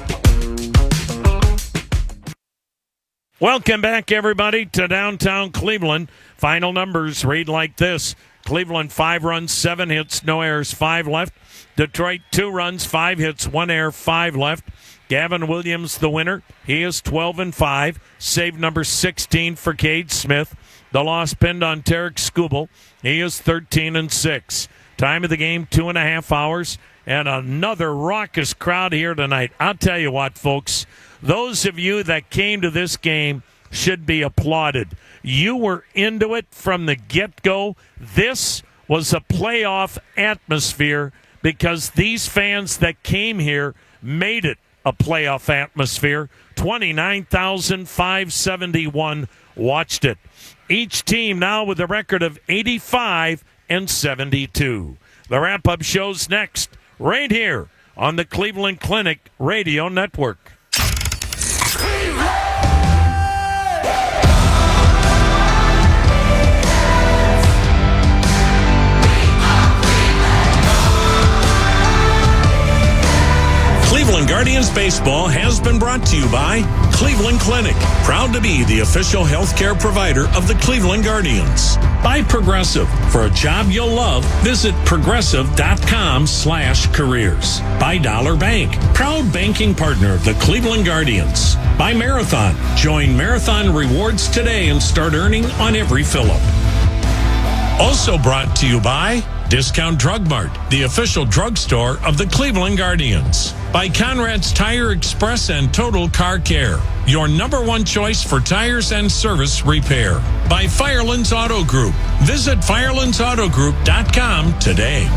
Welcome back, everybody, to downtown Cleveland. Final numbers read like this. Cleveland, 5 runs, 7 hits, no errors, 5 left. Detroit, 2 runs, 5 hits, 1 error, 5 left. Gavin Williams, the winner. He is 12-5. Save number 16 for Cade Smith. The loss pinned on Tarek Skubal. He is 13-6. Time of the game, 2.5 hours. And another raucous crowd here tonight. I'll tell you what, folks. Those of you that came to this game should be applauded. You were into it from the get-go. This was a playoff atmosphere because these fans that came here made it a playoff atmosphere. 29,571 watched it. Each team now with a record of 85 and 72. The wrap-up show's next, right here on the Cleveland Clinic Radio Network. Cleveland Guardians Baseball has been brought to you by Cleveland Clinic, proud to be the official healthcare provider of the Cleveland Guardians. By Progressive, for a job you'll love, visit progressive.com/careers. By Dollar Bank, proud banking partner of the Cleveland Guardians. By Marathon, join Marathon Rewards today and start earning on every fill-up. Also brought to you by Discount Drug Mart, the official drugstore of the Cleveland Guardians. By Conrad's Tire Express and Total Car Care, your number one choice for tires and service repair. By Firelands Auto Group. Visit firelandsautogroup.com today.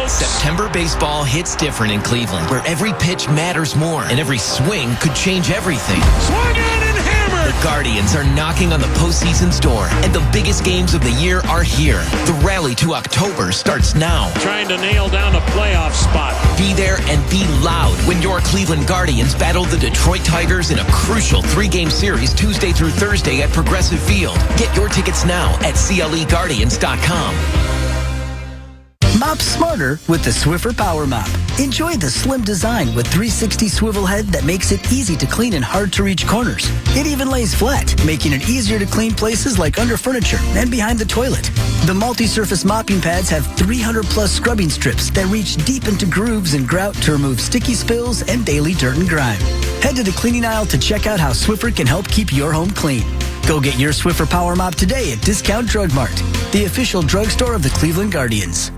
September baseball hits different in Cleveland, where every pitch matters more and every swing could change everything. Swung in and hammered! The Guardians are knocking on the postseason's door, and the biggest games of the year are here. The rally to October starts now. Trying to nail down a playoff spot. Be there and be loud when your Cleveland Guardians battle the Detroit Tigers in a crucial 3-game series Tuesday through Thursday at Progressive Field. Get your tickets now at CLEGuardians.com. Mop smarter with the Swiffer Power Mop. Enjoy the slim design with 360 swivel head that makes it easy to clean in hard-to-reach corners. It even lays flat, making it easier to clean places like under furniture and behind the toilet. The multi-surface mopping pads have 300-plus scrubbing strips that reach deep into grooves and grout to remove sticky spills and daily dirt and grime. Head to the cleaning aisle to check out how Swiffer can help keep your home clean. Go get your Swiffer Power Mop today at Discount Drug Mart, the official drugstore of the Cleveland Guardians.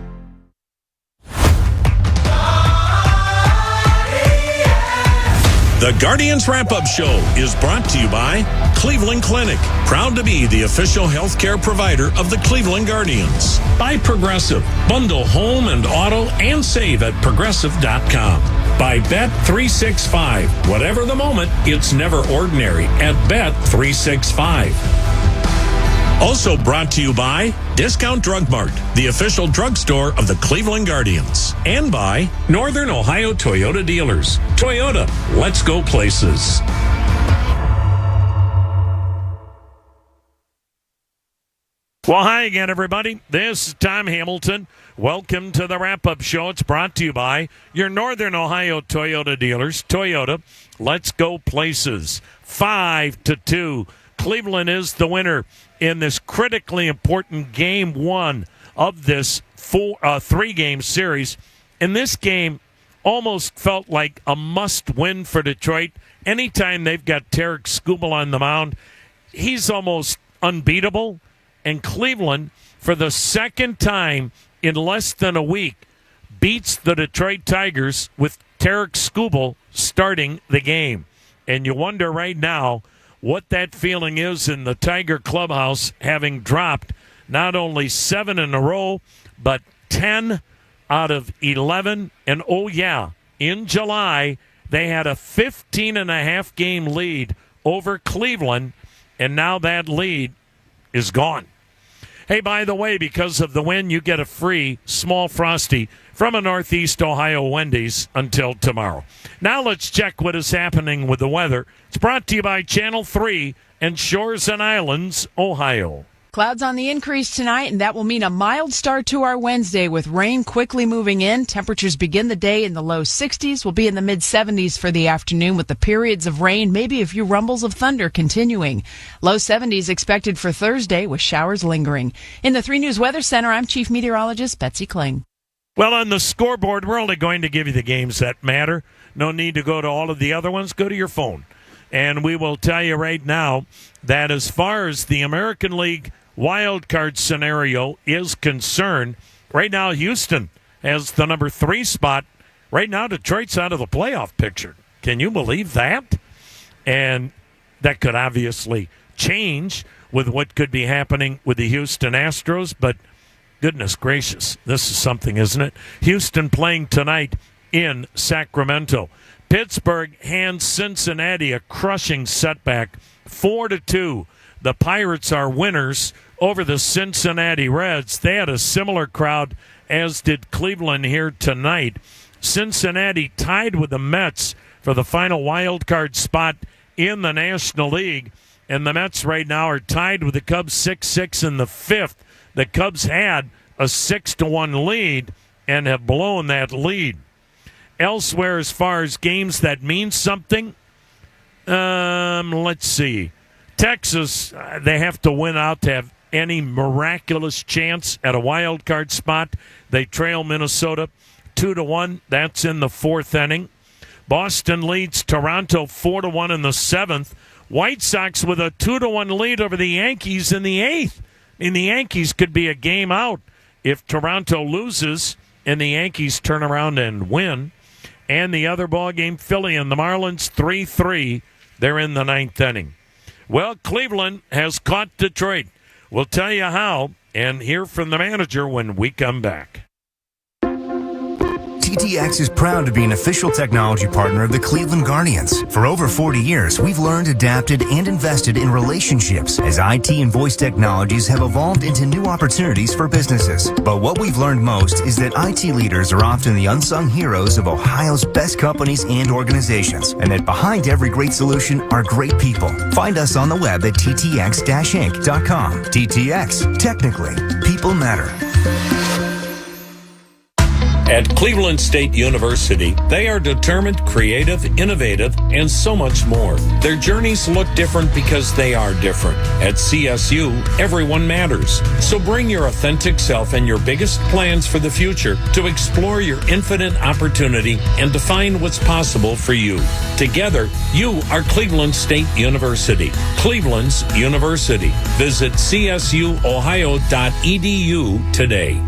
The Guardians Wrap-Up Show is brought to you by Cleveland Clinic, proud to be the official healthcare provider of the Cleveland Guardians. By Progressive, bundle home and auto and save at progressive.com. By Bet365, whatever the moment, it's never ordinary at Bet365. Also brought to you by Discount Drug Mart, the official drugstore of the Cleveland Guardians. And by Northern Ohio Toyota Dealers. Toyota, let's go places. Well, hi again, everybody. This is Tom Hamilton. Welcome to the wrap-up show. It's brought to you by your Northern Ohio Toyota Dealers. Toyota, let's go places. 5-2. Cleveland is the winner in this critically important game one of this 3-game series. And this game almost felt like a must-win for Detroit. Anytime they've got Tarek Skubal on the mound, he's almost unbeatable. And Cleveland, for the second time in less than a week, beats the Detroit Tigers with Tarek Skubal starting the game. And you wonder right now what that feeling is in the Tiger clubhouse, having dropped not only 7 in a row, but 10 out of 11. And oh yeah, in July, they had a 15.5 game lead over Cleveland, and now that lead is gone. Hey, by the way, because of the win, you get a free small Frosty from a Northeast Ohio Wendy's until tomorrow. Now let's check what is happening with the weather. It's brought to you by Channel 3 and Shores and Islands, Ohio. Clouds on the increase tonight, and that will mean a mild start to our Wednesday with rain quickly moving in. Temperatures begin the day in the low 60s. We'll be in the mid-70s for the afternoon with the periods of rain, maybe a few rumbles of thunder continuing. Low 70s expected for Thursday with showers lingering. In the 3 News Weather Center, I'm Chief Meteorologist Betsy Kling. Well, on the scoreboard, we're only going to give you the games that matter. No need to go to all of the other ones. Go to your phone. And we will tell you right now that as far as the American League wild card scenario is concerned, right now Houston has the number 3 spot. Right now Detroit's out of the playoff picture. Can you believe that? And that could obviously change with what could be happening with the Houston Astros, but goodness gracious, this is something, isn't it? Houston playing tonight in Sacramento. Pittsburgh hands Cincinnati a crushing setback, 4-2. The Pirates are winners over the Cincinnati Reds. They had a similar crowd, as did Cleveland here tonight. Cincinnati tied with the Mets for the final wild card spot in the National League, and the Mets right now are tied with the Cubs 6-6 in the fifth. The Cubs had a 6-1 lead and have blown that lead. Elsewhere, as far as games that mean something, let's see. Texas, they have to win out to have any miraculous chance at a wild card spot. They trail Minnesota 2-1. That's in the fourth inning. Boston leads Toronto 4-1 in the seventh. White Sox with a 2-1 lead over the Yankees in the eighth. And the Yankees could be a game out if Toronto loses and the Yankees turn around and win. And the other ball game, Philly and the Marlins 3-3. They're in the ninth inning. Well, Cleveland has caught Detroit. We'll tell you how and hear from the manager when we come back. TTX is proud to be an official technology partner of the Cleveland Guardians. For over 40 years, we've learned, adapted, and invested in relationships as IT and voice technologies have evolved into new opportunities for businesses. But what we've learned most is that IT leaders are often the unsung heroes of Ohio's best companies and organizations, and that behind every great solution are great people. Find us on the web at ttx-inc.com. TTX, technically, people matter. At Cleveland State University, they are determined, creative, innovative, and so much more. Their journeys look different because they are different. At CSU, everyone matters. So bring your authentic self and your biggest plans for the future to explore your infinite opportunity and define what's possible for you. Together, you are Cleveland State University, Cleveland's university. Visit csuohio.edu today.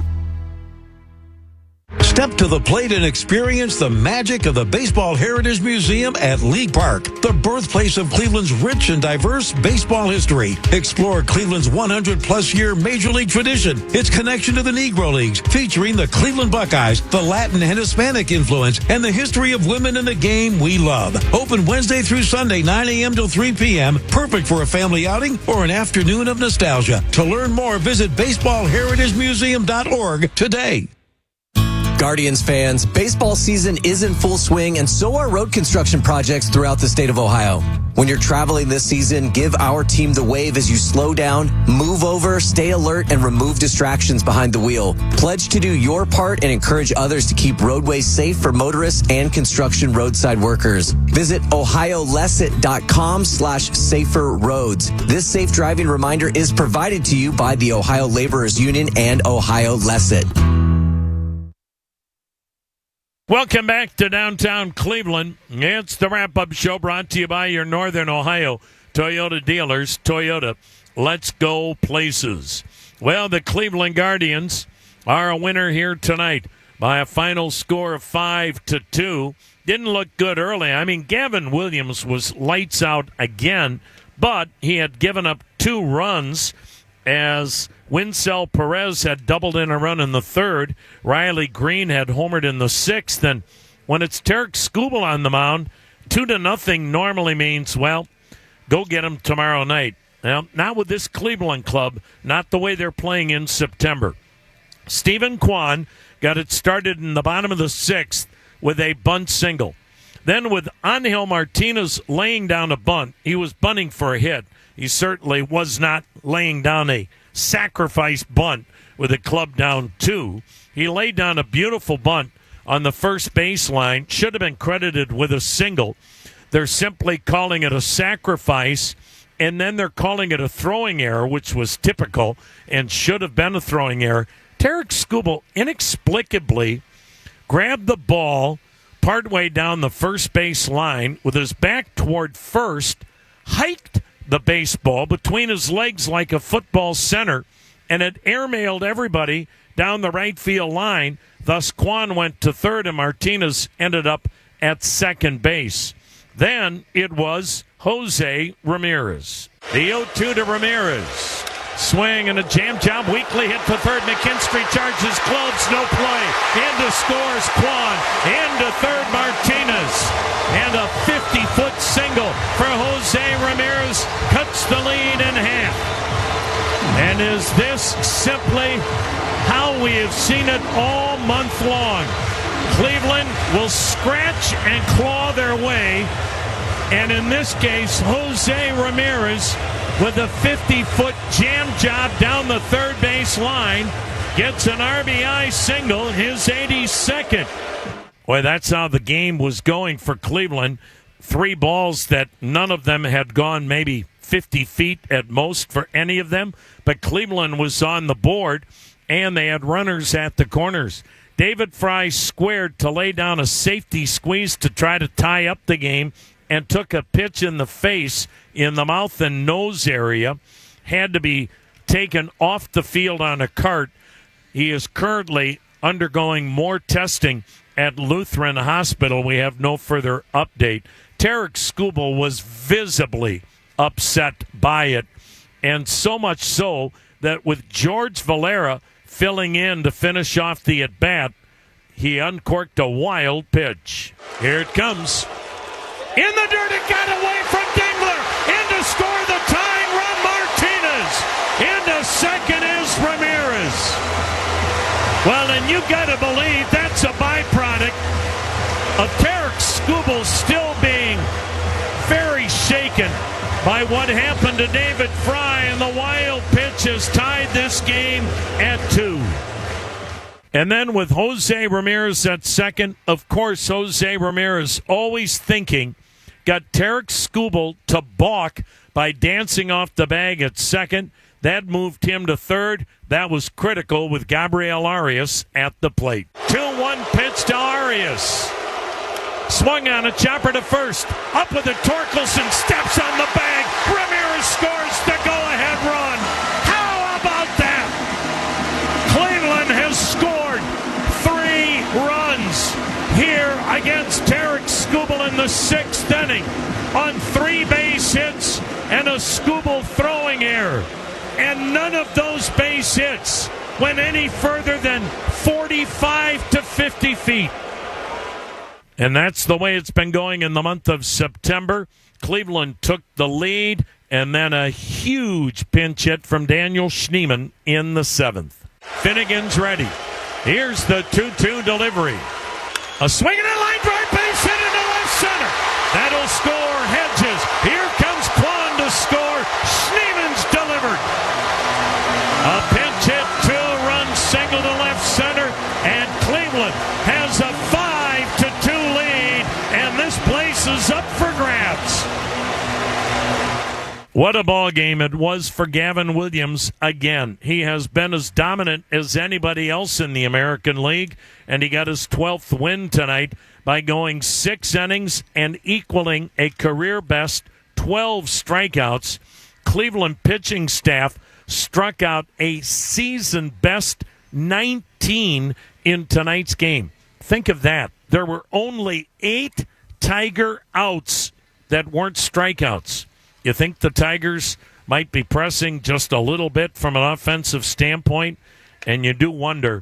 Step to the plate and experience the magic of the Baseball Heritage Museum at League Park, the birthplace of Cleveland's rich and diverse baseball history. Explore Cleveland's 100-plus year Major League tradition, its connection to the Negro Leagues, featuring the Cleveland Buckeyes, the Latin and Hispanic influence, and the history of women in the game we love. Open Wednesday through Sunday, 9 a.m. till 3 p.m., perfect for a family outing or an afternoon of nostalgia. To learn more, visit baseballheritagemuseum.org today. Guardians fans, baseball season is in full swing, and so are road construction projects throughout the state of Ohio. When you're traveling this season, give our team the wave as you slow down, move over, stay alert, and remove distractions behind the wheel. Pledge to do your part and encourage others to keep roadways safe for motorists and construction roadside workers. Visit ohiolesset.com/safer roads. This safe driving reminder is provided to you by the Ohio Laborers Union and Ohio Lesset. Welcome back to downtown Cleveland. It's the wrap-up show brought to you by your Northern Ohio Toyota dealers. Toyota, let's go places. Well, the Cleveland Guardians are a winner here tonight by a final score of 5-2. Didn't look good early. I mean, Gavin Williams was lights out again, but he had given up 2 runs as Winsell Perez had doubled in a run in the third. Riley Greene had homered in the sixth. And when it's Tarek Skubal on the mound, 2-0 normally means, well, go get him tomorrow night. Now, not with this Cleveland club, not the way they're playing in September. Stephen Kwan got it started in the bottom of the sixth with a bunt single. Then with Angel Martinez laying down a bunt, he was bunting for a hit. He certainly was not laying down a sacrifice bunt with a club down 2. He laid down a beautiful bunt on the first baseline. Should have been credited with a single. They're simply calling it a sacrifice, and then they're calling it a throwing error, which was typical and should have been a throwing error. Tarek Skubal inexplicably grabbed the ball partway down the first base line with his back toward first, hiked the baseball between his legs like a football center, and it airmailed everybody down the right field line. Thus, Kwan went to third, and Martinez ended up at second base. Then it was Jose Ramirez. The 0-2 to Ramirez. Swing and a jam job, weakly hit for third. McKinstry charges, gloves, no play. Into scores Kwan. Into third Martinez. And a 50-foot single for Jose Ramirez cuts the lead in half. And is this simply how we have seen it all month long? Cleveland will scratch and claw their way. And in this case, Jose Ramirez, with a 50-foot jam job down the third base line, gets an RBI single, his 82nd. Boy, that's how the game was going for Cleveland. 3 balls that none of them had gone maybe 50 feet at most for any of them, but Cleveland was on the board, and they had runners at the corners. David Fry squared to lay down a safety squeeze to try to tie up the game, and took a pitch in the face, in the mouth and nose area, had to be taken off the field on a cart. He is currently undergoing more testing at Lutheran Hospital. We have no further update. Tarek Skubal was visibly upset by it, and so much so that with George Valera filling in to finish off the at-bat, he uncorked a wild pitch. Here it comes. In the dirt, it got away from Dingler. In to score the tying run, Martinez. Into second is Ramirez. Well, and you got to believe that's a byproduct of Tarek Skubal still being very shaken by what happened to David Fry, and the wild pitch has tied this game at 2. And then with Jose Ramirez at second, of course, Jose Ramirez always thinking, got Tarek Skubal to balk by dancing off the bag at second. That moved him to third. That was critical with Gabriel Arias at the plate. 2-1 pitch to Arias. Swung on a chopper to first. Up with it, Torkelson steps on the bag. Ramirez scores the go-ahead run. How about that? Cleveland has scored 3 runs here against Tarek Skubal in the 6th inning on 3 base hits and a Skubal throwing error. And none of those base hits went any further than 45 to 50 feet. And that's the way it's been going in the month of September. Cleveland took the lead, and then a huge pinch hit from Daniel Schneemann in the 7th. Finnegan's ready. Here's the 2-2 delivery. A swing and a line drive, base hit into left center. That'll score Hedges. Here comes Kwan to score. Schneemann's delivered. A pinch hit, 2-run single to left center, and Cleveland has a 5-2 lead, and this place is up for grabs. What a ball game it was for Gavin Williams again. He has been as dominant as anybody else in the American League, and he got his 12th win tonight by going 6 innings and equaling a career-best 12 strikeouts. Cleveland pitching staff struck out a season-best 19 in tonight's game. Think of that. There were only 8 Tiger outs that weren't strikeouts. You think the Tigers might be pressing just a little bit from an offensive standpoint, and you do wonder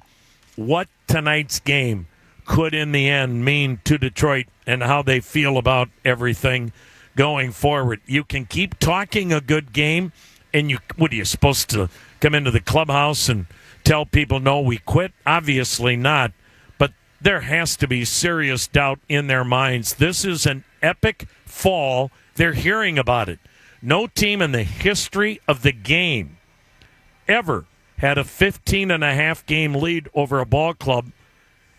what tonight's game could in the end mean to Detroit and how they feel about everything going forward. You can keep talking a good game, and what are you supposed to come into the clubhouse and tell people, no, we quit? Obviously not, but there has to be serious doubt in their minds. This is an epic fall. They're hearing about it. No team in the history of the game ever had a 15.5 game lead over a ball club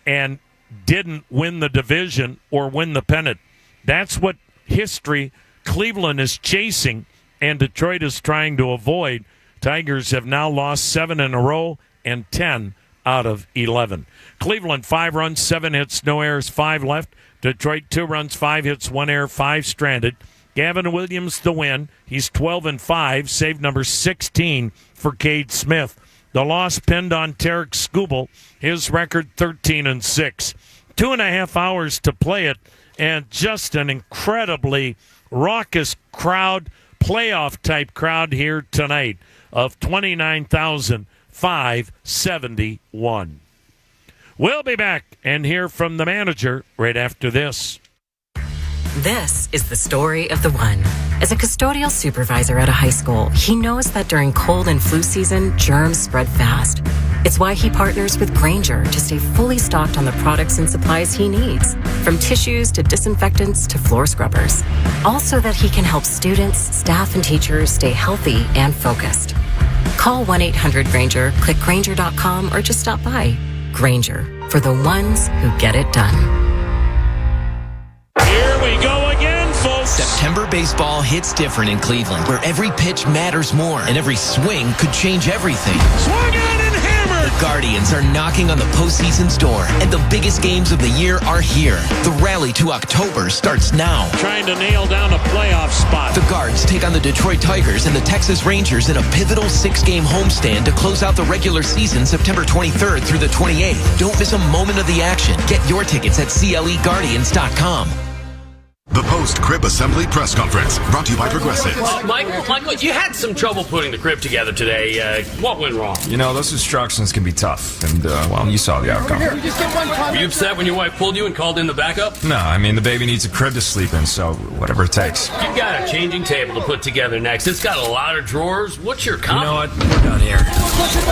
and didn't win the division or win the pennant. That's what history Cleveland is chasing and Detroit is trying to avoid. Tigers have now lost 7 in a row and 10 out of 11. Cleveland 5 runs, 7 hits, no errors, 5 left. Detroit 2 runs, 5 hits, 1 error, 5 stranded. Gavin Williams the win. He's 12-5, save number 16 for Cade Smith. The loss pinned on Tarek Skubal, his record 13-6. 2.5 hours to play it, and just an incredibly raucous crowd, playoff-type crowd here tonight of 29,571. We'll be back and hear from the manager right after this. This is the story of the one. As a custodial supervisor at a high school, he knows that during cold and flu season, germs spread fast. It's why he partners with Grainger to stay fully stocked on the products and supplies he needs, from tissues to disinfectants to floor scrubbers. All so that he can help students, staff, and teachers stay healthy and focused. Call 1-800-GRAINGER, click Grainger.com, or just stop by. Grainger, for the ones who get it done. Here we go again, folks. September baseball hits different in Cleveland, where every pitch matters more and every swing could change everything. Swung on and hammered. The Guardians are knocking on the postseason's door, and the biggest games of the year are here. The rally to October starts now. Trying to nail down a playoff spot. The Guards take on the Detroit Tigers and the Texas Rangers in a pivotal 6-game homestand to close out the regular season September 23rd through the 28th. Don't miss a moment of the action. Get your tickets at CLEGuardians.com. The post-crib assembly press conference, brought to you by Progressive. Michael, you had some trouble putting the crib together today. What went wrong? You know, those instructions can be tough, and, well, you saw the outcome. Were you upset when your wife pulled you and called in the backup? No, I mean, the baby needs a crib to sleep in, so whatever it takes. You've got a changing table to put together next. It's got a lot of drawers. What's your comment? You know what? We're done here.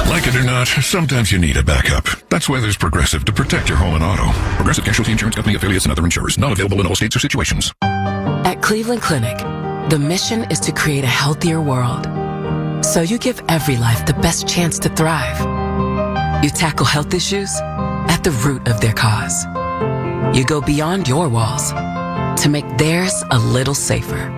Like it or not, sometimes you need a backup. That's why there's Progressive to protect your home and auto. Progressive Casualty Insurance Company affiliates and other insurers. Not available in all states or situations. At Cleveland Clinic, the mission is to create a healthier world. So you give every life the best chance to thrive. You tackle health issues at the root of their cause. You go beyond your walls to make theirs a little safer.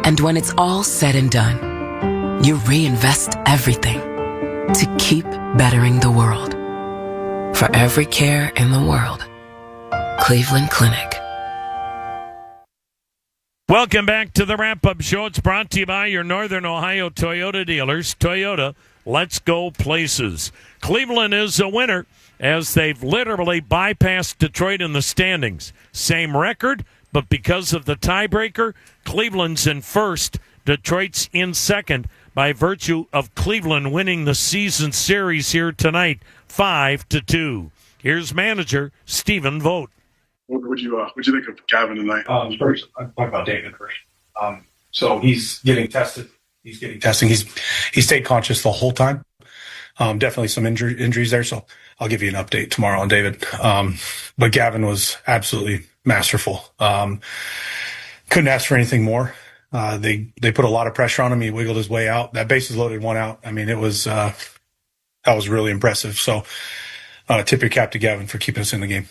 And when it's all said and done, you reinvest everything to keep bettering the world. For every care in the world, Cleveland Clinic. Welcome back to the wrap-up show. It's brought to you by your Northern Ohio Toyota dealers. Toyota, let's go places. Cleveland is a winner as they've literally bypassed Detroit in the standings. Same record, but because of the tiebreaker, Cleveland's in first, Detroit's in second, by virtue of Cleveland winning the season series here tonight, 5-2. Here's manager Stephen Vogt. What'd you think of Gavin tonight? First, I'll talk about David first. So he's getting tested. He's getting testing. He stayed conscious the whole time. Definitely some injuries there. So I'll give you an update tomorrow on David. But Gavin was absolutely masterful. Couldn't ask for anything more. They put a lot of pressure on him. He wiggled his way out. That bases loaded, one out. I mean, that was really impressive. So tip your cap to Gavin for keeping us in the game.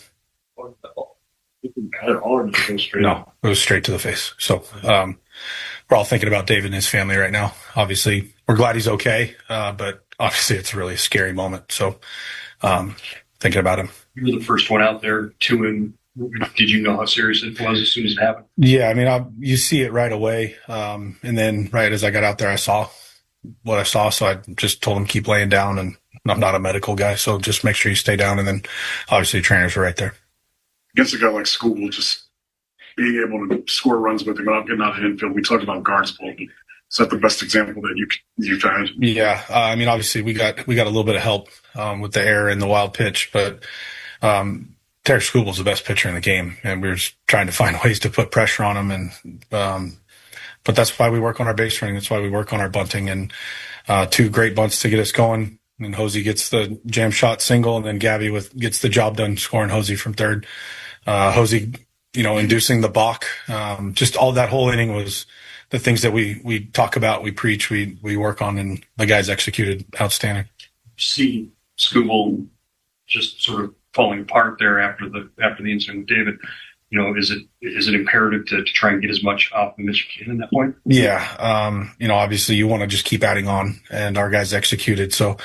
No, it was straight to the face. So we're all thinking about David and his family right now. Obviously, we're glad he's okay, but obviously it's really a scary moment. So thinking about him. You were the first one out there to him. Did you know how serious it was as soon as it happened? Yeah, I mean, you see it right away. And then right as I got out there, I saw what I saw. So I just told him, keep laying down. And I'm not a medical guy, so just make sure you stay down. And then obviously the trainers were right there. Against a guy like School, just being able to score runs with him without getting out of the infield. We talked about guards pull. Is that the best example that you've had? Yeah, I mean, obviously we got a little bit of help with the error and the wild pitch, but Tarek Skubal's the best pitcher in the game, and we're just trying to find ways to put pressure on him. And but that's why we work on our base running. That's why we work on our bunting, and 2 great bunts to get us going. And Hosey gets the jam shot single, and then Gabby gets the job done scoring Hosey from third. Hosey, inducing the balk. Just all that whole inning was the things that we talk about, we preach, we work on, and the guys executed outstanding. See Skubal just sort of falling apart there after the incident with David. Is it imperative to try and get as much off him as you can at that point? Yeah. Obviously you want to just keep adding on, and our guys executed. So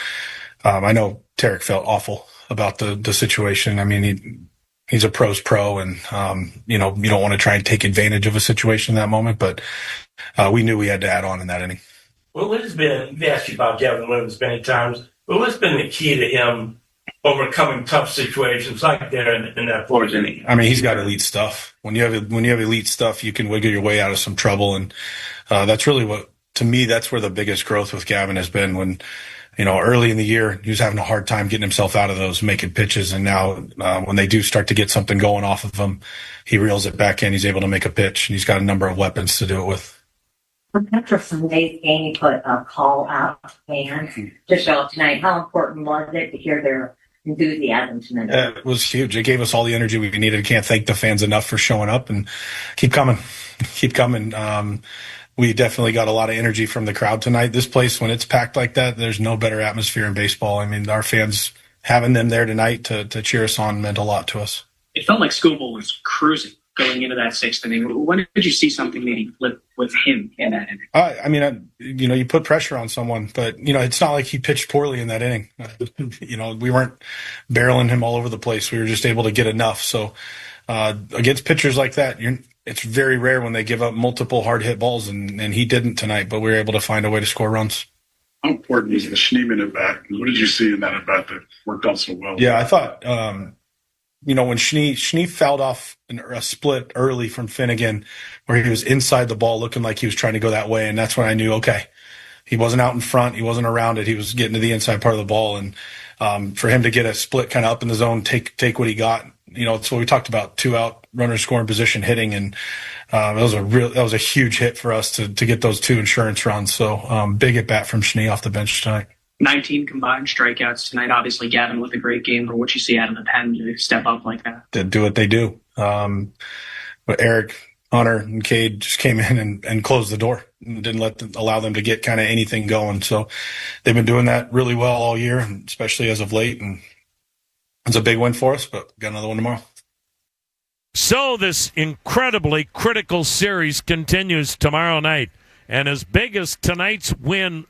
I know Tarek felt awful about the situation. I mean, he's a pro's pro, and you don't want to try and take advantage of a situation in that moment, but we knew we had to add on in that inning. Well, what has been, we've asked you about Gavin Williams many times, but what's been the key to him overcoming tough situations like there in that fourth inning. I mean, he's got elite stuff. When you have elite stuff, you can wiggle your way out of some trouble, and that's really what, to me, that's where the biggest growth with Gavin has been. When, early in the year, he was having a hard time getting himself out of those, making pitches, and now when they do start to get something going off of him, he reels it back in. He's able to make a pitch, and he's got a number of weapons to do it with. After Sunday's game, you put a call out to fans to show up tonight. How important was it to hear their enthusiasm tonight? It was huge. It gave us all the energy we needed. Can't thank the fans enough for showing up, and keep coming. We definitely got a lot of energy from the crowd tonight. This place, when it's packed like that, there's no better atmosphere in baseball. I mean, our fans, having them there tonight to cheer us on meant a lot to us. It felt like Skubal was cruising going into that sixth inning. When did you see something maybe with him in that inning? You put pressure on someone, but, it's not like he pitched poorly in that inning. We weren't barreling him all over the place. We were just able to get enough. So against pitchers like that, it's very rare when they give up multiple hard hit balls, and he didn't tonight, but we were able to find a way to score runs. How important is the Schneemann at bat? What did you see in that at bat that worked out so well? Yeah, I thought, when Schnee fouled off a split early from Finnegan, where he was inside the ball looking like he was trying to go that way, and that's when I knew, okay, he wasn't out in front, he wasn't around it, he was getting to the inside part of the ball, and for him to get a split kind of up in the zone, take what he got. It's what we talked about, 2 out, runner scoring position hitting, and that was a huge hit for us to get those 2 insurance runs. So big at bat from Schnee off the bench tonight. 19 combined strikeouts tonight. Obviously, Gavin with a great game for what you see out of the pen to step up like that. To do what they do. But Eric, Hunter, and Cade just came in and closed the door and didn't allow them to get kind of anything going. So they've been doing that really well all year, and especially as of late. And it's a big win for us, but got another one tomorrow. So this incredibly critical series continues tomorrow night. And as big as tonight's win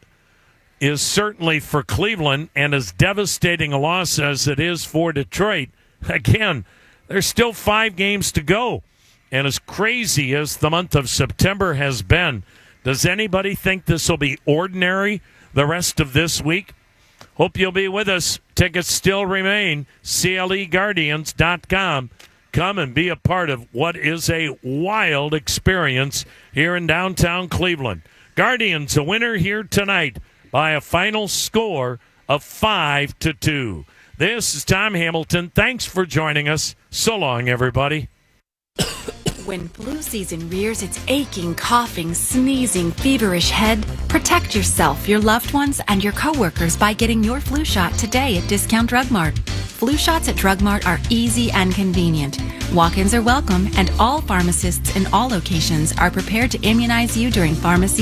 is certainly for Cleveland, and as devastating a loss as it is for Detroit, again, there's still 5 games to go. And as crazy as the month of September has been, does anybody think this will be ordinary the rest of this week? Hope you'll be with us. Tickets still remain. CLEGuardians.com. Come and be a part of what is a wild experience here in downtown Cleveland. Guardians a winner here tonight by a final score of 5-2. This is Tom Hamilton. Thanks for joining us. So long, everybody. When flu season rears its aching, coughing, sneezing, feverish head, protect yourself, your loved ones, and your coworkers by getting your flu shot today at Discount Drug Mart. Flu shots at Drug Mart are easy and convenient. Walk-ins are welcome, and all pharmacists in all locations are prepared to immunize you during pharmacy